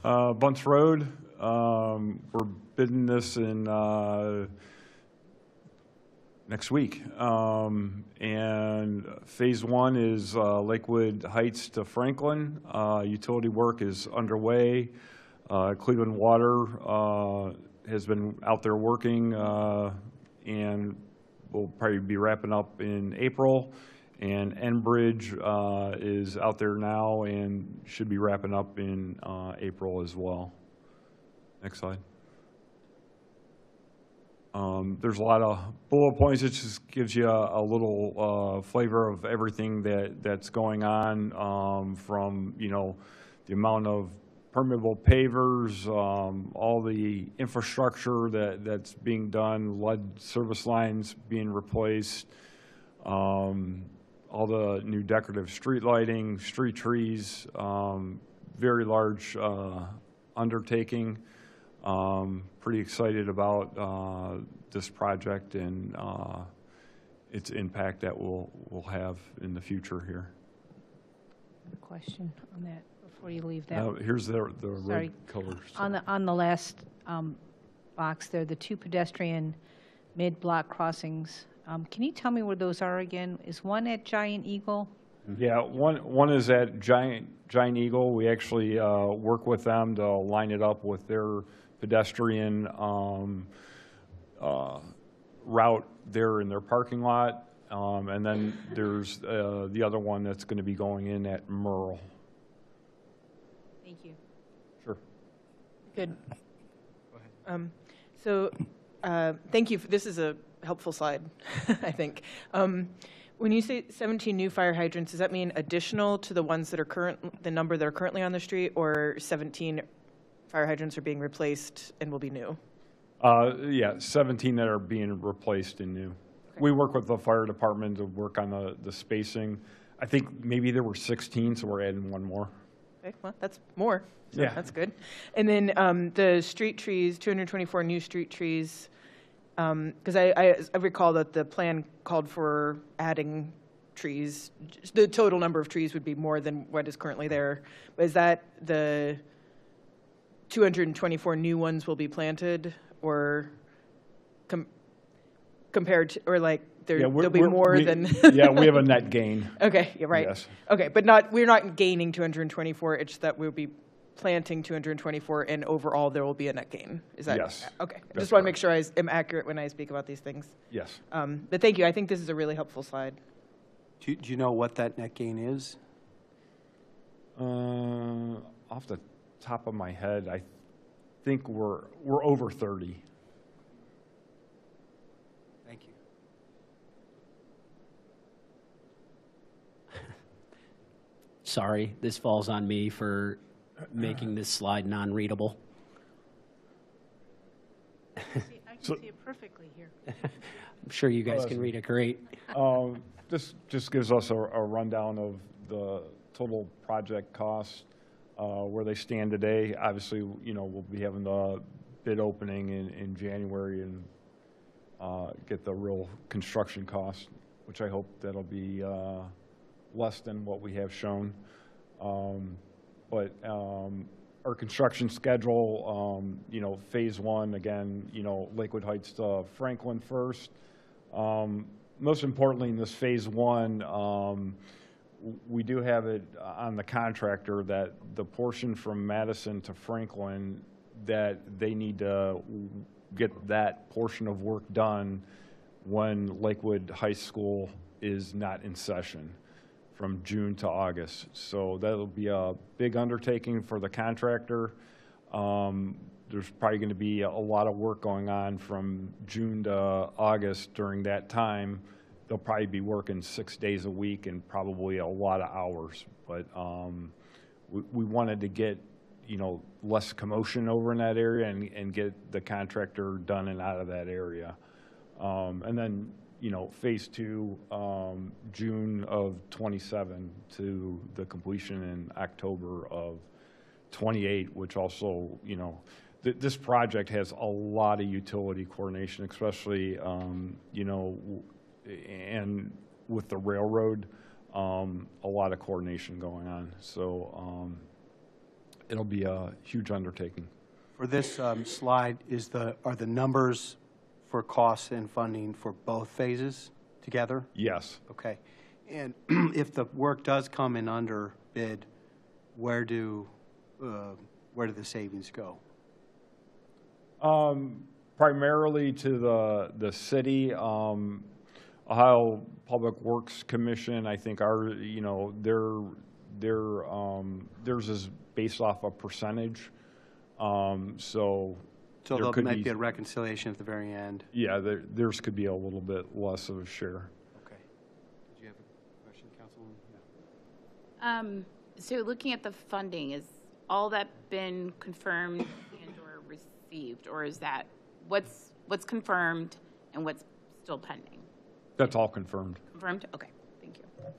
Bunce Road, we're bidding this in next week. And phase one is Lakewood Heights to Franklin. Utility work is underway. Cleveland Water has been out there working and will probably be wrapping up in April. And Enbridge is out there now and should be wrapping up in April as well. Next slide. There's a lot of bullet points. It just gives you a little flavor of everything that's going on, from the amount of permeable pavers, all the infrastructure that's being done, lead service lines being replaced, all the new decorative street lighting, street trees, very large undertaking. Pretty excited about this project and its impact that we'll have in the future here. A question on that before you leave that. Here's the red colors. On the last box there, the 2 pedestrian mid-block crossings. Can you tell me where those are again? Is one at Giant Eagle? Yeah, one is at Giant Eagle. We actually work with them to line it up with their pedestrian route there in their parking lot. And then there's the other one that's going to be going in at Merle. Thank you. Sure. Good. So thank you. This is a helpful slide, I think. When you say 17 new fire hydrants, does that mean additional to the ones that are the number that are currently on the street, or 17 fire hydrants are being replaced and will be new? Yeah, 17 that are being replaced and new. Okay. We work with the fire department to work on the spacing. I think maybe there were 16, so we're adding one more. Okay, well, that's more. So yeah. That's good. And then the street trees, 224 new street trees, because I recall that the plan called for adding trees. The total number of trees would be more than what is currently there. But is that the 224 new ones will be planted, or compared to, or like there'll be more than? Yeah, we have a net gain. Okay, yeah, right. Yes. Okay, but we're not gaining 224. It's that we'll be planting 224, and overall there will be a net gain. Is that? Yes. Okay. I just want to make sure I am accurate when I speak about these things. Yes. But thank you. I think this is a really helpful slide. Do you know what that net gain is? Off the top of my head, I think we're over 30. Thank you. Sorry, this falls on me for making this slide non-readable. I can see it perfectly here. I'm sure you guys can read it great. This just gives us a rundown of the total project cost, where they stand today. Obviously, we'll be having the bid opening in January and get the real construction cost, which I hope that'll be less than what we have shown. But our construction schedule, phase one, again, Lakewood Heights to Franklin first. Most importantly, in this phase one, we do have it on the contractor that the portion from Madison to Franklin, that they need to get that portion of work done when Lakewood High School is not in session from June to August. So that'll be a big undertaking for the contractor. There's probably going to be a lot of work going on from June to August during that time. They'll probably be working 6 days a week and probably a lot of hours. But we wanted to get, you know, less commotion over in that area and get the contractor done and out of that area. And then, you know, phase 2, June of 27 to the completion in October of 28, which also, you know, this project has a lot of utility coordination, especially, you know, and with the railroad, a lot of coordination going on. So it'll be a huge undertaking. For this slide, are the numbers for costs and funding for both phases together? Yes. Okay. And if the work does come in under bid, where do the savings go? Primarily to the city. Ohio Public Works Commission, I think, you know, theirs is based off a percentage. So there might be a reconciliation at the very end. Yeah, theirs could be a little bit less of a share. Okay. Did you have a question, Councilwoman? Yeah. So looking at the funding, is all that been confirmed and or received, or is that what's confirmed and what's still pending? That's all confirmed. Confirmed? Okay, thank you. Okay,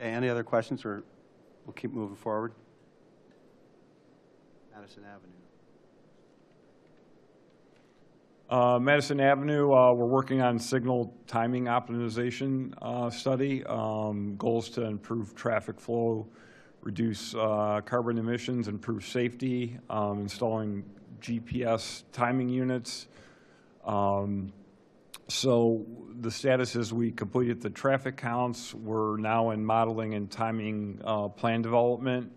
any other questions, or we'll keep moving forward? Madison Avenue. Madison Avenue, we're working on signal timing optimization study. Goals to improve traffic flow, reduce carbon emissions, improve safety, installing GPS timing units. So the status is we completed the traffic counts. We're now in modeling and timing plan development,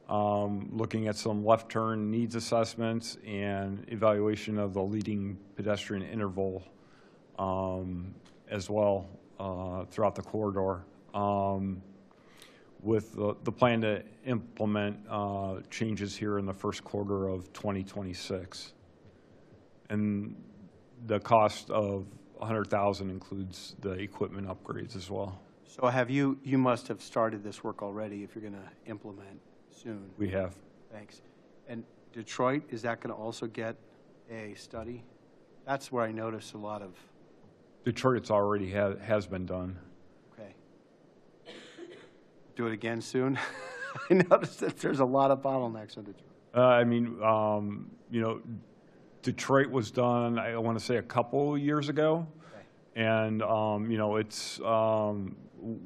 looking at some left turn needs assessments and evaluation of the leading pedestrian interval as well throughout the corridor, with the plan to implement changes here in the first quarter of 2026. And the cost of $100,000 includes the equipment upgrades as well. So you must have started this work already if you're going to implement soon. We have. Thanks. And Detroit, is that going to also get a study? That's where I noticed a lot of. Detroit, it's already has been done. Okay. Do it again soon. I noticed that there's a lot of bottlenecks in Detroit. I mean, you know, Detroit was done, I want to say, a couple years ago. Okay. And, you know, it's,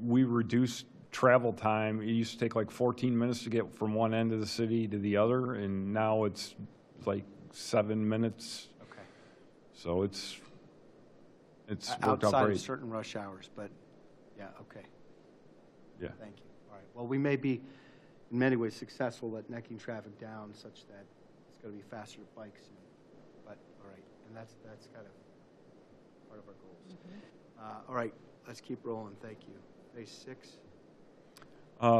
we reduced travel time. It used to take like 14 minutes to get from one end of the city to the other, and now it's like 7 minutes. Okay. So it's worked out outside great. of certain rush hours, but yeah, okay. Yeah. Thank you. All right. Well, we may be in many ways successful at necking traffic down such that it's going to be faster to bike soon. But all right, and that's kind of part of our goals. Mm-hmm. All right, let's keep rolling. Thank you. Phase 6.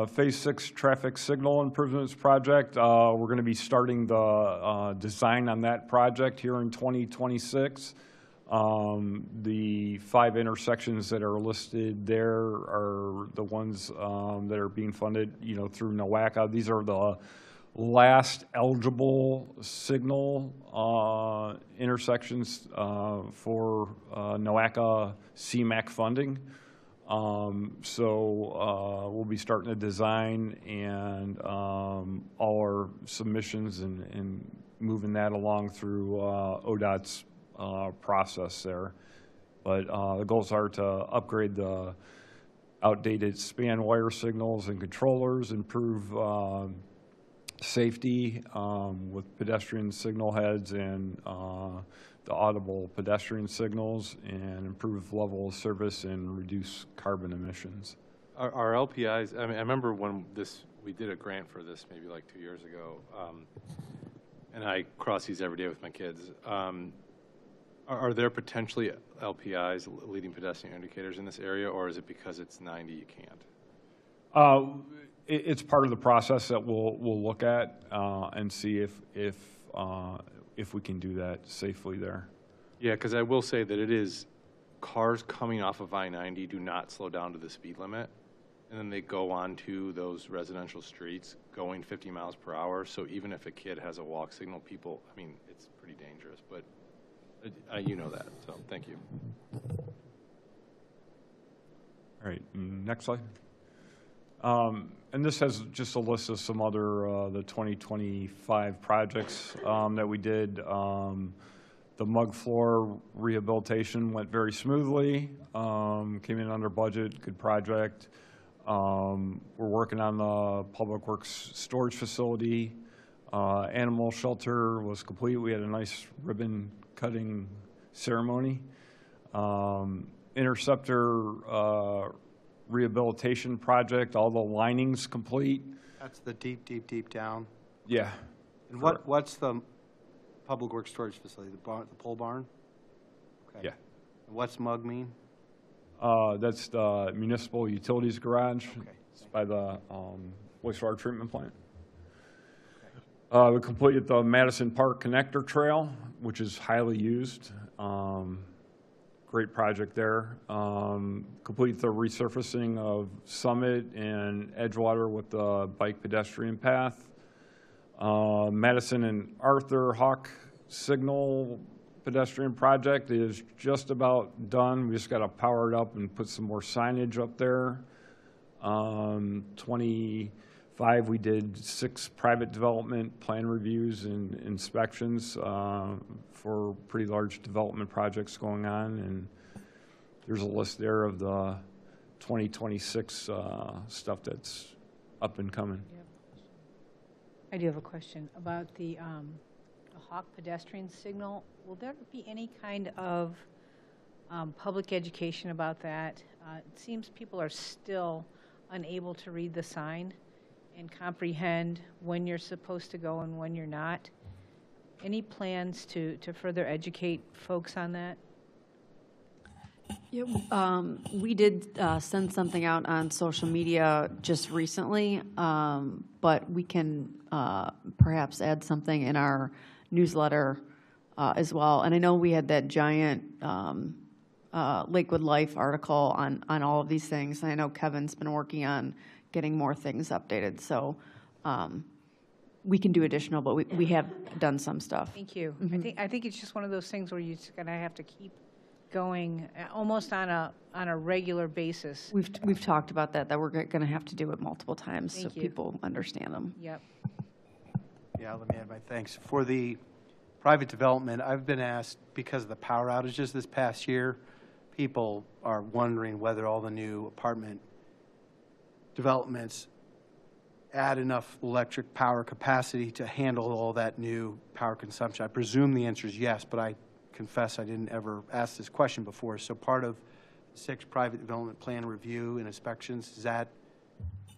Phase 6 traffic signal improvements project. We're going to be starting the design on that project here in 2026. The 5 intersections that are listed there are the ones that are being funded, you know, through NOACA. These are the last eligible signal intersections for NOACA CMAQ funding. So we'll be starting to design and all our submissions and moving that along through ODOT's process there. But the goals are to upgrade the outdated span wire signals and controllers, improve safety with pedestrian signal heads and the audible pedestrian signals, and improve level of service and reduce carbon emissions. Our LPIs, I mean, I remember when we did a grant for this maybe like 2 years ago, and I cross these every day with my kids. Are there potentially LPIs, leading pedestrian indicators, in this area, or is it because it's 90 you can't? It's part of the process that we'll look at and see if we can do that safely there. Yeah, because I will say that it is, cars coming off of I-90 do not slow down to the speed limit, and then they go onto those residential streets going 50 miles per hour. So even if a kid has a walk signal, people, I mean, it's pretty dangerous, but you know that, so thank you. All right, next slide. And this has just a list of some other the 2025 projects that we did. The mug floor rehabilitation went very smoothly, came in under budget, good project. We're working on the Public Works storage facility. Animal shelter was complete. We had a nice ribbon cutting ceremony. Interceptor rehabilitation project, all the linings complete. That's the deep down. Yeah. And what's the Public Works storage facility? The pole barn? Okay. Yeah. And what's MUG mean? That's the Municipal Utilities Garage. Okay. It's by the wastewater treatment plant. We completed the Madison Park Connector Trail, which is highly used. Great project there. Complete the resurfacing of Summit and Edgewater with the bike pedestrian path. Madison and Arthur Hawk Signal pedestrian project is just about done. We just got to power it up and put some more signage up there. 25, we did 6 private development plan reviews and inspections for pretty large development projects going on. And there's a list there of the 2026 stuff that's up and coming. I do have a question about the Hawk pedestrian signal. Will there be any kind of public education about that? It seems people are still unable to read the sign and comprehend when you're supposed to go and when you're not. Any plans to further educate folks on that? Yeah, we did send something out on social media just recently, but we can perhaps add something in our newsletter as well. And I know we had that giant Lakewood Life article on all of these things. And I know Kevin's been working on getting more things updated. So we can do additional, but we have done some stuff. Thank you. I think it's just one of those things where you're just going to have to keep going almost on a regular basis. We've talked about that we're going to have to do it multiple times Thank so you. people understand them. Yep. Yeah, let me add my thanks. For the private development, I've been asked, because of the power outages this past year, people are wondering whether all the new apartment developments add enough electric power capacity to handle all that new power consumption. I presume the answer is yes, but I confess I didn't ever ask this question before. So part of 6 private development plan review and inspections, does that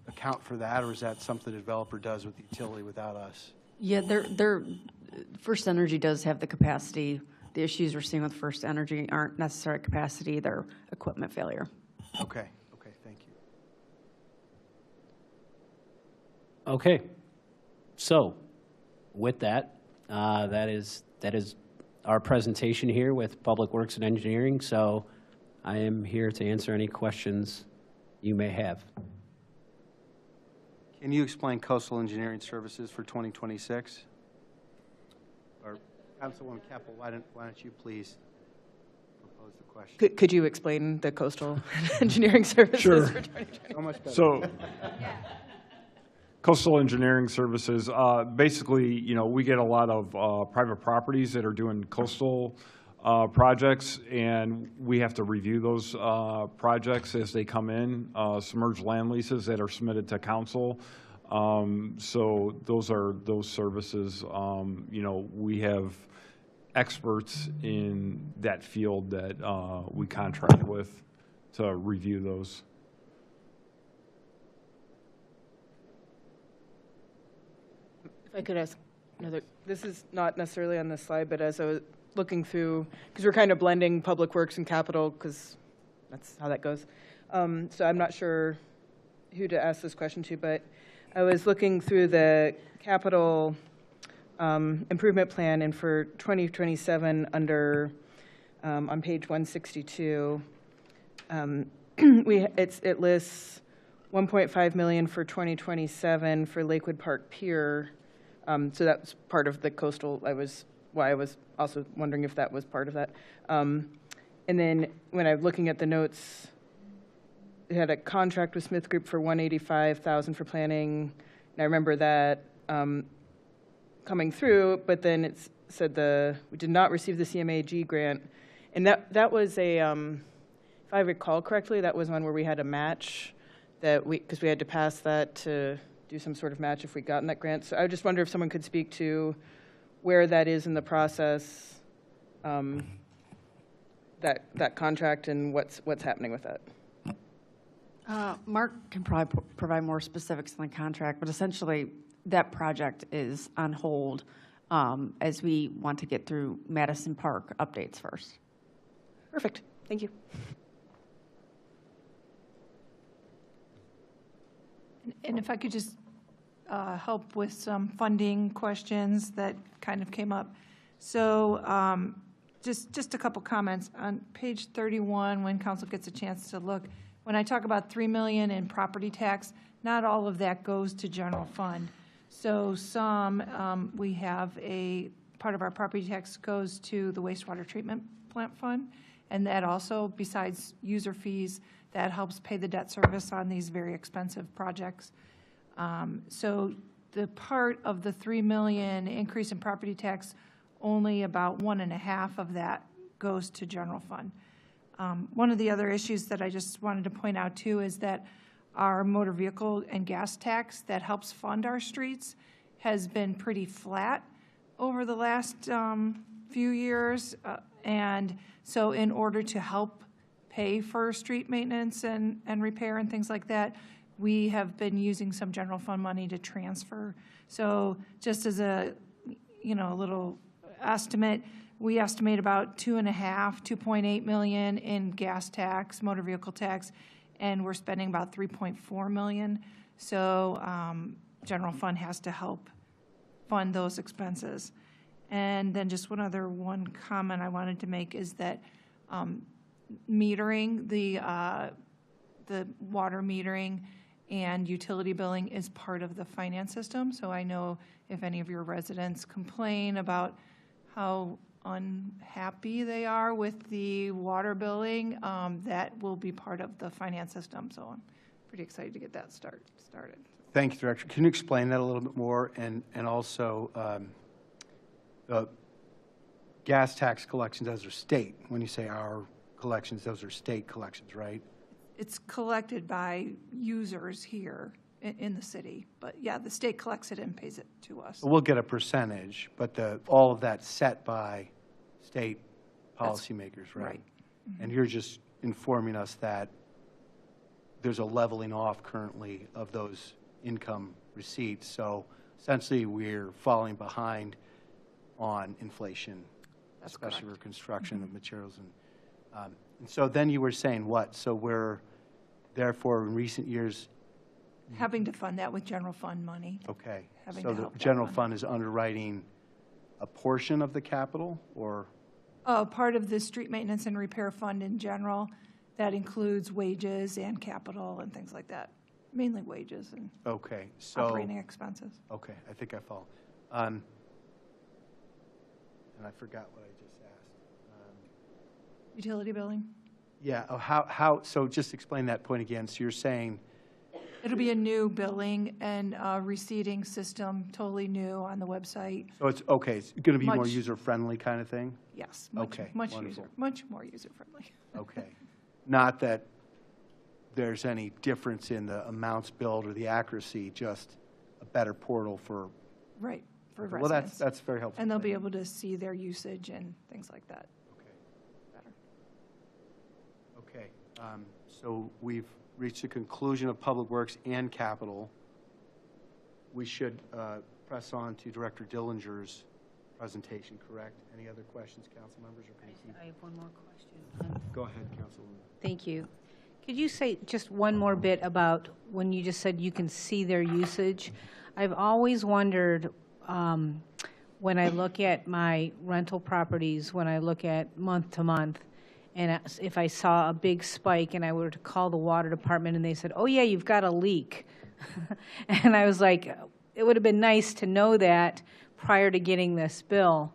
account for that, or is that something the developer does with the utility without us? Yeah, First Energy does have the capacity. The issues we're seeing with First Energy aren't necessarily capacity, they're equipment failure. Okay, thank you. Okay. So with that, that is our presentation here with Public Works and Engineering. So I am here to answer any questions you may have. Can you explain coastal engineering services for 2026? Or Councilwoman Keppel, why don't you please propose the question? Could you explain the coastal engineering services Sure. for 2020? So much better. So, coastal engineering services, basically, we get a lot of private properties that are doing coastal projects, and we have to review those projects as they come in, submerged land leases that are submitted to council. So those are those services. We have experts in that field that we contract with to review those. If I could ask another, this is not necessarily on this slide, but as I looking through, because we're kind of blending public works and capital, because that's how that goes. So I'm not sure who to ask this question to, but I was looking through the capital improvement plan, and for 2027 under, on page 162, it lists 1.5 million for 2027 for Lakewood Park Pier. So that's part of the coastal. I was also wondering if that was part of that. And then when I'm looking at the notes, it had a contract with Smith Group for $185,000 for planning. And I remember that coming through, but then it said we did not receive the CMAG grant. And that was a, if I recall correctly, that was one where we had a match because we had to pass that to do some sort of match if we'd gotten that grant. So I just wonder if someone could speak to where that is in the process, that contract, and what's happening with that. Mark can probably provide more specifics on the contract, but essentially that project is on hold as we want to get through Madison Park updates first. Perfect. Thank you. And if I could just help with some funding questions that kind of came up. So just a couple comments. On page 31, when council gets a chance to look, when I talk about $3 million in property tax, not all of that goes to general fund. So some, we have a part of our property tax goes to the wastewater treatment plant fund, and that also, besides user fees, that helps pay the debt service on these very expensive projects. So the part of the $3 million increase in property tax, only about 1.5 of that goes to general fund. One of the other issues that I just wanted to point out too is that our motor vehicle and gas tax that helps fund our streets has been pretty flat over the last few years. And so in order to help pay for street maintenance and repair and things like that, we have been using some general fund money to transfer. So just as a, a little estimate, we estimate about 2.8 million in gas tax, motor vehicle tax, and we're spending about 3.4 million. So general fund has to help fund those expenses. And then just one comment I wanted to make is that metering, the water metering and utility billing is part of the finance system. So I know if any of your residents complain about how unhappy they are with the water billing, that will be part of the finance system. So I'm pretty excited to get that started. Thank you, Director. Can you explain that a little bit more? And also, the gas tax collections, those are state. When you say our collections, those are state collections, right? It's collected by users here in the city. But yeah, the state collects it and pays it to us. We'll get a percentage, but all of that's set by state policymakers, right? Right. Mm-hmm. And you're just informing us that there's a leveling off currently of those income receipts. So essentially, we're falling behind on inflation, That's especially correct. for construction of materials. And so then you were saying what? So we're, therefore, in recent years, Having to fund that with general fund money. okay. Having So to the help that general one. fund is underwriting a portion of the capital, or? Part of the street maintenance and repair fund in general, that includes wages and capital and things like that. Mainly wages and Okay, so. operating expenses. Okay, I think I follow. And I forgot what I just asked. Utility billing. Yeah, so just explain that point again. So you're saying, It'll be a new billing and receipting system, totally new on the website. so it's, okay, it's going to be more Much- user-friendly kind of thing? Yes, Okay, much wonderful. more user-friendly. Okay. Not that there's any difference in the amounts billed or the accuracy, just a better portal for, Right, for well, residents. that's very helpful. And they'll be Thank able to see their usage and things like that you. better. Okay. So we've reached the conclusion of Public Works and Capital. We should press on to Director Dillinger's presentation, correct? Any other questions, council members? Or can I have one more question. Go ahead, Councilwoman. Thank you. Could you say just one more bit about when you just said you can see their usage? I've always wondered, when I look at my rental properties, when I look at month to month, and if I saw a big spike and I were to call the water department and they said, oh yeah, you've got a leak. And I was like, it would have been nice to know that prior to getting this bill.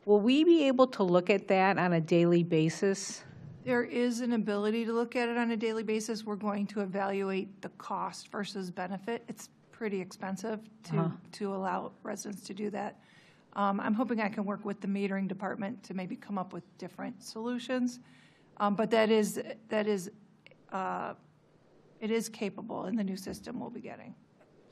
Will we be able to look at that on a daily basis? There is an ability to look at it on a daily basis. We're going to evaluate the cost versus benefit. It's pretty expensive to allow residents to do that. I'm hoping I can work with the metering department to maybe come up with different solutions. But it is capable in the new system we'll be getting.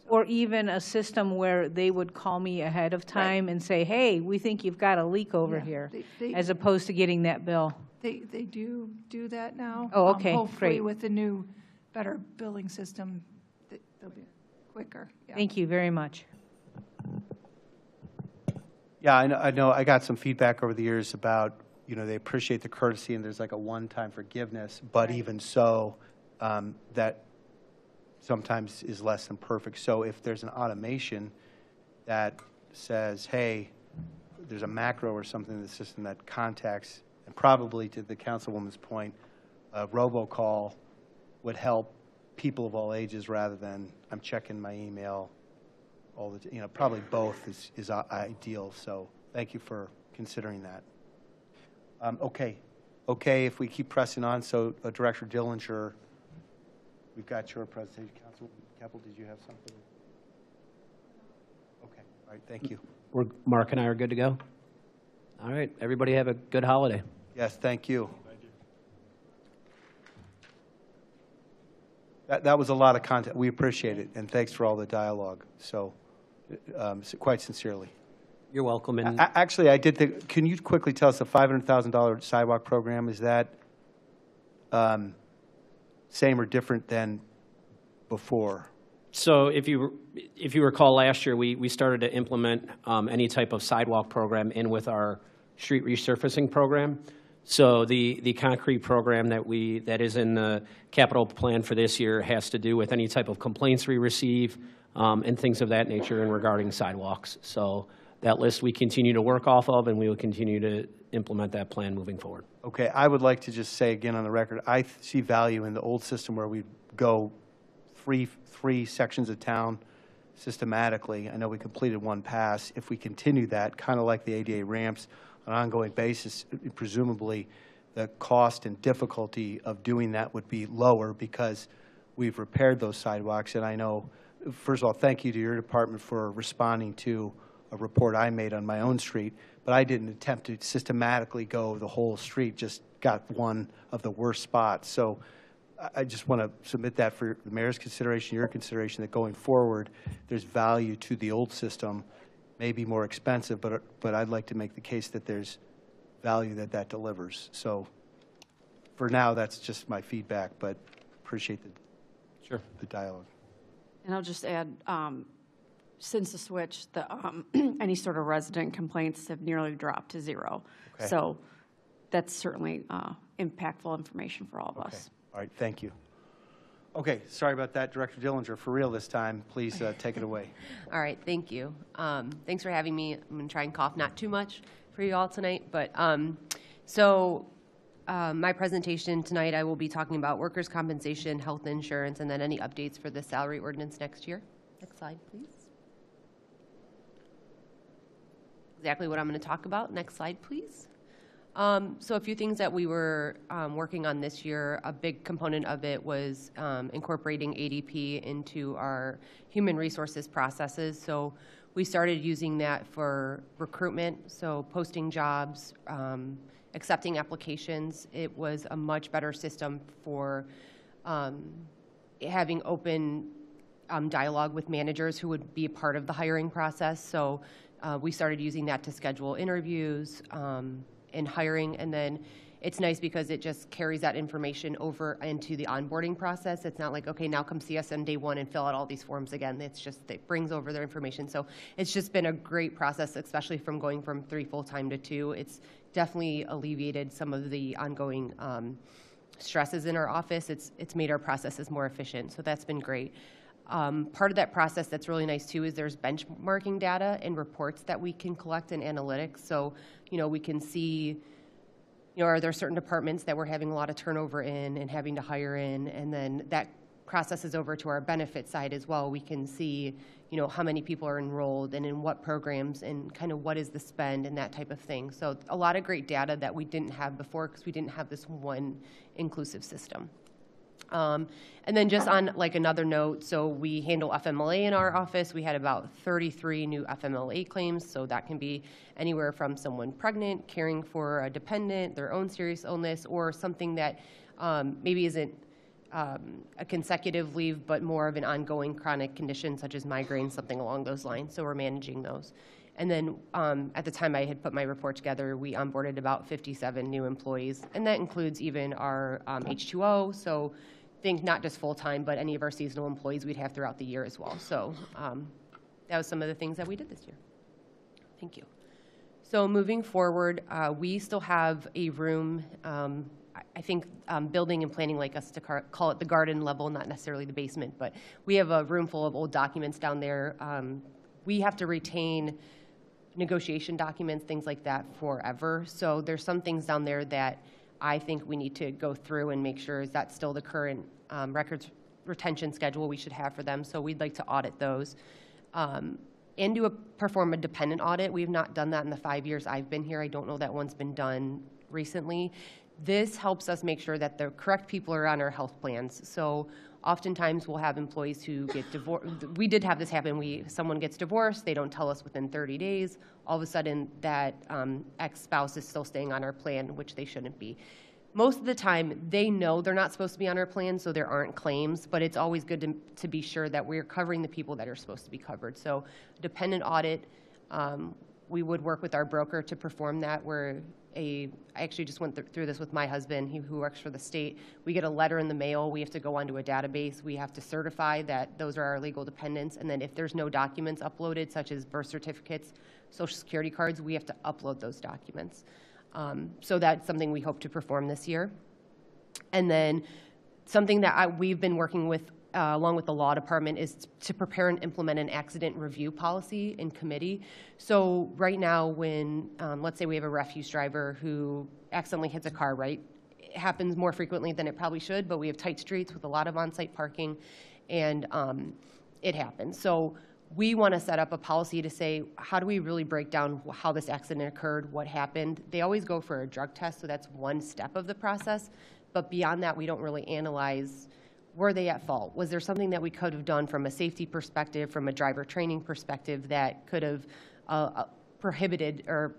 Or even a system where they would call me ahead of time and say, hey, we think you've got a leak over here, as opposed to getting that bill. They do that now. Oh, okay, hopefully great. with the new, better billing system, they'll be quicker. Yeah. Thank you very much. Yeah, I know. I got some feedback over the years about, they appreciate the courtesy and there's like a one-time forgiveness, but even so, that sometimes is less than perfect. So if there's an automation that says, hey, there's a macro or something in the system that contacts, and probably to the councilwoman's point, a robocall would help people of all ages rather than I'm checking my email all the probably both is ideal. So thank you for considering that. Okay, if we keep pressing on. So Director Dillinger, we've got your presentation. Councilwoman Keppel, did you have something? Okay, all right, thank you. Mark and I are good to go. All right, everybody have a good holiday. Yes, thank you. That was a lot of content. We appreciate it, and thanks for all the dialogue. So, quite sincerely. You're welcome. And actually, I did think. Can you quickly tell us the $500,000 sidewalk program? Is that same or different than before? so if you recall last year, we started to implement any type of sidewalk program in with our street resurfacing program. So the concrete program that is in the capital plan for this year has to do with any type of complaints we receive and things of that nature in regarding sidewalks. So that list we continue to work off of, and we will continue to implement that plan moving forward. Okay, I would like to just say again on the record, I see value in the old system where we go three sections of town systematically. I know we completed one pass. If we continue that, kind of like the ADA ramps, on an ongoing basis, presumably the cost and difficulty of doing that would be lower because we've repaired those sidewalks. And I know, first of all, thank you to your department for responding to a report I made on my own street, but I didn't attempt to systematically go the whole street, just got one of the worst spots. So I just want to submit that for the mayor's consideration, your consideration, that going forward, there's value to the old system. Maybe more expensive, but I'd like to make the case that there's value that delivers. So for now, that's just my feedback, but appreciate the dialogue. And I'll just add, since the switch, any sort of resident complaints have nearly dropped to zero. Okay. So that's certainly impactful information for all of us. All right, thank you. Okay, sorry about that, Director Dillinger. For real this time, please take it away. All right, thank you. Thanks for having me. I'm going to try and cough not too much for you all tonight. But my presentation tonight, I will be talking about workers' compensation, health insurance, and then any updates for the salary ordinance next year. Next slide, please. Exactly what I'm going to talk about. Next slide, please. So a few things that we were working on this year, a big component of it was incorporating ADP into our human resources processes. So we started using that for recruitment, so posting jobs, accepting applications. It was a much better system for having open dialogue with managers who would be a part of the hiring process. So we started using that to schedule interviews, in hiring, and then it's nice because it just carries that information over into the onboarding process. It's not like, okay, now come see us on day one and fill out all these forms again. It's just, it brings over their information. So it's just been a great process, especially from going from 3 full-time to 2. It's definitely alleviated some of the ongoing stresses in our office. It's made our processes more efficient. So that's been great. Part of that process that's really nice too is there's benchmarking data and reports that we can collect in analytics. So, we can see, are there certain departments that we're having a lot of turnover in and having to hire in, and then that processes over to our benefit side as well. We can see, how many people are enrolled and in what programs and kind of what is the spend and that type of thing. So a lot of great data that we didn't have before because we didn't have this one inclusive system. And then just on like another note, so we handle FMLA in our office. We had about 33 new FMLA claims. So that can be anywhere from someone pregnant, caring for a dependent, their own serious illness, or something that maybe isn't a consecutive leave, but more of an ongoing chronic condition such as migraine, something along those lines. So we're managing those. And then at the time I had put my report together, we onboarded about 57 new employees, and that includes even our H2O. So think not just full-time, but any of our seasonal employees we'd have throughout the year as well. So that was some of the things that we did this year. Thank you. So moving forward, we still have a room, I think building and planning like us to call it the garden level, not necessarily the basement, but we have a room full of old documents down there. We have to retain negotiation documents, things like that forever. So there's some things down there that I think we need to go through and make sure is that still the current records retention schedule we should have for them. So we'd like to audit those and perform a dependent audit. We've not done that in the 5 years I've been here. I don't know that one's been done recently. This helps us make sure that the correct people are on our health plans. So oftentimes we'll have employees who get divorced. We did have this happen. Someone gets divorced, they don't tell us within 30 days. All of a sudden that ex-spouse is still staying on our plan, which they shouldn't be. Most of the time they know they're not supposed to be on our plan, so there aren't claims, but it's always good to be sure that we're covering the people that are supposed to be covered. So dependent audit, we would work with our broker to perform that. I actually just went through this with my husband, who works for the state. We get a letter in the mail. We have to go onto a database. We have to certify that those are our legal dependents. And then if there's no documents uploaded, such as birth certificates, social security cards, we have to upload those documents. So that's something we hope to perform this year. And then something that we've been working with along with the law department is to prepare and implement an accident review policy in committee. So right now when, let's say we have a refuse driver who accidentally hits a car, right? It happens more frequently than it probably should, but we have tight streets with a lot of on-site parking, and it happens. So we want to set up a policy to say, how do we really break down how this accident occurred, what happened? They always go for a drug test, so that's one step of the process. But beyond that, we don't really analyze, were they at fault? Was there something that we could have done from a safety perspective, from a driver training perspective, that could have prohibited or,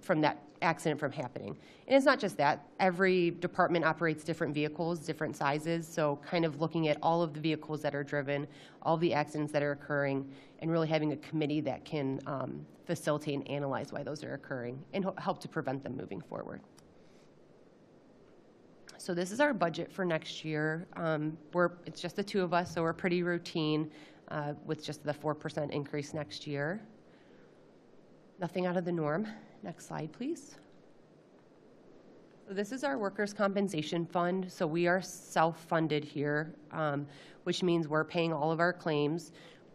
from that accident from happening? And it's not just that. Every department operates different vehicles, different sizes, so kind of looking at all of the vehicles that are driven, all the accidents that are occurring, and really having a committee that can facilitate and analyze why those are occurring and help to prevent them moving forward. So this is our budget for next year. It's just the 2 of us, so we're pretty routine with just the 4% increase next year. Nothing out of the norm. Next slide, please. So this is our workers' compensation fund. So we are self-funded here, which means we're paying all of our claims.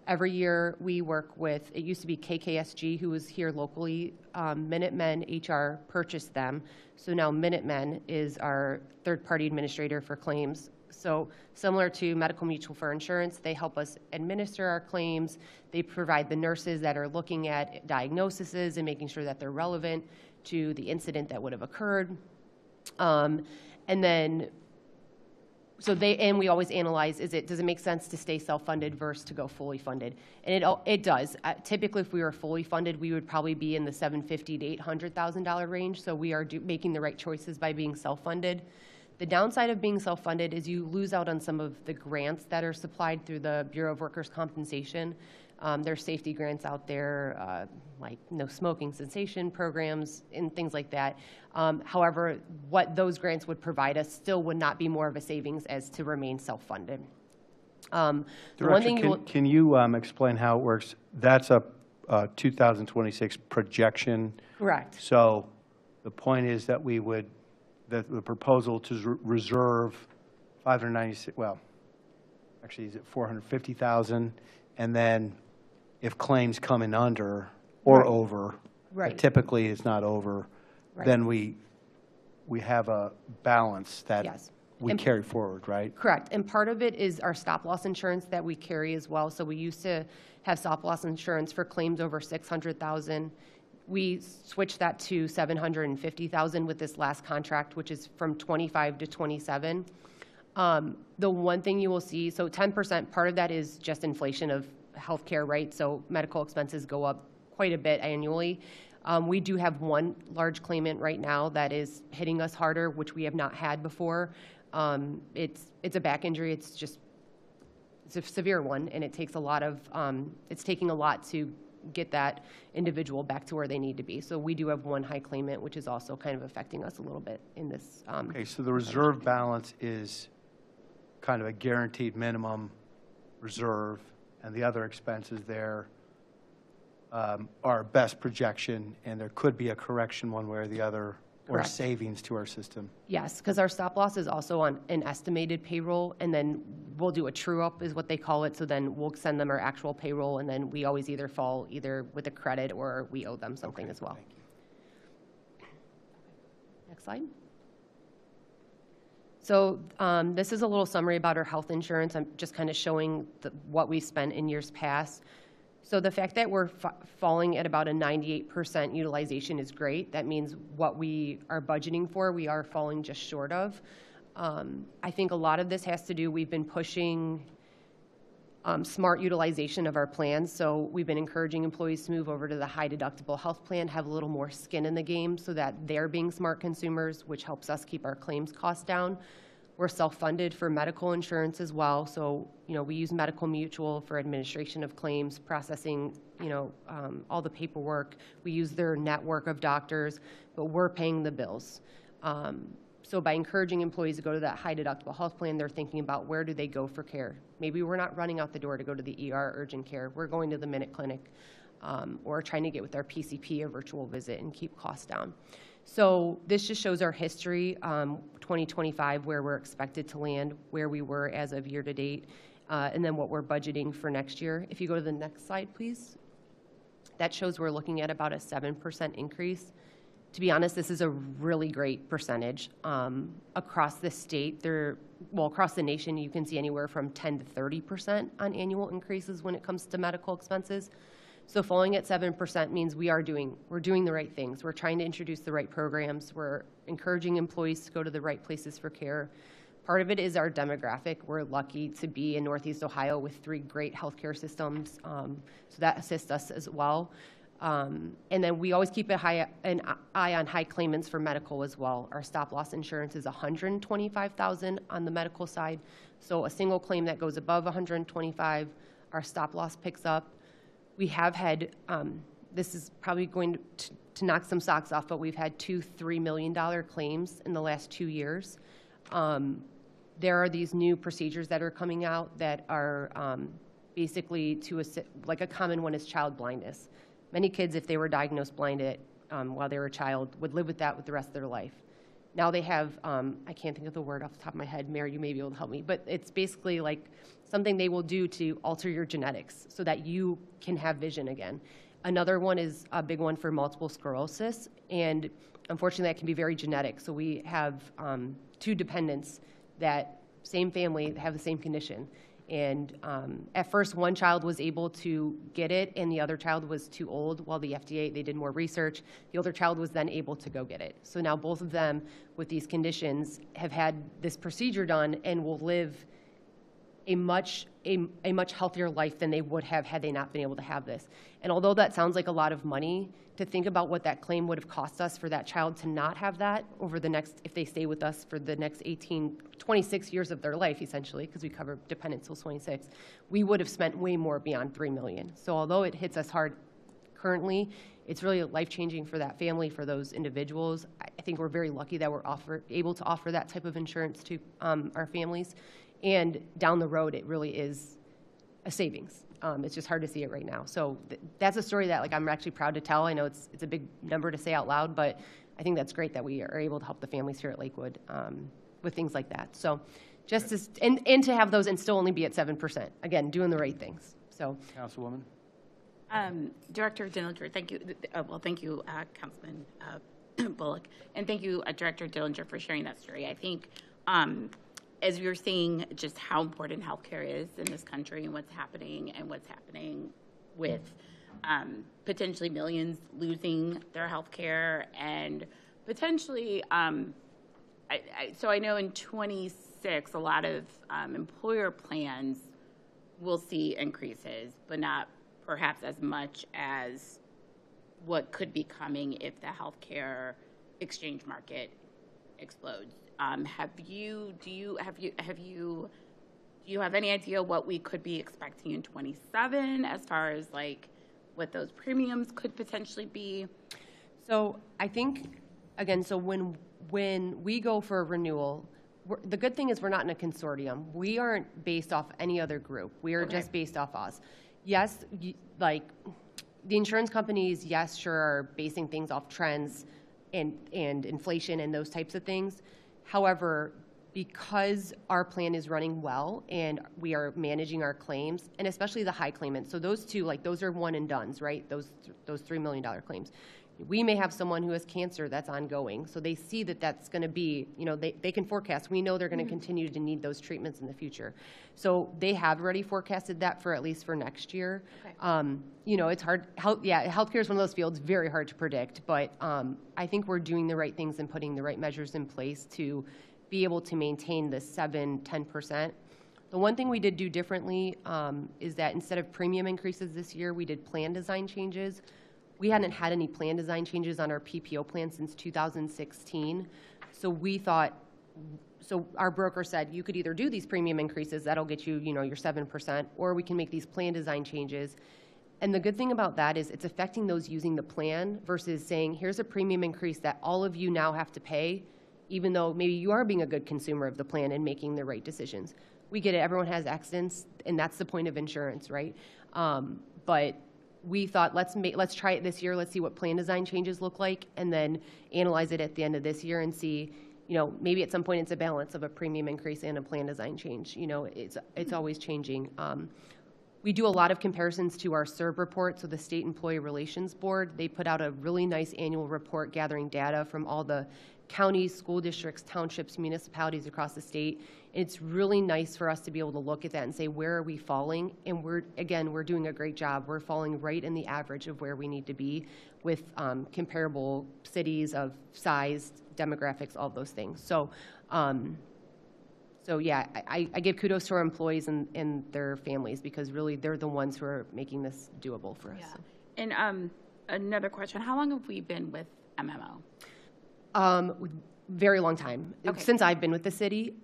Every year we work with, it used to be KKSG, who was here locally. Minutemen HR purchased them. So now Minutemen is our third-party administrator for claims. So similar to Medical Mutual for insurance, they help us administer our claims. They provide the nurses that are looking at diagnoses and making sure that they're relevant to the incident that would have occurred. And then, and we always analyze, does it make sense to stay self-funded versus to go fully funded? And it does. Typically, if we were fully funded, we would probably be in the $750,000 to $800,000 range. So we are making the right choices by being self-funded. The downside of being self-funded is you lose out on some of the grants that are supplied through the Bureau of Workers' Compensation. There's safety grants out there, like no smoking cessation programs and things like that. However, what those grants would provide us still would not be more of a savings as to remain self-funded. Director, can you explain how it works? That's a 2026 projection. Correct. So the point is that we would, that the proposal to reserve 596, well, actually, is it 450,000? And then if claims come in under or Right. over, Right. but typically it's not over, Right. then we have a balance that Yes. we And- carry forward, right? Correct. And part of it is our stop-loss insurance that we carry as well. So we used to have stop-loss insurance for claims over 600,000. We switched that to 750,000 with this last contract, which is from 25 to 27. The one thing you will see, so 10%, part of that is just inflation of healthcare, right? So medical expenses go up quite a bit annually. We do have one large claimant right now that is hitting us harder, which we have not had before. It's a back injury. It's a severe one, and it takes a lot of, it's taking a lot to get that individual back to where they need to be. So we do have one high claimant, which is also kind of affecting us a little bit in this. Okay, so the reserve balance is kind of a guaranteed minimum reserve, and the other expenses there are best projection, and there could be a correction one way or the other, or Correct. savings to our system. Yes, because our stop loss is also on an estimated payroll, and then we'll do a true up is what they call it. So then we'll send them our actual payroll, and then we always either fall either with a credit or we owe them something as well. Next slide. So this is a little summary about our health insurance. I'm just kind of showing what we spent in years past. So the fact that we're falling at about a 98% utilization is great. That means what we are budgeting for, we are falling just short of. I think a lot of this has to do, we've been pushing smart utilization of our plans. So we've been encouraging employees to move over to the high deductible health plan, have a little more skin in the game so that they're being smart consumers, which helps us keep our claims costs down. We're self-funded for medical insurance as well. So, we use Medical Mutual for administration of claims, processing, all the paperwork. We use their network of doctors, but we're paying the bills. So by encouraging employees to go to that high deductible health plan, they're thinking about where do they go for care. Maybe we're not running out the door to go to the ER urgent care. We're going to the Minute Clinic or trying to get with our PCP a virtual visit and keep costs down. So this just shows our history, 2025, where we're expected to land, where we were as of year to date, and then what we're budgeting for next year. If you go to the next slide, please. That shows we're looking at about a 7% increase. To be honest, this is a really great percentage. Across the state, across the nation, you can see anywhere from 10 to 30% on annual increases when it comes to medical expenses. So falling at 7% means we're doing the right things. We're trying to introduce the right programs. We're encouraging employees to go to the right places for care. Part of it is our demographic. We're lucky to be in Northeast Ohio with 3 great healthcare systems, so that assists us as well. And then we always keep an eye on high claimants for medical as well. Our stop-loss insurance is $125,000 on the medical side. So a single claim that goes above $125,000, our stop-loss picks up. We have had, this is probably going to knock some socks off, but we've had 2 $3 million claims in the last 2 years. There are these new procedures that are coming out that are basically like a common one is child blindness. Many kids, if they were diagnosed blind while they were a child, would live with that with the rest of their life. Now they have, I can't think of the word off the top of my head, Mary, you may be able to help me, but it's basically like something they will do to alter your genetics so that you can have vision again. Another one is a big one for multiple sclerosis, and unfortunately that can be very genetic. So we have 2 dependents that same family have the same condition. And at first, one child was able to get it, and the other child was too old. While the FDA, they did more research, the older child was then able to go get it. So now both of them with these conditions have had this procedure done and will live a much healthier life than they would have had they not been able to have this. And although that sounds like a lot of money, to think about what that claim would have cost us for that child to not have that over the next, if they stay with us for the next 26 years of their life, essentially, because we cover dependents till 26, we would have spent way more beyond $3 million. So although it hits us hard currently, it's really life-changing for that family, for those individuals. I think we're very lucky that we're able to offer that type of insurance to our families. And down the road, it really is a savings. It's just hard to see it right now. So that's a story that I'm actually proud to tell. I know it's a big number to say out loud, but I think that's great that we are able to help the families here at Lakewood with things like that. So just to, and to have those and still only be at 7%. Again, doing the right things. So, Councilwoman. Director Dillinger, thank you. Thank you, Councilman Bullock, and thank you, Director Dillinger, for sharing that story. I think as we were seeing just how important healthcare is in this country and what's happening with potentially millions losing their healthcare and potentially, so I know in 26, a lot of employer plans will see increases, but not perhaps as much as what could be coming if the healthcare exchange market explodes. Do you have any idea what we could be expecting in 27 as far as what those premiums could potentially be? So I think, again, so when we go for a renewal, the good thing is we're not in a consortium. We aren't based off any other group. We are just based off us. Yes, the insurance companies, yes, sure, are basing things off trends and inflation and those types of things. However, because our plan is running well and we are managing our claims, and especially the high claimants, so those two, those are one and dones, right? Those $3 million claims. We may have someone who has cancer that's ongoing, so they see that that's going to be, they can forecast. We know they're going to continue to need those treatments in the future. So they have already forecasted that for at least for next year. Okay. It's hard. Healthcare is one of those fields, very hard to predict, but I think we're doing the right things and putting the right measures in place to be able to maintain the 7-10%. The one thing we did do differently is that instead of premium increases this year, we did plan design changes. We hadn't had any plan design changes on our PPO plan since 2016. So we thought, so our broker said, you could either do these premium increases, that'll get you, your 7%, or we can make these plan design changes. And the good thing about that is it's affecting those using the plan versus saying, here's a premium increase that all of you now have to pay, even though maybe you are being a good consumer of the plan and making the right decisions. We get it, everyone has accidents, and that's the point of insurance, right? But we thought, let's try it this year. Let's see what plan design changes look like, and then analyze it at the end of this year and see, maybe at some point it's a balance of a premium increase and a plan design change. It's always changing. We do a lot of comparisons to our SERB report, so the State Employee Relations Board. They put out a really nice annual report gathering data from all the counties, school districts, townships, municipalities across the state. It's really nice for us to be able to look at that and say, where are we falling? And we're doing a great job. We're falling right in the average of where we need to be with comparable cities of size, demographics, all those things. So, yeah, I give kudos to our employees and their families because really they're the ones who are making this doable for us. Yeah. And another question, how long have we been with MMO? Very long time. Okay. Since I've been with the city.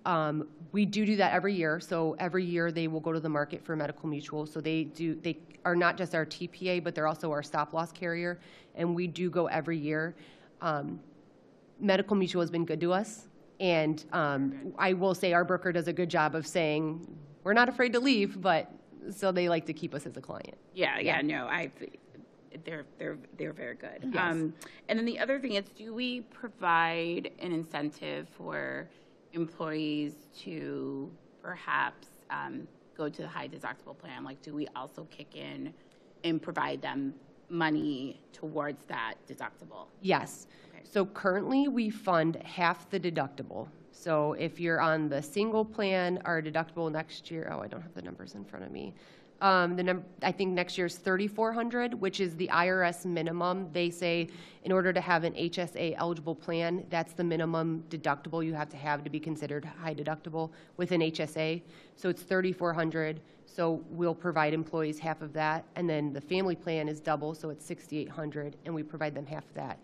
We do that every year. So every year they will go to the market for medical mutual. So they are not just our TPA, but they're also our stop loss carrier. And we do go every year. Medical mutual has been good to us. And I will say our broker does a good job of saying, we're not afraid to leave, but so they like to keep us as a client. They're very good. Yes. And then the other thing is, do we provide an incentive for employees to perhaps go to the high deductible plan? Do we also kick in and provide them money towards that deductible? Yes. Okay. So currently we fund half the deductible. So if you're on the single plan, our deductible next year, I don't have the numbers in front of me. I think next year's 3,400, which is the IRS minimum. They say in order to have an HSA eligible plan, that's the minimum deductible you have to be considered high deductible with an HSA. So it's 3,400. So we'll provide employees half of that, and then the family plan is double, so it's 6,800, and we provide them half of that.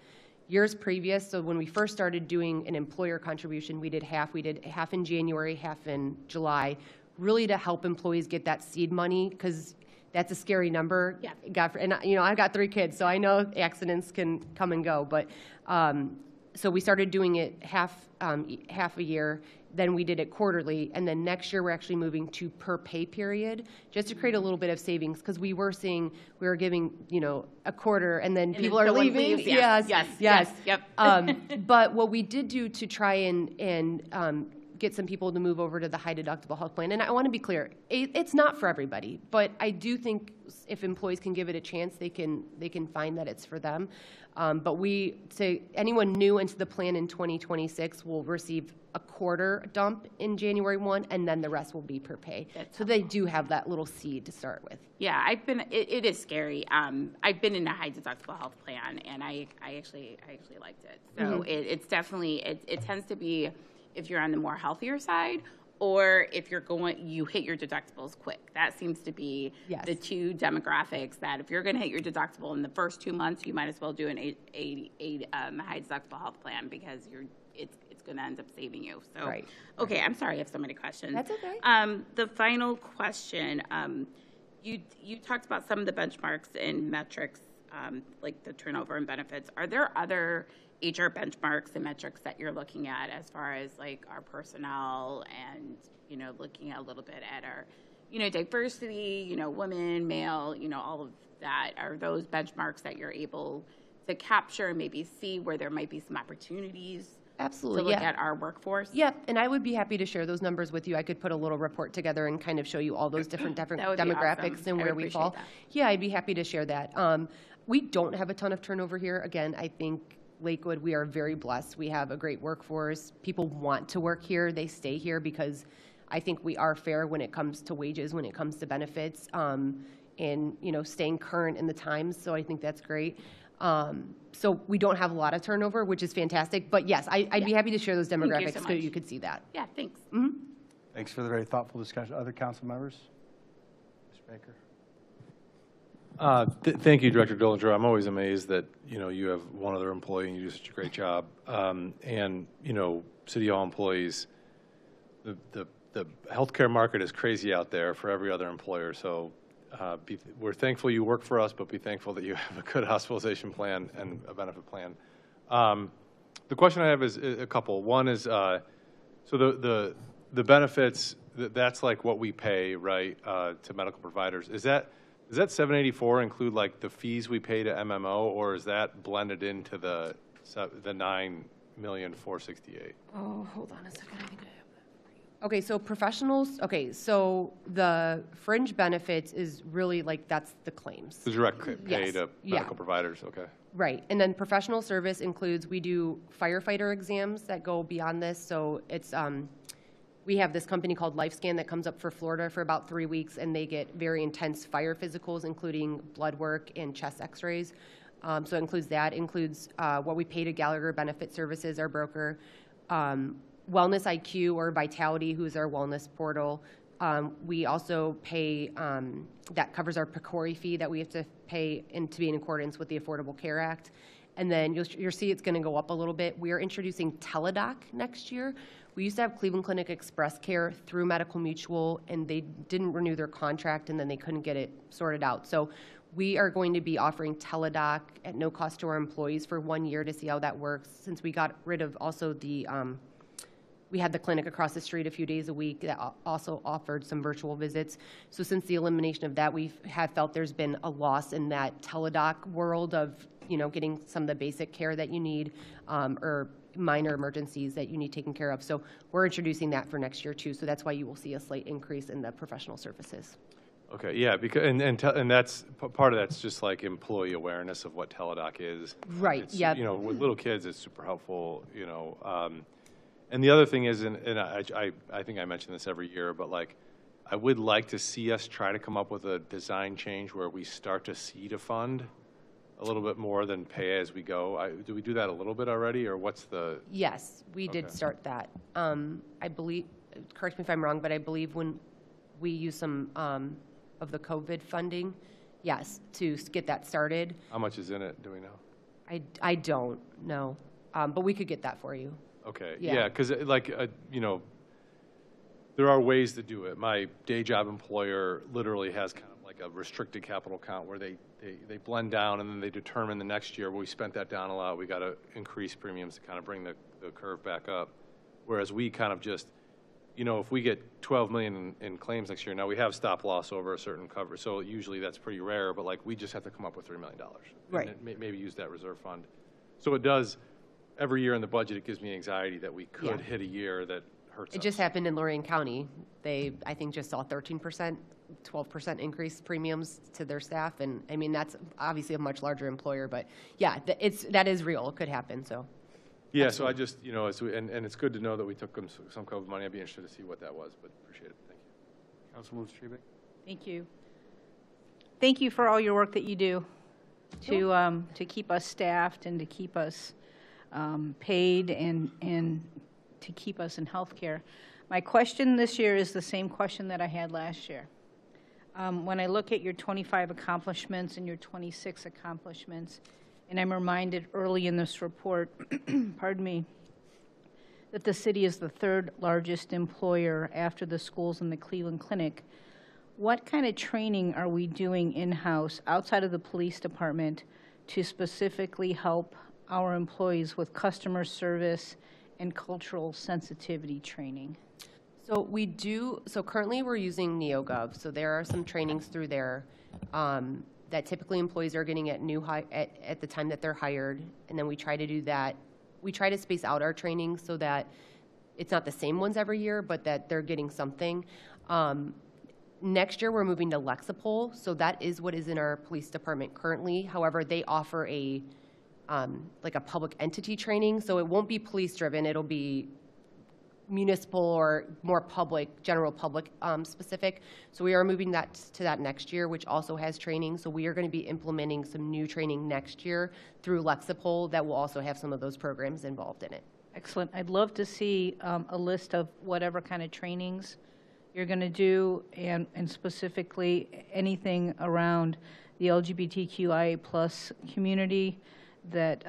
Years previous, so when we first started doing an employer contribution, we did half. We did half in January, half in July, really to help employees get that seed money, because that's a scary number. Yeah. And I've got 3 kids, so I know accidents can come and go. But so we started doing it half a year. Then we did it quarterly, and then next year we're actually moving to per pay period, just to create a little bit of savings, because we were giving a quarter, and then people are leaving. Leaves, yes. Yep. But what we did do to try and get some people to move over to the high deductible health plan, and I want to be clear, it's not for everybody, but I do think if employees can give it a chance, they can find that it's for them. But we say anyone new into the plan in 2026 will receive a quarter dump in January 1, and then the rest will be per pay. So they do have that little seed to start with. Yeah, it is scary. I've been in a high deductible health plan, and I actually liked it. So it's definitely, it tends to be if you're on the more healthier side, or if you hit your deductibles quick. That seems to be the 2 demographics that if you're going to hit your deductible in the first 2 months, you might as well do a high deductible health plan, because it's going to end up saving you. So, right. Okay, I'm sorry I have so many questions. That's okay. The final question, you talked about some of the benchmarks and metrics, like the turnover and benefits. Are there other HR benchmarks and metrics that you're looking at as far as like our personnel and, looking a little bit at our, diversity, women, male, all of that? Are those benchmarks that you're able to capture and maybe see where there might be some opportunities? Absolutely, to look at our workforce? Yep, and I would be happy to share those numbers with you. I could put a little report together and kind of show you all those different demographics and where we fall. Yeah, I'd be happy to share that. We don't have a ton of turnover here. Again, I think Lakewood, we are very blessed. We have a great workforce. People want to work here. They stay here because I think we are fair when it comes to wages, when it comes to benefits, and staying current in the times. So I think that's great. So we don't have a lot of turnover, which is fantastic. But yes, I'd be happy to share those demographics so you could see that. Yeah, thanks. Thanks for the very thoughtful discussion. Other council members? Mr. Baker? Thank you, Director Dillinger. I'm always amazed that, you have one other employee and you do such a great job. And, City Hall employees, the healthcare market is crazy out there for every other employer. So we're thankful you work for us, but be thankful that you have a good hospitalization plan and a benefit plan. The question I have is a couple. One is, so the benefits, that's like what we pay, right, to medical providers. Does that 784 include like the fees we pay to MMO, or is that blended into the 9,468,000? Oh, hold on a second. I think I have that for you. Okay, so professionals. Okay, so the fringe benefits is really like that's the claims. The direct pay to medical providers. Okay. Right, and then professional service includes we do firefighter exams that go beyond this. So it's we have this company called LifeScan that comes up for Florida for about 3 weeks, and they get very intense fire physicals, including blood work and chest x-rays. So it includes that. It includes what we pay to Gallagher Benefit Services, our broker, Wellness IQ or Vitality, who's our wellness portal. We also pay, that covers our PCORI fee that we have to pay to be in accordance with the Affordable Care Act. And then you'll see it's going to go up a little bit. We are introducing Teledoc next year. We used to have Cleveland Clinic Express Care through Medical Mutual, and they didn't renew their contract, and then they couldn't get it sorted out. So we are going to be offering Teledoc at no cost to our employees for 1 year to see how that works, since we got rid of also the we had the clinic across the street a few days a week that also offered some virtual visits. So since the elimination of that, we have felt there's been a loss in that Teledoc world of getting some of the basic care that you need, or minor emergencies that you need taken care of. So we're introducing that for next year too. So that's why you will see a slight increase in the professional services. Okay, yeah, because and that's part of that's just like employee awareness of what Teledoc is. Right. Yeah. With little kids, it's super helpful. And the other thing is, and I think I mention this every year, but like I would like to see us try to come up with a design change where we start to seed a fund a little bit more than pay as we go. Do we do that a little bit already, or what's the? Yes, we did Okay. start that. I believe, correct me if I'm wrong, but I believe when we use some of the COVID funding, yes, to get that started. How much is in it? Do we know? I don't know, but we could get that for you. Okay. Yeah. Yeah, because you know, there are ways to do it. My day job employer literally has kind of like a restricted capital account where they blend down and then they determine the next year, well, we spent that down a lot, we got to increase premiums to kind of bring the curve back up. Whereas we kind of just, you know, if we get 12 million in claims next year, now we have stop loss over a certain cover, so usually that's pretty rare, but like we just have to come up with $3 million. Right. And maybe use that reserve fund. So it does, every year in the budget, it gives me anxiety that we could hit a year that hurts us. It just happened in Lorraine County. They, I think, just saw 13%, 12% increase premiums to their staff. And I mean, that's obviously a much larger employer, but yeah, that is real. It could happen, so. Yeah, Absolutely. so I just, you know, and it's good to know that we took some COVID money. I'd be interested to see what that was, but appreciate it. Thank you. Councilwoman Strebe? Thank you. Thank you for all your work that you do to keep us staffed and to keep us paid and to keep us in healthcare. My question this year is the same question that I had last year. When I look at your 25 accomplishments and your 26 accomplishments, and I'm reminded early in this report, pardon me, that the city is the third largest employer after the schools and the Cleveland Clinic, what kind of training are we doing in-house outside of the police department to specifically help our employees with customer service and cultural sensitivity training? So we do, so currently we're using NeoGov, so there are some trainings through there that typically employees are getting at at the time that they're hired, and then we try to do that. We try to space out our training so that it's not the same ones every year, but that they're getting something. Next year, we're moving to Lexipol, so that is what is in our police department currently. However, they offer a like a public entity training, so it won't be police-driven. It'll be municipal or more public, general public specific. So we are moving that to that next year, which also has training. So we are going to be implementing some new training next year through Lexipol that will also have some of those programs involved in it. Excellent. I'd love to see a list of whatever kind of trainings you're going to do, and specifically anything around the LGBTQIA+ community that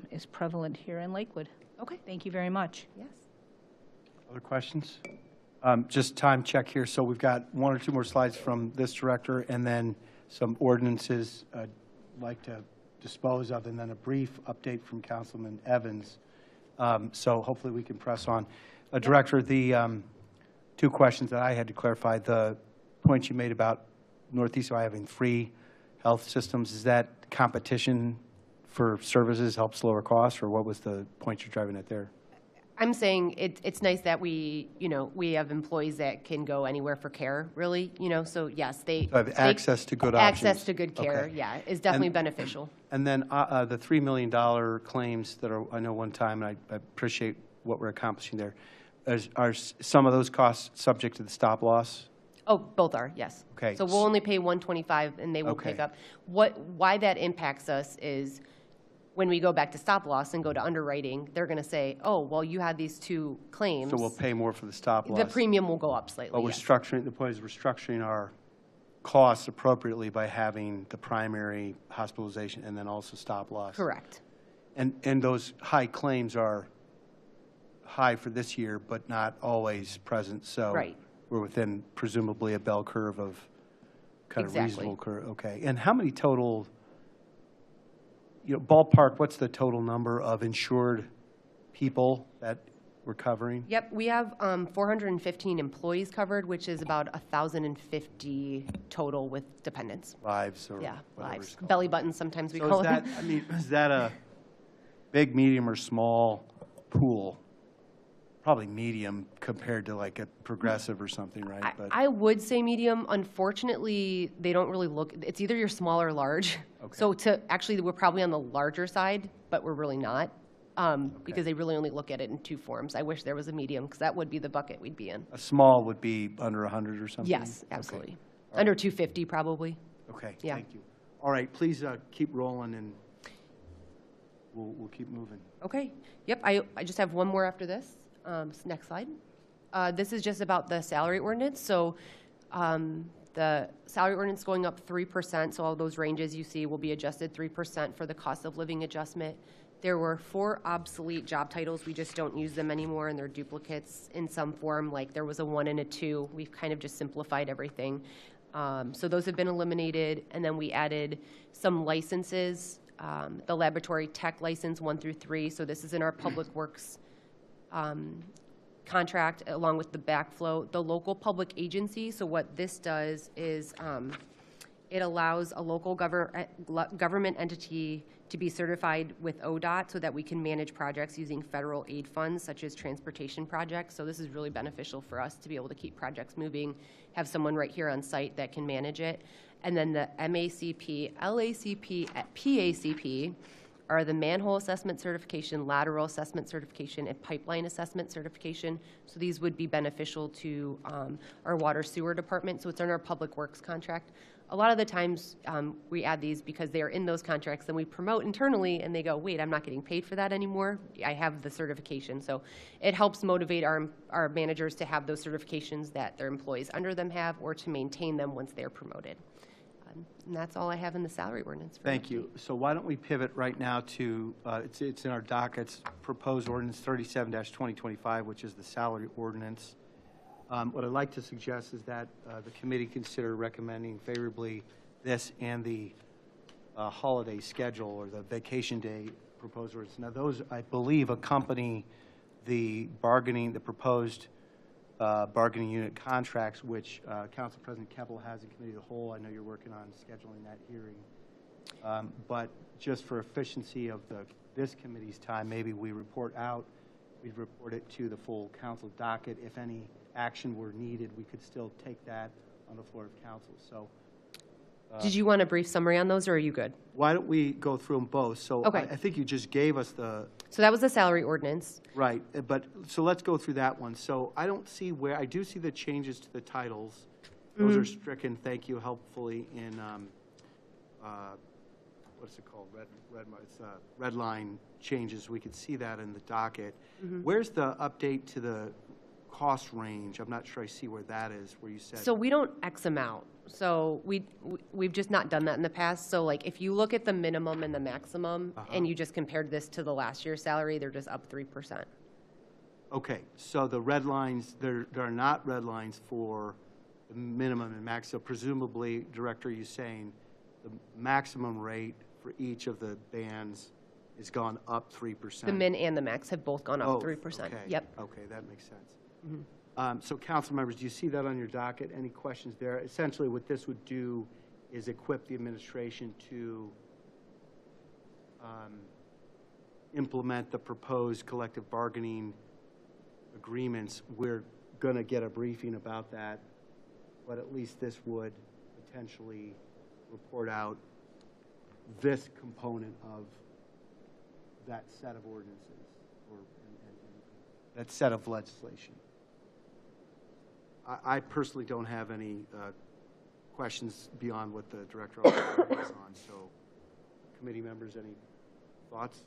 is prevalent here in Lakewood. Okay. Thank you very much. Yes. Other questions? Just time check here. So we've got one or two more slides from this director and then some ordinances I'd like to dispose of, and then a brief update from Councilman Evans. So hopefully we can press on. Director, the two questions that I had to clarify, the point you made about Northeast Ohio having free health systems, is that competition for services helps lower costs, or what was the point you're driving at there? I'm saying it's nice that we have employees that can go anywhere for care, really, so yes, they have access to good options. Access to good care, Okay. yeah, is definitely beneficial. And then the $3 million claims that are, I know one time, and I appreciate what we're accomplishing there. Are some of those costs subject to the stop loss? Oh, both are, yes. Okay. So we'll only pay $125 and they will pick up. Why that impacts us is when we go back to stop loss and go to underwriting, they're going to say, oh, well, you had these two claims. So we'll pay more for the stop loss. The premium will go up slightly. But we're structuring, the point is we're structuring our costs appropriately by having the primary hospitalization and then also stop loss. Correct. And those high claims are high for this year, but not always present. So right. We're within presumably a bell curve of kind of Exactly. reasonable curve. Okay. And how many total, ballpark, what's the total number of insured people that we're covering? Yep, we have 415 employees covered, which is about 1,050 total with dependents. Lives or yeah, whatever lives. it's called. Belly buttons, sometimes we So call is that, is that a big, medium, or small pool? Probably medium compared to like a Progressive or something, right? I would say medium. Unfortunately, they don't really look. It's either you're small or large. Okay. So actually, we're probably on the larger side, but we're really not. because they really only look at it in two forms. I wish there was a medium, because that would be the bucket we'd be in. A small would be under 100 or something? Yes, absolutely. Okay. Under 250 probably. Okay, Yeah. thank you. All right, please keep rolling, and we'll keep moving. Okay. Yep, I just have one more after this. Next slide. This is just about the salary ordinance. So the salary ordinance going up 3%, so all those ranges you see will be adjusted 3% for the cost of living adjustment. There were 4 obsolete job titles. We just don't use them anymore, and they're duplicates in some form. Like there was a 1 and a 2. We've kind of just simplified everything. So those have been eliminated, and then we added some licenses, the laboratory tech license 1 through 3. So this is in our public works contract along with the backflow. The local public agency, so what this does is it allows a local government entity to be certified with ODOT so that we can manage projects using federal aid funds such as transportation projects. So this is really beneficial for us to be able to keep projects moving, have someone right here on site that can manage it. And then the MACP, LACP, PACP are the manhole assessment certification, lateral assessment certification, and pipeline assessment certification. So these would be beneficial to our water sewer department. So it's in our public works contract. A lot of the times we add these because they are in those contracts, and we promote internally and they go, wait, I'm not getting paid for that anymore. I have the certification. So it helps motivate our managers to have those certifications that their employees under them have, or to maintain them once they're promoted. And that's all I have in the salary ordinance. Thank you. So why don't we pivot right now to, it's in our dockets, proposed ordinance 37-2025, which is the salary ordinance. What I'd like to suggest is that the committee consider recommending favorably this and the holiday schedule, or the vacation day proposed ordinance. Now those, I believe, accompany the proposed bargaining unit contracts, which Council President Keppel has in committee of the whole. I know you're working on scheduling that hearing. But just for efficiency of this committee's time, maybe we'd report it to the full council docket. If any action were needed, we could still take that on the floor of council. So, did you want a brief summary on those, or are you good? Why don't we go through them both? So okay. I think you just gave us So that was the salary ordinance. Right, but so let's go through that one. So I don't see where, I do see the changes to the titles. Those are stricken, thank you, helpfully in, what's it called? It's red line changes. We could see that in the docket. Where's the update to the cost range? I'm not sure I see where that is, where you said. So we don't X them out. So we've just not done that in the past. So like if you look at the minimum and the maximum, and you just compared this to the last year's salary, they're just up 3%. Okay, so the red lines, there are not red lines for the minimum and max. So presumably, Director, you're saying the maximum rate for each of the bands has gone up 3%. The min and the max have both gone up 3%. Okay. Yep. Okay, that makes sense. So council members, do you see that on your docket? Any questions there? Essentially what this would do is equip the administration to implement the proposed collective bargaining agreements. We're going to get a briefing about that, but at least this would potentially report out this component of that set of ordinances, or that set of legislation. I personally don't have any questions beyond what the director was on. So, committee members, any thoughts?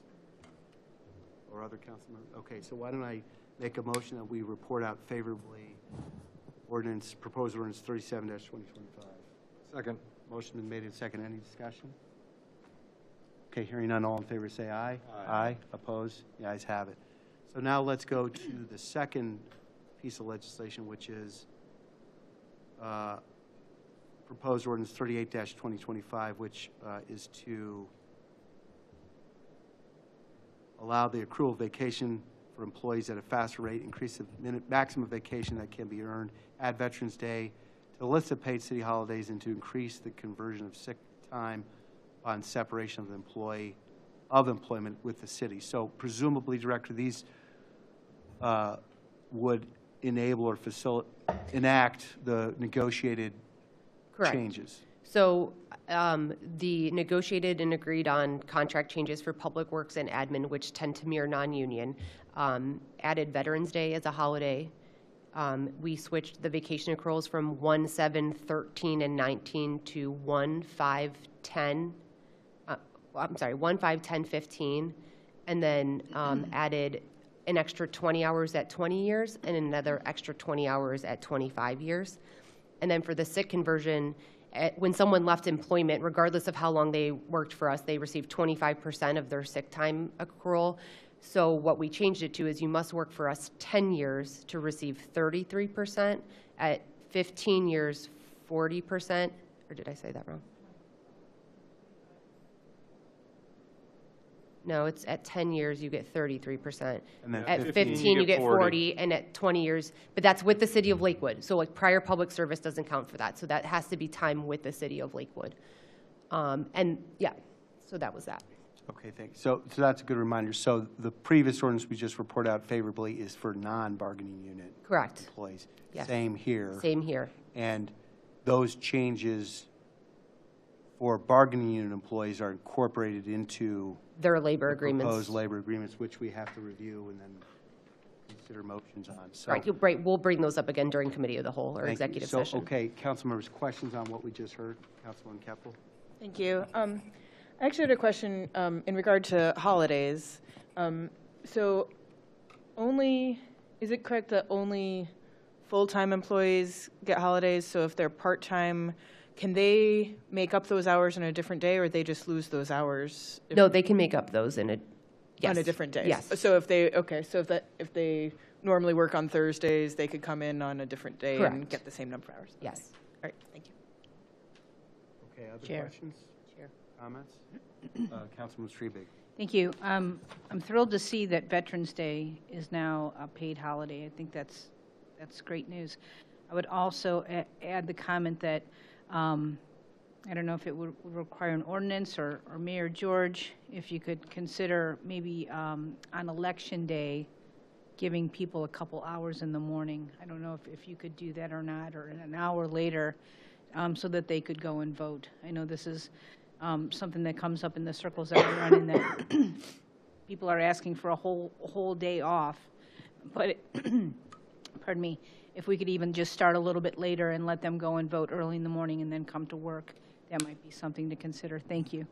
Or other council members? Okay, so why don't I make a motion that we report out favorably proposed ordinance 37-2025. Second. Motion been made and second. Any discussion? Okay, hearing none, all in favor say aye. Aye. Opposed? The ayes have it. So now let's go to the second piece of legislation, which is proposed ordinance 38-2025, which is to allow the accrual of vacation for employees at a faster rate, increase the maximum vacation that can be earned, add Veterans Day to the list of paid city holidays, and to increase the conversion of sick time on separation of the employment with the city. So presumably, Director, these would enable or enact the negotiated Correct. changes. So the negotiated and agreed on contract changes for public works and admin, which tend to mirror non-union, added Veterans Day as a holiday. We switched the vacation accruals from 1/7/13 and 19 to 1/5/10. I'm sorry, 1/5/10/15, and then added an extra 20 hours at 20 years and another extra 20 hours at 25 years. And then for the sick conversion, when someone left employment, regardless of how long they worked for us, they received 25% of their sick time accrual. So what we changed it to is you must work for us 10 years to receive 33%, at 15 years, 40%, or did I say that wrong? No, it's at 10 years, you get 33%. And then At 15, you get 40, and at 20 years, but that's with the city of Lakewood. So like prior public service doesn't count for that. So that has to be time with the city of Lakewood. And yeah, so that was that. Okay, thanks. So that's a good reminder. So the previous ordinance we just reported out favorably is for non-bargaining unit Correct. employees. Yes. Same here. Same here. And those changes for bargaining unit employees are incorporated into Their labor the agreements. proposed labor agreements, which we have to review and then consider motions on. So, Right, we'll bring those up again during committee of the whole or thank you. executive So, session. okay, council members, questions on what we just heard? Councilwoman Keppel? Thank you. I actually had a question in regard to holidays. So is it correct that only full-time employees get holidays? So if they're part-time, can they make up those hours on a different day, or they just lose those hours? No, they can make up those in a, yes. On a different day? Yes. So if they normally work on Thursdays, they could come in on a different day and Correct. get the same number of hours? Yes. All right, thank you. Okay, other Chair. questions? Chair. Comments? Councilman Strebe. Thank you. I'm thrilled to see that Veterans Day is now a paid holiday. I think that's great news. I would also add the comment that I don't know if it would require an ordinance or Mayor George, if you could consider maybe on Election Day giving people a couple hours in the morning. I don't know if you could do that or not, or an hour later, so that they could go and vote. I know this is something that comes up in the circles that I run in, that people are asking for a whole day off. But pardon me, if we could even just start a little bit later and let them go and vote early in the morning and then come to work, that might be something to consider. Thank you.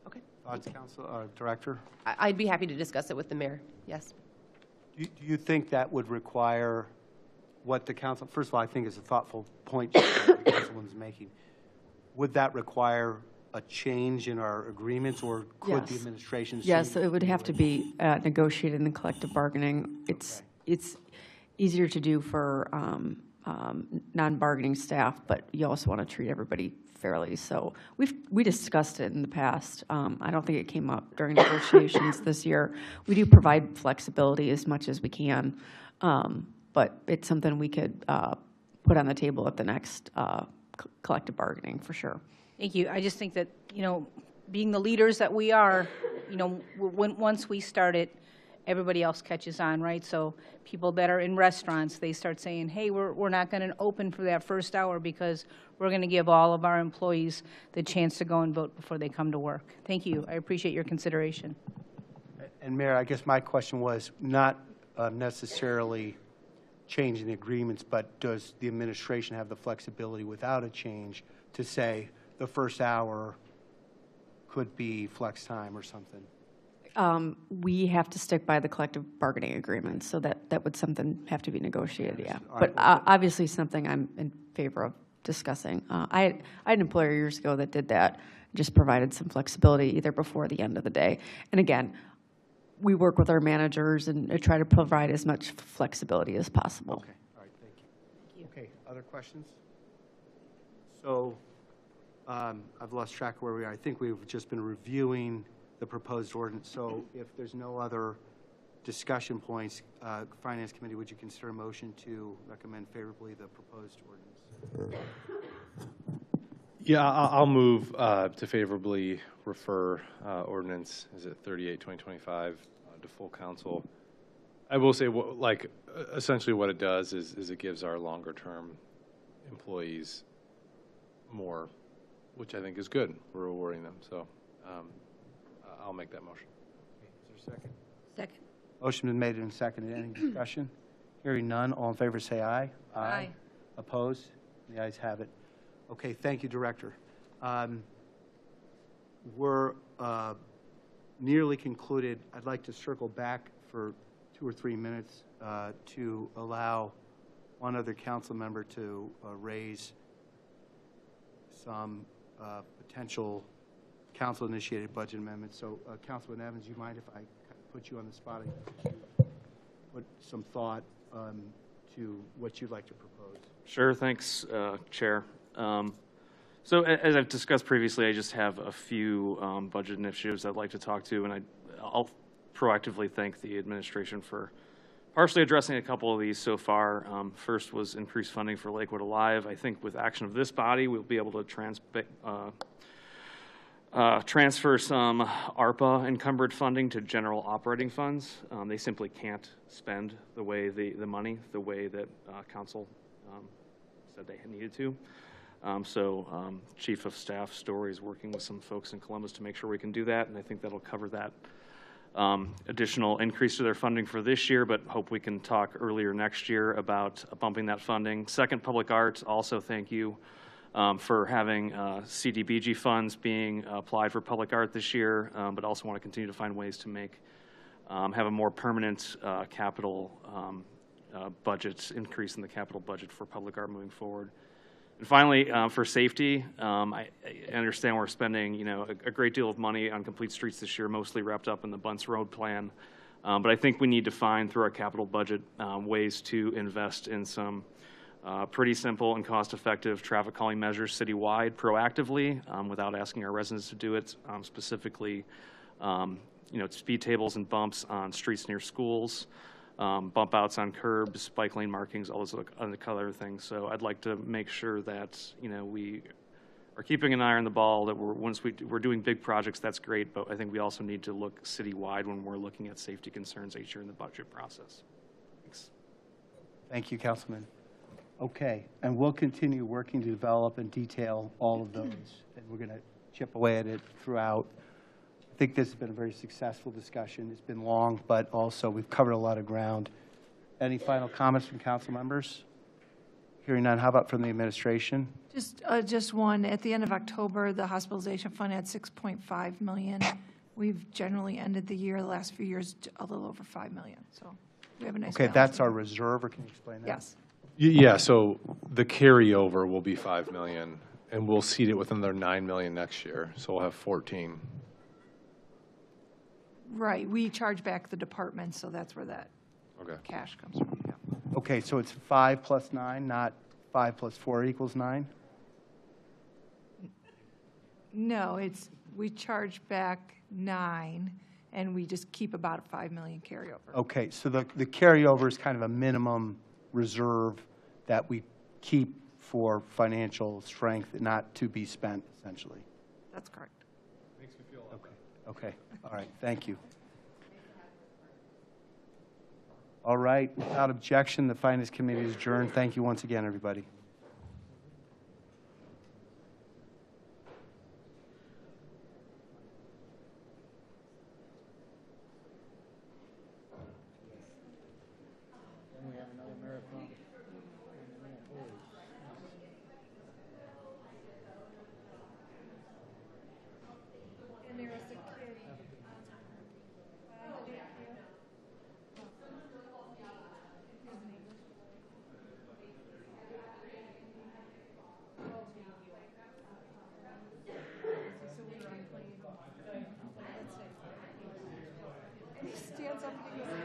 Okay. Thoughts, Council, Director? I'd be happy to discuss it with the mayor, yes. Do you think that would require what the council, first of all, I think it's a thoughtful point the councilwoman's making. Would that require a change in our agreements, or could the administration? Yes, it would have to be negotiated in the collective bargaining. It's easier to do for non-bargaining staff, but you also want to treat everybody fairly. So we discussed it in the past. I don't think it came up during negotiations this year. We do provide flexibility as much as we can, but it's something we could put on the table at the next collective bargaining for sure. Thank you. I just think that, being the leaders that we are, once we start it, everybody else catches on, right? So people that are in restaurants, they start saying, hey, we're not going to open for that first hour because we're going to give all of our employees the chance to go and vote before they come to work. Thank you. I appreciate your consideration. And Mayor, I guess my question was not necessarily changing the agreements, but does the administration have the flexibility without a change to say the first hour could be flex time or something? We have to stick by the collective bargaining agreement, so that would have to be negotiated, yeah. All But right. obviously something I'm in favor of discussing. I had an employer years ago that did that, just provided some flexibility either before or the end of the day. And again, we work with our managers and try to provide as much flexibility as possible. Okay, all right, thank you. Okay, other questions? So I've lost track of where we are. I think we've just been reviewing the proposed ordinance. So if there's no other discussion points, Finance Committee, would you consider a motion to recommend favorably the proposed ordinance? Yeah, I'll move to favorably refer ordinance, is it 38/2025, to full council. I will say, essentially what it does is it gives our longer-term employees more, which I think is good. We're rewarding them. So I'll make that motion. Is there a second? Second. Motion been made and seconded. Any discussion? Hearing none. All in favor say aye. Aye. Opposed? The ayes have it. Okay, thank you, Director. We're nearly concluded. I'd like to circle back for 2 or 3 minutes to allow one other council member to raise some potential council-initiated budget amendments. So, Councilman Evans, you mind if I put you on the spot and put some thought to what you'd like to propose? Sure, thanks, Chair. So as I've discussed previously, I just have a few budget initiatives I'd like to talk to, and I'll proactively thank the administration for partially addressing a couple of these so far. First was increased funding for Lakewood Alive. I think with action of this body, we'll be able to transfer some ARPA encumbered funding to general operating funds. They simply can't spend the way the money the way that council said they needed to. So Chief of Staff Story is working with some folks in Columbus to make sure we can do that, and I think that'll cover that additional increase to their funding for this year, but hope we can talk earlier next year about bumping that funding. Second, public art, also thank you for having CDBG funds being applied for public art this year, but also want to continue to find ways to make have a more permanent capital budget increase in the capital budget for public art moving forward. And finally, for safety, I understand we're spending, a great deal of money on complete streets this year, mostly wrapped up in the Bunce Road plan. But I think we need to find through our capital budget ways to invest in some pretty simple and cost-effective traffic calming measures citywide proactively without asking our residents to do it. Specifically, speed tables and bumps on streets near schools. Bump outs on curbs, bike lane markings, all those other things. So I'd like to make sure that we are keeping an eye on the ball. That we're doing big projects, that's great, but I think we also need to look citywide when we're looking at safety concerns each year in the budget process. Thanks. Thank you, Councilman. Okay, and we'll continue working to develop and detail all of those, and we're going to chip away at it throughout. I think this has been a very successful discussion. It's been long, but also we've covered a lot of ground. Any final comments from council members? Hearing none, how about from the administration? Just one. At the end of October, the hospitalization fund had $6.5 million. We've generally ended the year, the last few years, a little over $5 million. So we have a nice. Okay, that's our reserve, or can you explain that? Yes. Yeah, so the carryover will be $5 million, and we'll seed it with another $9 million next year. So we'll have 14. Right. We charge back the department, so that's where that cash comes from. Yeah. Okay, so it's 5 plus 9, not 5 plus 4 equals 9? No, we charge back 9, and we just keep about $5 million carryover. Okay, so the carryover is kind of a minimum reserve that we keep for financial strength, not to be spent, essentially. That's correct. Makes me feel Okay, all right, thank you. All right, without objection, the Finance Committee is adjourned. Thank you once again, everybody. Stands up and he goes,